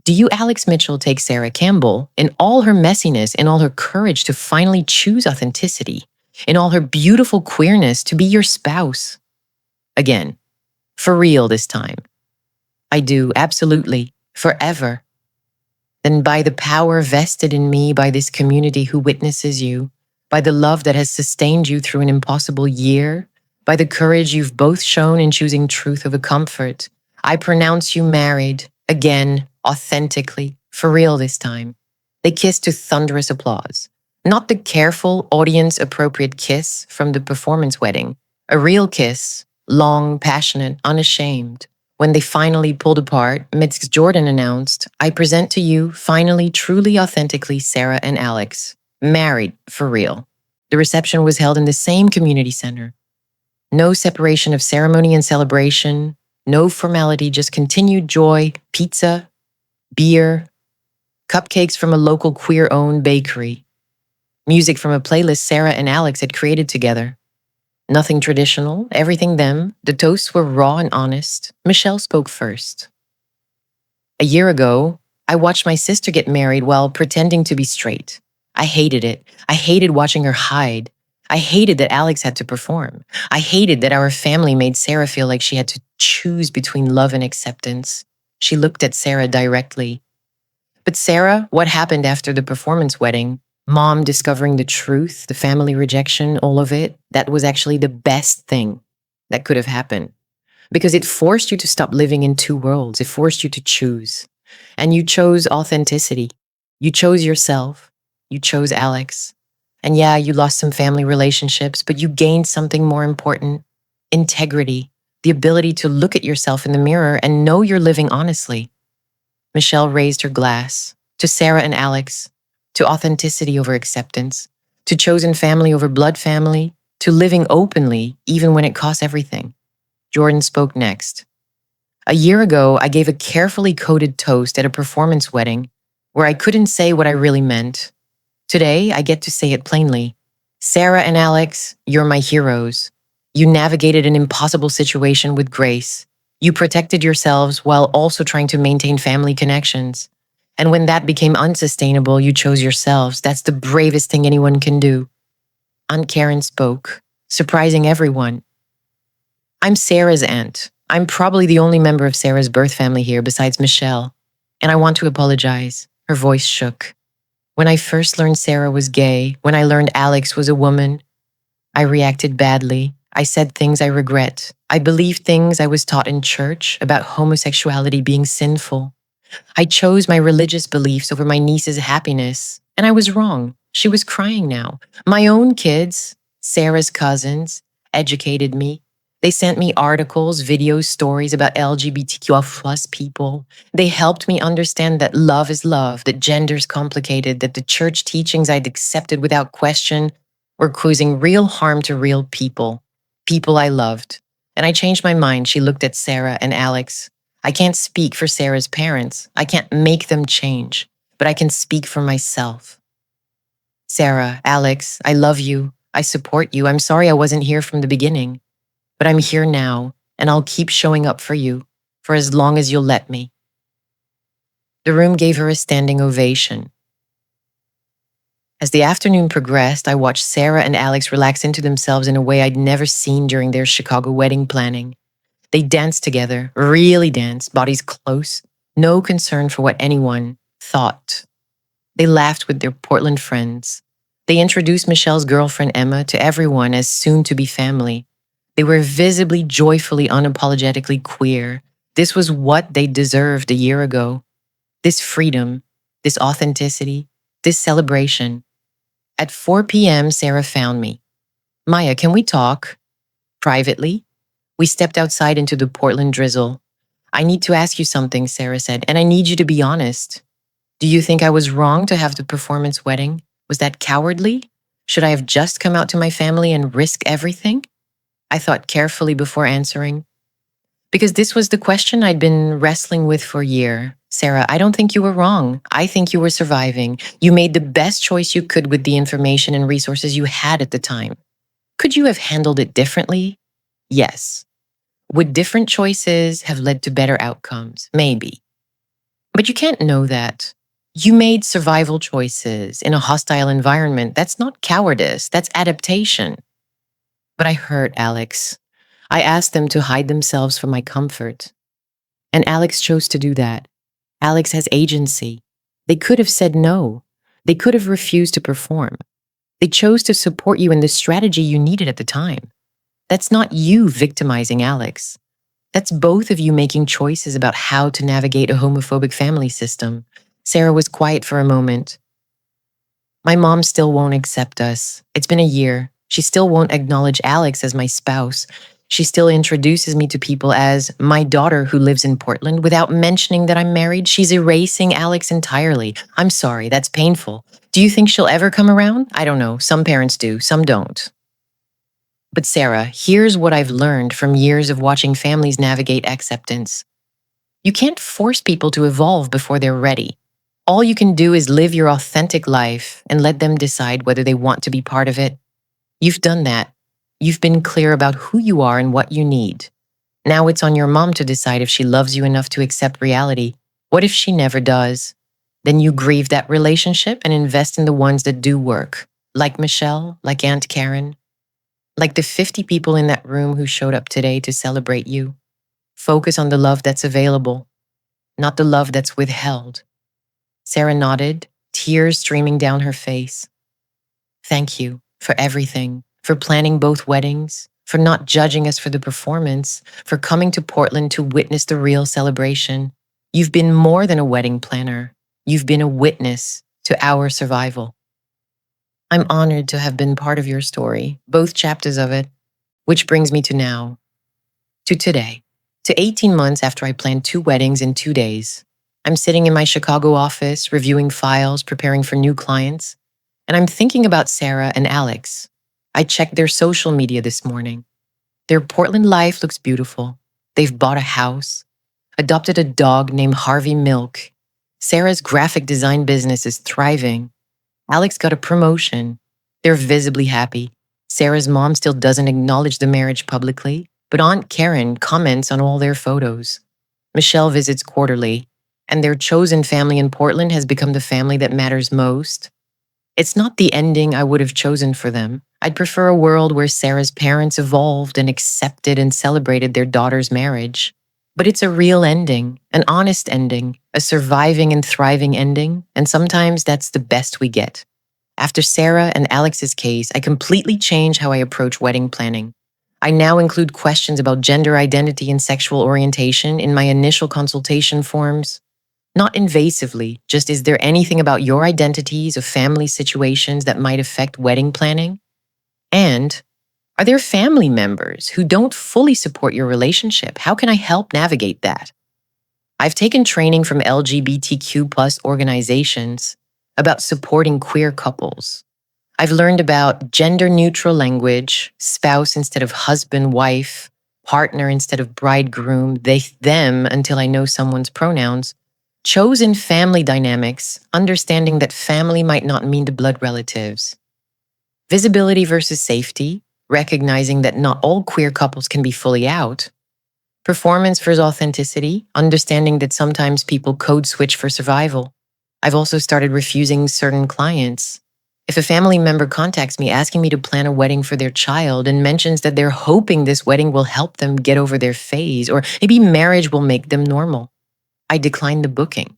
Speaker 1: Do you, Alex Mitchell, take Sarah Campbell in all her messiness, in all her courage to finally choose authenticity, in all her beautiful queerness to be your spouse? Again, for real this time. I do, absolutely, forever. Then, by the power vested in me by this community who witnesses you, by the love that has sustained you through an impossible year, by the courage you've both shown in choosing truth over comfort, I pronounce you married, again, authentically, for real this time. They kissed to thunderous applause. Not the careful, audience appropriate kiss from the performance wedding, a real kiss, long, passionate, unashamed. When they finally pulled apart, Miss Jordan announced, I present to you, finally, truly, authentically, Sarah and Alex, married for real. The reception was held in the same community center. No separation of ceremony and celebration, no formality, just continued joy, pizza, beer, cupcakes from a local queer-owned bakery, music from a playlist Sarah and Alex had created together. Nothing traditional, everything them. The toasts were raw and honest. Michelle spoke first. A year ago, I watched my sister get married while pretending to be straight. I hated it. I hated watching her hide. I hated that Alex had to perform. I hated that our family made Sarah feel like she had to choose between love and acceptance. She looked at Sarah directly. But Sarah, what happened after the performance wedding? Mom discovering the truth, the family rejection, all of it, that was actually the best thing that could have happened. Because it forced you to stop living in two worlds. It forced you to choose. And you chose authenticity. You chose yourself. You chose Alex. And yeah, you lost some family relationships, but you gained something more important: integrity, the ability to look at yourself in the mirror and know you're living honestly. Michelle raised her glass to Sarah and Alex, to authenticity over acceptance, to chosen family over blood family, to living openly even when it costs everything. Jordan spoke next. A year ago, I gave a carefully coded toast at a performance wedding where I couldn't say what I really meant. Today, I get to say it plainly. Sarah and Alex, you're my heroes. You navigated an impossible situation with grace. You protected yourselves while also trying to maintain family connections. And when that became unsustainable, you chose yourselves. That's the bravest thing anyone can do. Aunt Karen spoke, surprising everyone. I'm Sarah's aunt. I'm probably the only member of Sarah's birth family here besides Michelle. And I want to apologize. Her voice shook. When I first learned Sarah was gay, when I learned Alex was a woman, I reacted badly. I said things I regret. I believed things I was taught in church about homosexuality being sinful. I chose my religious beliefs over my niece's happiness, and I was wrong. She was crying now. My own kids, Sarah's cousins, educated me. They sent me articles, videos, stories about LGBTQ plus people. They helped me understand that love is love, that gender's complicated, that the church teachings I'd accepted without question were causing real harm to real people, people I loved. And I changed my mind. She looked at Sarah and Alex. I can't speak for Sarah's parents. I can't make them change, but I can speak for myself. Sarah, Alex, I love you. I support you. I'm sorry I wasn't here from the beginning, but I'm here now, and I'll keep showing up for you for as long as you'll let me. The room gave her a standing ovation. As the afternoon progressed, I watched Sarah and Alex relax into themselves in a way I'd never seen during their Chicago wedding planning. They danced together, really danced, bodies close, no concern for what anyone thought. They laughed with their Portland friends. They introduced Michelle's girlfriend Emma to everyone as soon-to-be family. They were visibly, joyfully, unapologetically queer. This was what they deserved a year ago. This freedom, this authenticity, this celebration. At 4 p.m., Sarah found me. Maya, can we talk? Privately? We stepped outside into the Portland drizzle. I need to ask you something, Sarah said, and I need you to be honest. Do you think I was wrong to have the performance wedding? Was that cowardly? Should I have just come out to my family and risk everything? I thought carefully before answering. Because this was the question I'd been wrestling with for a year. Sarah, I don't think you were wrong. I think you were surviving. You made the best choice you could with the information and resources you had at the time. Could you have handled it differently? Yes. Would different choices have led to better outcomes? Maybe. But you can't know that. You made survival choices in a hostile environment. That's not cowardice, that's adaptation. But I hurt Alex. I asked them to hide themselves for my comfort. And Alex chose to do that. Alex has agency. They could have said no. They could have refused to perform. They chose to support you in the strategy you needed at the time. That's not you victimizing Alex. That's both of you making choices about how to navigate a homophobic family system. Sarah was quiet for a moment. My mom still won't accept us. It's been a year. She still won't acknowledge Alex as my spouse. She still introduces me to people as my daughter who lives in Portland without mentioning that I'm married. She's erasing Alex entirely. I'm sorry, that's painful. Do you think she'll ever come around? I don't know. Some parents do, some don't. But Sarah, here's what I've learned from years of watching families navigate acceptance. You can't force people to evolve before they're ready. All you can do is live your authentic life and let them decide whether they want to be part of it. You've done that. You've been clear about who you are and what you need. Now it's on your mom to decide if she loves you enough to accept reality. What if she never does? Then you grieve that relationship and invest in the ones that do work, like Michelle, like Aunt Karen, like the 50 people in that room who showed up today to celebrate you. Focus on the love that's available, not the love that's withheld. Sarah nodded, tears streaming down her face. Thank you for everything, for planning both weddings, for not judging us for the performance, for coming to Portland to witness the real celebration. You've been more than a wedding planner. You've been a witness to our survival. I'm honored to have been part of your story, both chapters of it, which brings me to now, to today, to 18 months after I planned 2 weddings in 2 days. I'm sitting in my Chicago office, reviewing files, preparing for new clients, and I'm thinking about Sarah and Alex. I checked their social media this morning. Their Portland life looks beautiful. They've bought a house, adopted a dog named Harvey Milk. Sarah's graphic design business is thriving. Alex got a promotion. They're visibly happy. Sarah's mom still doesn't acknowledge the marriage publicly, but Aunt Karen comments on all their photos. Michelle visits quarterly, and their chosen family in Portland has become the family that matters most. It's not the ending I would have chosen for them. I'd prefer a world where Sarah's parents evolved and accepted and celebrated their daughter's marriage. But it's a real ending, an honest ending, a surviving and thriving ending, and sometimes that's the best we get. After Sarah and Alex's case, I completely changed how I approach wedding planning. I now include questions about gender identity and sexual orientation in my initial consultation forms. Not invasively, just is there anything about your identities or family situations that might affect wedding planning? And are there family members who don't fully support your relationship? How can I help navigate that? I've taken training from LGBTQ plus organizations about supporting queer couples. I've learned about gender-neutral language, spouse instead of husband, wife, partner instead of bridegroom, they, them until I know someone's pronouns, chosen family dynamics, understanding that family might not mean the blood relatives. Visibility versus safety, recognizing that not all queer couples can be fully out. Performance versus authenticity, understanding that sometimes people code switch for survival. I've also started refusing certain clients. If a family member contacts me asking me to plan a wedding for their child and mentions that they're hoping this wedding will help them get over their phase, or maybe marriage will make them normal, I decline the booking.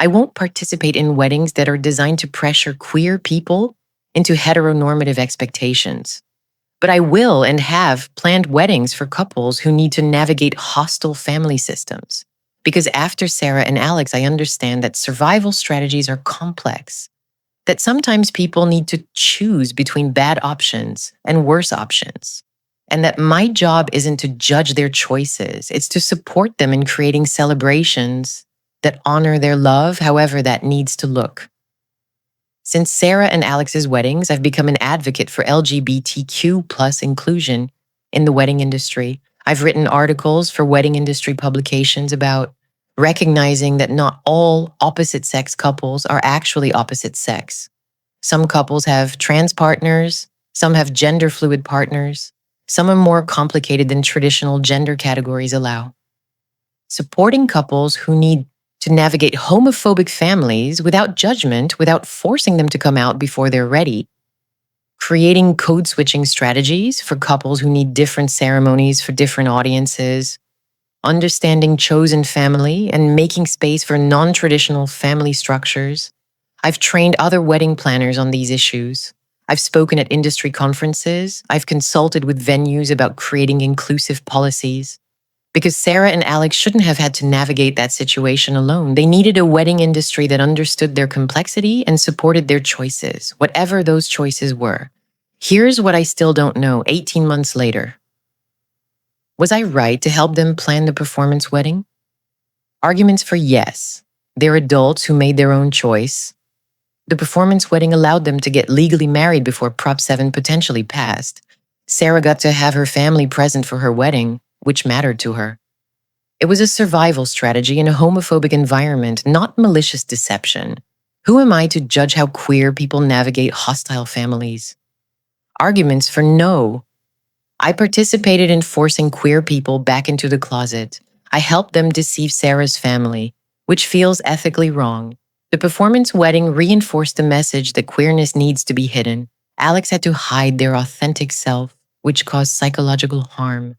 Speaker 1: I won't participate in weddings that are designed to pressure queer people into heteronormative expectations. But I will and have planned weddings for couples who need to navigate hostile family systems. Because after Sarah and Alex, I understand that survival strategies are complex, that sometimes people need to choose between bad options and worse options, and that my job isn't to judge their choices, it's to support them in creating celebrations that honor their love, however that needs to look. Since Sarah and Alex's weddings, I've become an advocate for LGBTQ plus inclusion in the wedding industry. I've written articles for wedding industry publications about recognizing that not all opposite-sex couples are actually opposite sex. Some couples have trans partners, some have gender-fluid partners, some are more complicated than traditional gender categories allow. Supporting couples who need to navigate homophobic families without judgment, without forcing them to come out before they're ready. Creating code-switching strategies for couples who need different ceremonies for different audiences. understanding chosen family, and making space for non-traditional family structures. I've trained other wedding planners on these issues. I've spoken at industry conferences. I've consulted with venues about creating inclusive policies. Because Sarah and Alex shouldn't have had to navigate that situation alone. They needed a wedding industry that understood their complexity and supported their choices, whatever those choices were. Here's what I still don't know 18 months later. Was I right to help them plan the performance wedding? Arguments for yes. They're adults who made their own choice. The performance wedding allowed them to get legally married before Prop 7 potentially passed. Sarah got to have her family present for her wedding, which mattered to her. It was a survival strategy in a homophobic environment, not malicious deception. Who am I to judge how queer people navigate hostile families? Arguments for no. I participated in forcing queer people back into the closet. I helped them deceive Sarah's family, which feels ethically wrong. The performance wedding reinforced the message that queerness needs to be hidden. Alex had to hide their authentic self, which caused psychological harm.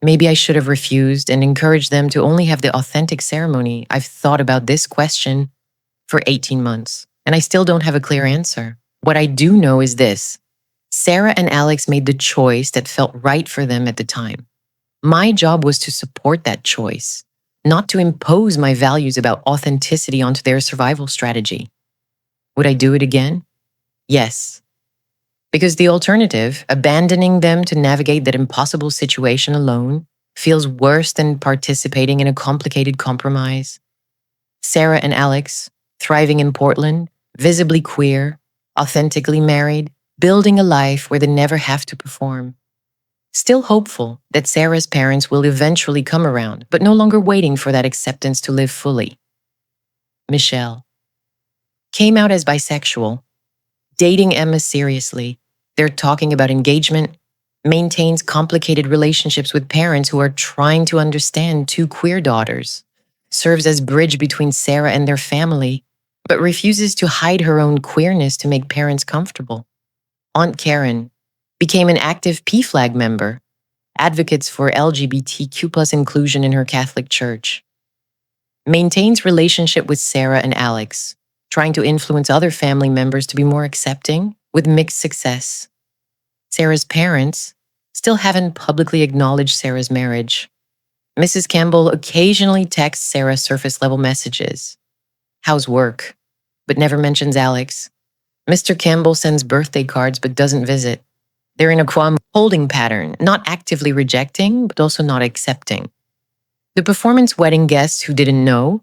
Speaker 1: Maybe I should have refused and encouraged them to only have the authentic ceremony. I've thought about this question for 18 months, and I still don't have a clear answer. What I do know is this. Sarah and Alex made the choice that felt right for them at the time. My job was to support that choice, not to impose my values about authenticity onto their survival strategy. Would I do it again? Yes. Because the alternative, abandoning them to navigate that impossible situation alone, feels worse than participating in a complicated compromise. Sarah and Alex, thriving in Portland, visibly queer, authentically married, building a life where they never have to perform. Still hopeful that Sarah's parents will eventually come around, but no longer waiting for that acceptance to live fully. Michelle came out as bisexual, dating Emma seriously. They're talking about engagement, maintains complicated relationships with parents who are trying to understand two queer daughters, serves as bridge between Sarah and their family, but refuses to hide her own queerness to make parents comfortable. Aunt Karen became an active PFLAG member, advocates for LGBTQ+ inclusion in her Catholic church. Maintains relationship with Sarah and Alex, trying to influence other family members to be more accepting, with mixed success. Sarah's parents still haven't publicly acknowledged Sarah's marriage. Mrs. Campbell occasionally texts Sarah surface-level messages. How's work? But never mentions Alex. Mr. Campbell sends birthday cards but doesn't visit. They're in a holding pattern, not actively rejecting, but also not accepting. The performance wedding guests who didn't know,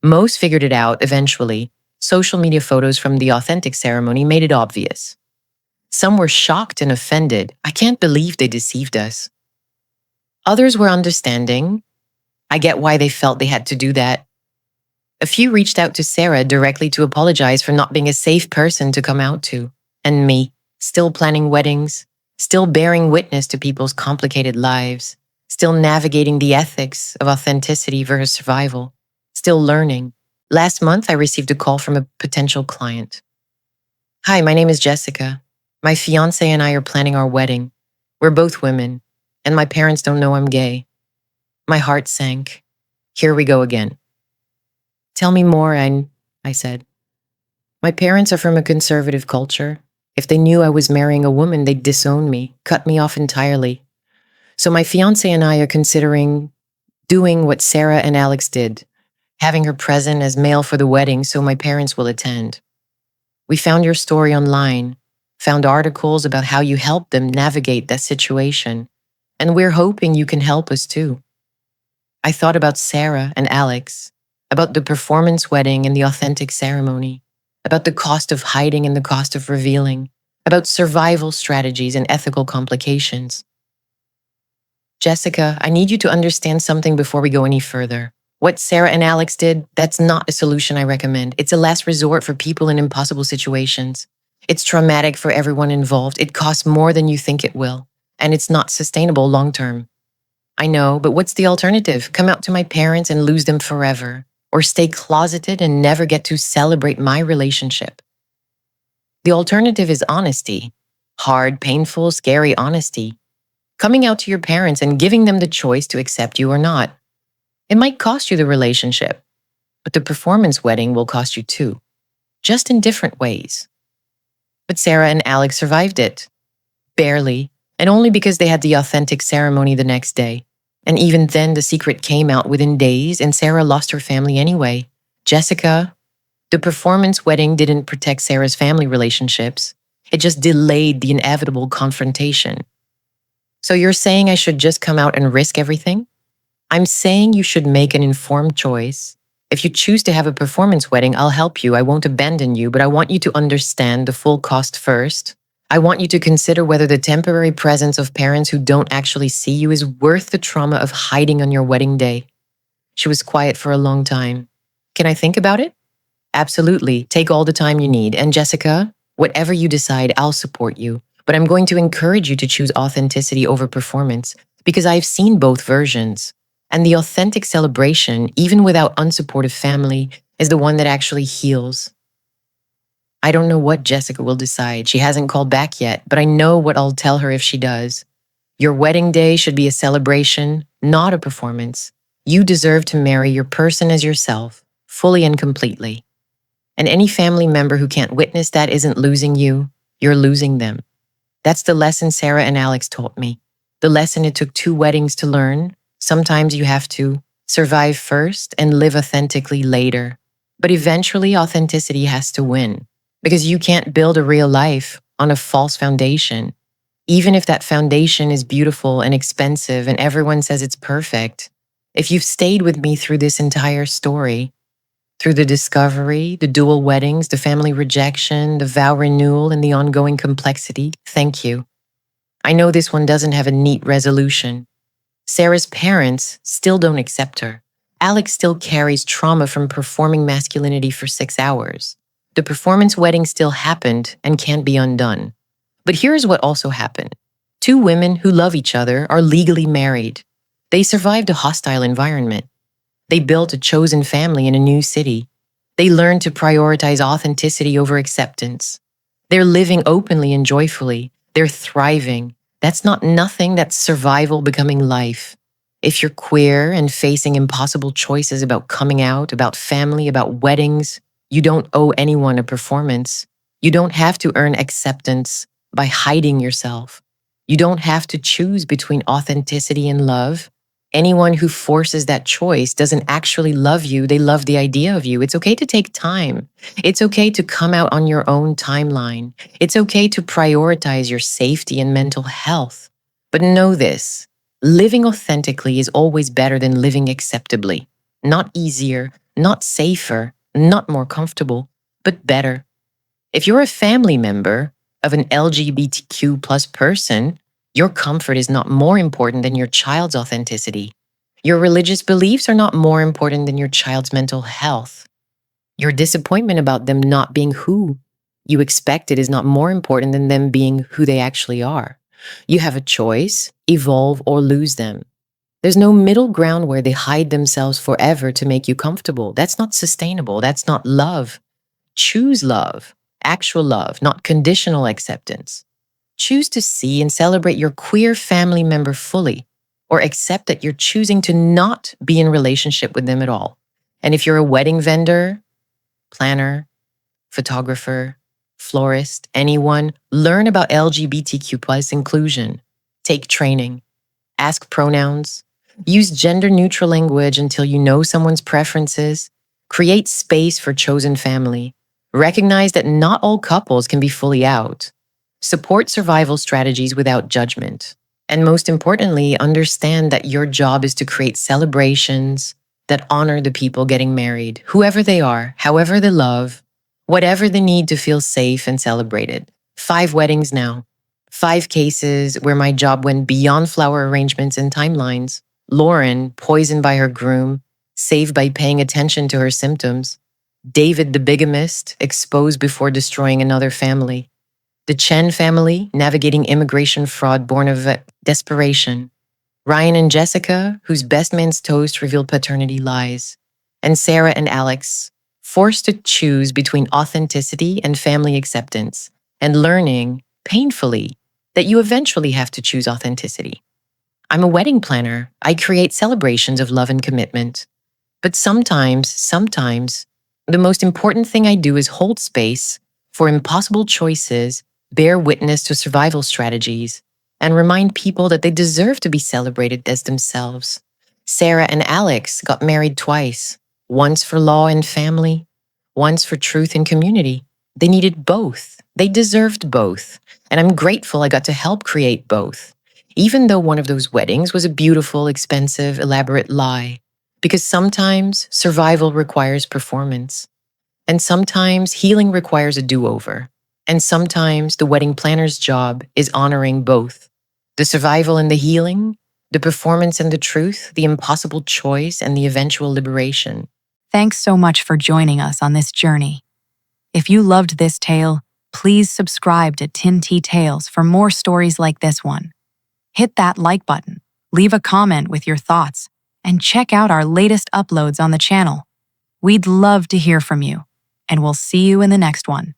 Speaker 1: most figured it out eventually. Social media photos from the authentic ceremony made it obvious. Some were shocked and offended. I can't believe they deceived us. Others were understanding. I get why they felt they had to do that. A few reached out to Sarah directly to apologize for not being a safe person to come out to. And me, still planning weddings, still bearing witness to people's complicated lives, still navigating the ethics of authenticity versus survival, still learning. Last month, I received a call from a potential client. Hi, my name is Jessica. My fiance and I are planning our wedding. We're both women, and my parents don't know I'm gay. My heart sank. Here we go again. Tell me more, I said. My parents are from a conservative culture. If they knew I was marrying a woman, they'd disown me, cut me off entirely. So my fiance and I are considering doing what Sarah and Alex did, having her present as male for the wedding so my parents will attend. We found your story online, found articles about how you helped them navigate that situation, and we're hoping you can help us too. I thought about Sarah and Alex, about the performance wedding and the authentic ceremony, about the cost of hiding and the cost of revealing, about survival strategies and ethical complications. Jessica, I need you to understand something before we go any further. What Sarah and Alex did, that's not a solution I recommend. It's a last resort for people in impossible situations. It's traumatic for everyone involved. It costs more than you think it will, and it's not sustainable long term. I know, but what's the alternative? Come out to my parents and lose them forever, or stay closeted and never get to celebrate my relationship. The alternative is honesty. Hard, painful, scary honesty. Coming out to your parents and giving them the choice to accept you or not. It might cost you the relationship, but the performance wedding will cost you too, just in different ways. But Sarah and Alex survived it. Barely, and only because they had the authentic ceremony the next day. And even then, the secret came out within days, and Sarah lost her family anyway. Jessica, the performance wedding didn't protect Sarah's family relationships. It just delayed the inevitable confrontation. So you're saying I should just come out and risk everything? I'm saying you should make an informed choice. If you choose to have a performance wedding, I'll help you. I won't abandon you, but I want you to understand the full cost first. I want you to consider whether the temporary presence of parents who don't actually see you is worth the trauma of hiding on your wedding day. She was quiet for a long time. Can I think about it? Absolutely. Take all the time you need. And Jessica, whatever you decide, I'll support you. But I'm going to encourage you to choose authenticity over performance because I've seen both versions. And the authentic celebration, even without unsupportive family, is the one that actually heals. I don't know what Jessica will decide. She hasn't called back yet, but I know what I'll tell her if she does. Your wedding day should be a celebration, not a performance. You deserve to marry your person as yourself, fully and completely. And any family member who can't witness that isn't losing you, you're losing them. That's the lesson Sarah and Alex taught me. The lesson it took 2 weddings to learn. Sometimes you have to survive first and live authentically later. But eventually, authenticity has to win. Because you can't build a real life on a false foundation. Even if that foundation is beautiful and expensive and everyone says it's perfect, if you've stayed with me through this entire story, through the discovery, the dual weddings, the family rejection, the vow renewal, and the ongoing complexity, thank you. I know this one doesn't have a neat resolution. Sarah's parents still don't accept her. Alex still carries trauma from performing masculinity for 6 hours. The performance wedding still happened and can't be undone. But here's what also happened. 2 women who love each other are legally married. They survived a hostile environment. They built a chosen family in a new city. They learned to prioritize authenticity over acceptance. They're living openly and joyfully. They're thriving. That's not nothing, that's survival becoming life. If you're queer and facing impossible choices about coming out, about family, about weddings, you don't owe anyone a performance. You don't have to earn acceptance by hiding yourself. You don't have to choose between authenticity and love. Anyone who forces that choice doesn't actually love you, they love the idea of you. It's okay to take time. It's okay to come out on your own timeline. It's okay to prioritize your safety and mental health. But know this, living authentically is always better than living acceptably. Not easier, not safer, not more comfortable, but better. If you're a family member of an LGBTQ plus person, your comfort is not more important than your child's authenticity. Your religious beliefs are not more important than your child's mental health. Your disappointment about them not being who you expected is not more important than them being who they actually are. You have a choice, evolve or lose them. There's no middle ground where they hide themselves forever to make you comfortable. That's not sustainable. That's not love. Choose love, actual love, not conditional acceptance. Choose to see and celebrate your queer family member fully, or accept that you're choosing to not be in relationship with them at all. And if you're a wedding vendor, planner, photographer, florist, anyone, learn about LGBTQ plus inclusion. Take training. Ask pronouns. Use gender-neutral language until you know someone's preferences. Create space for chosen family. Recognize that not all couples can be fully out. Support survival strategies without judgment. And most importantly, understand that your job is to create celebrations that honor the people getting married, whoever they are, however they love, whatever the need to feel safe and celebrated. 5 weddings now. 5 cases where my job went beyond flower arrangements and timelines. Lauren, poisoned by her groom, saved by paying attention to her symptoms. David, the bigamist, exposed before destroying another family. The Chen family, navigating immigration fraud born of desperation. Ryan and Jessica, whose best man's toast revealed paternity lies. And Sarah and Alex, forced to choose between authenticity and family acceptance, and learning, painfully, that you eventually have to choose authenticity. I'm a wedding planner. I create celebrations of love and commitment. But sometimes, the most important thing I do is hold space for impossible choices, bear witness to survival strategies, and remind people that they deserve to be celebrated as themselves. Sarah and Alex got married twice, once for law and family, once for truth and community. They needed both. They deserved both. And I'm grateful I got to help create both, even though one of those weddings was a beautiful, expensive, elaborate lie. Because sometimes survival requires performance, and sometimes healing requires a do over, and sometimes the wedding planner's job is honoring both the survival and the healing, the performance and the truth, the impossible choice and the eventual liberation.
Speaker 2: Thanks so much for joining us on this journey. If you loved this tale, please subscribe to Tin Tea Tales for more stories like this one. Hit that like button, leave a comment with your thoughts, and check out our latest uploads on the channel. We'd love to hear from you, and we'll see you in the next one.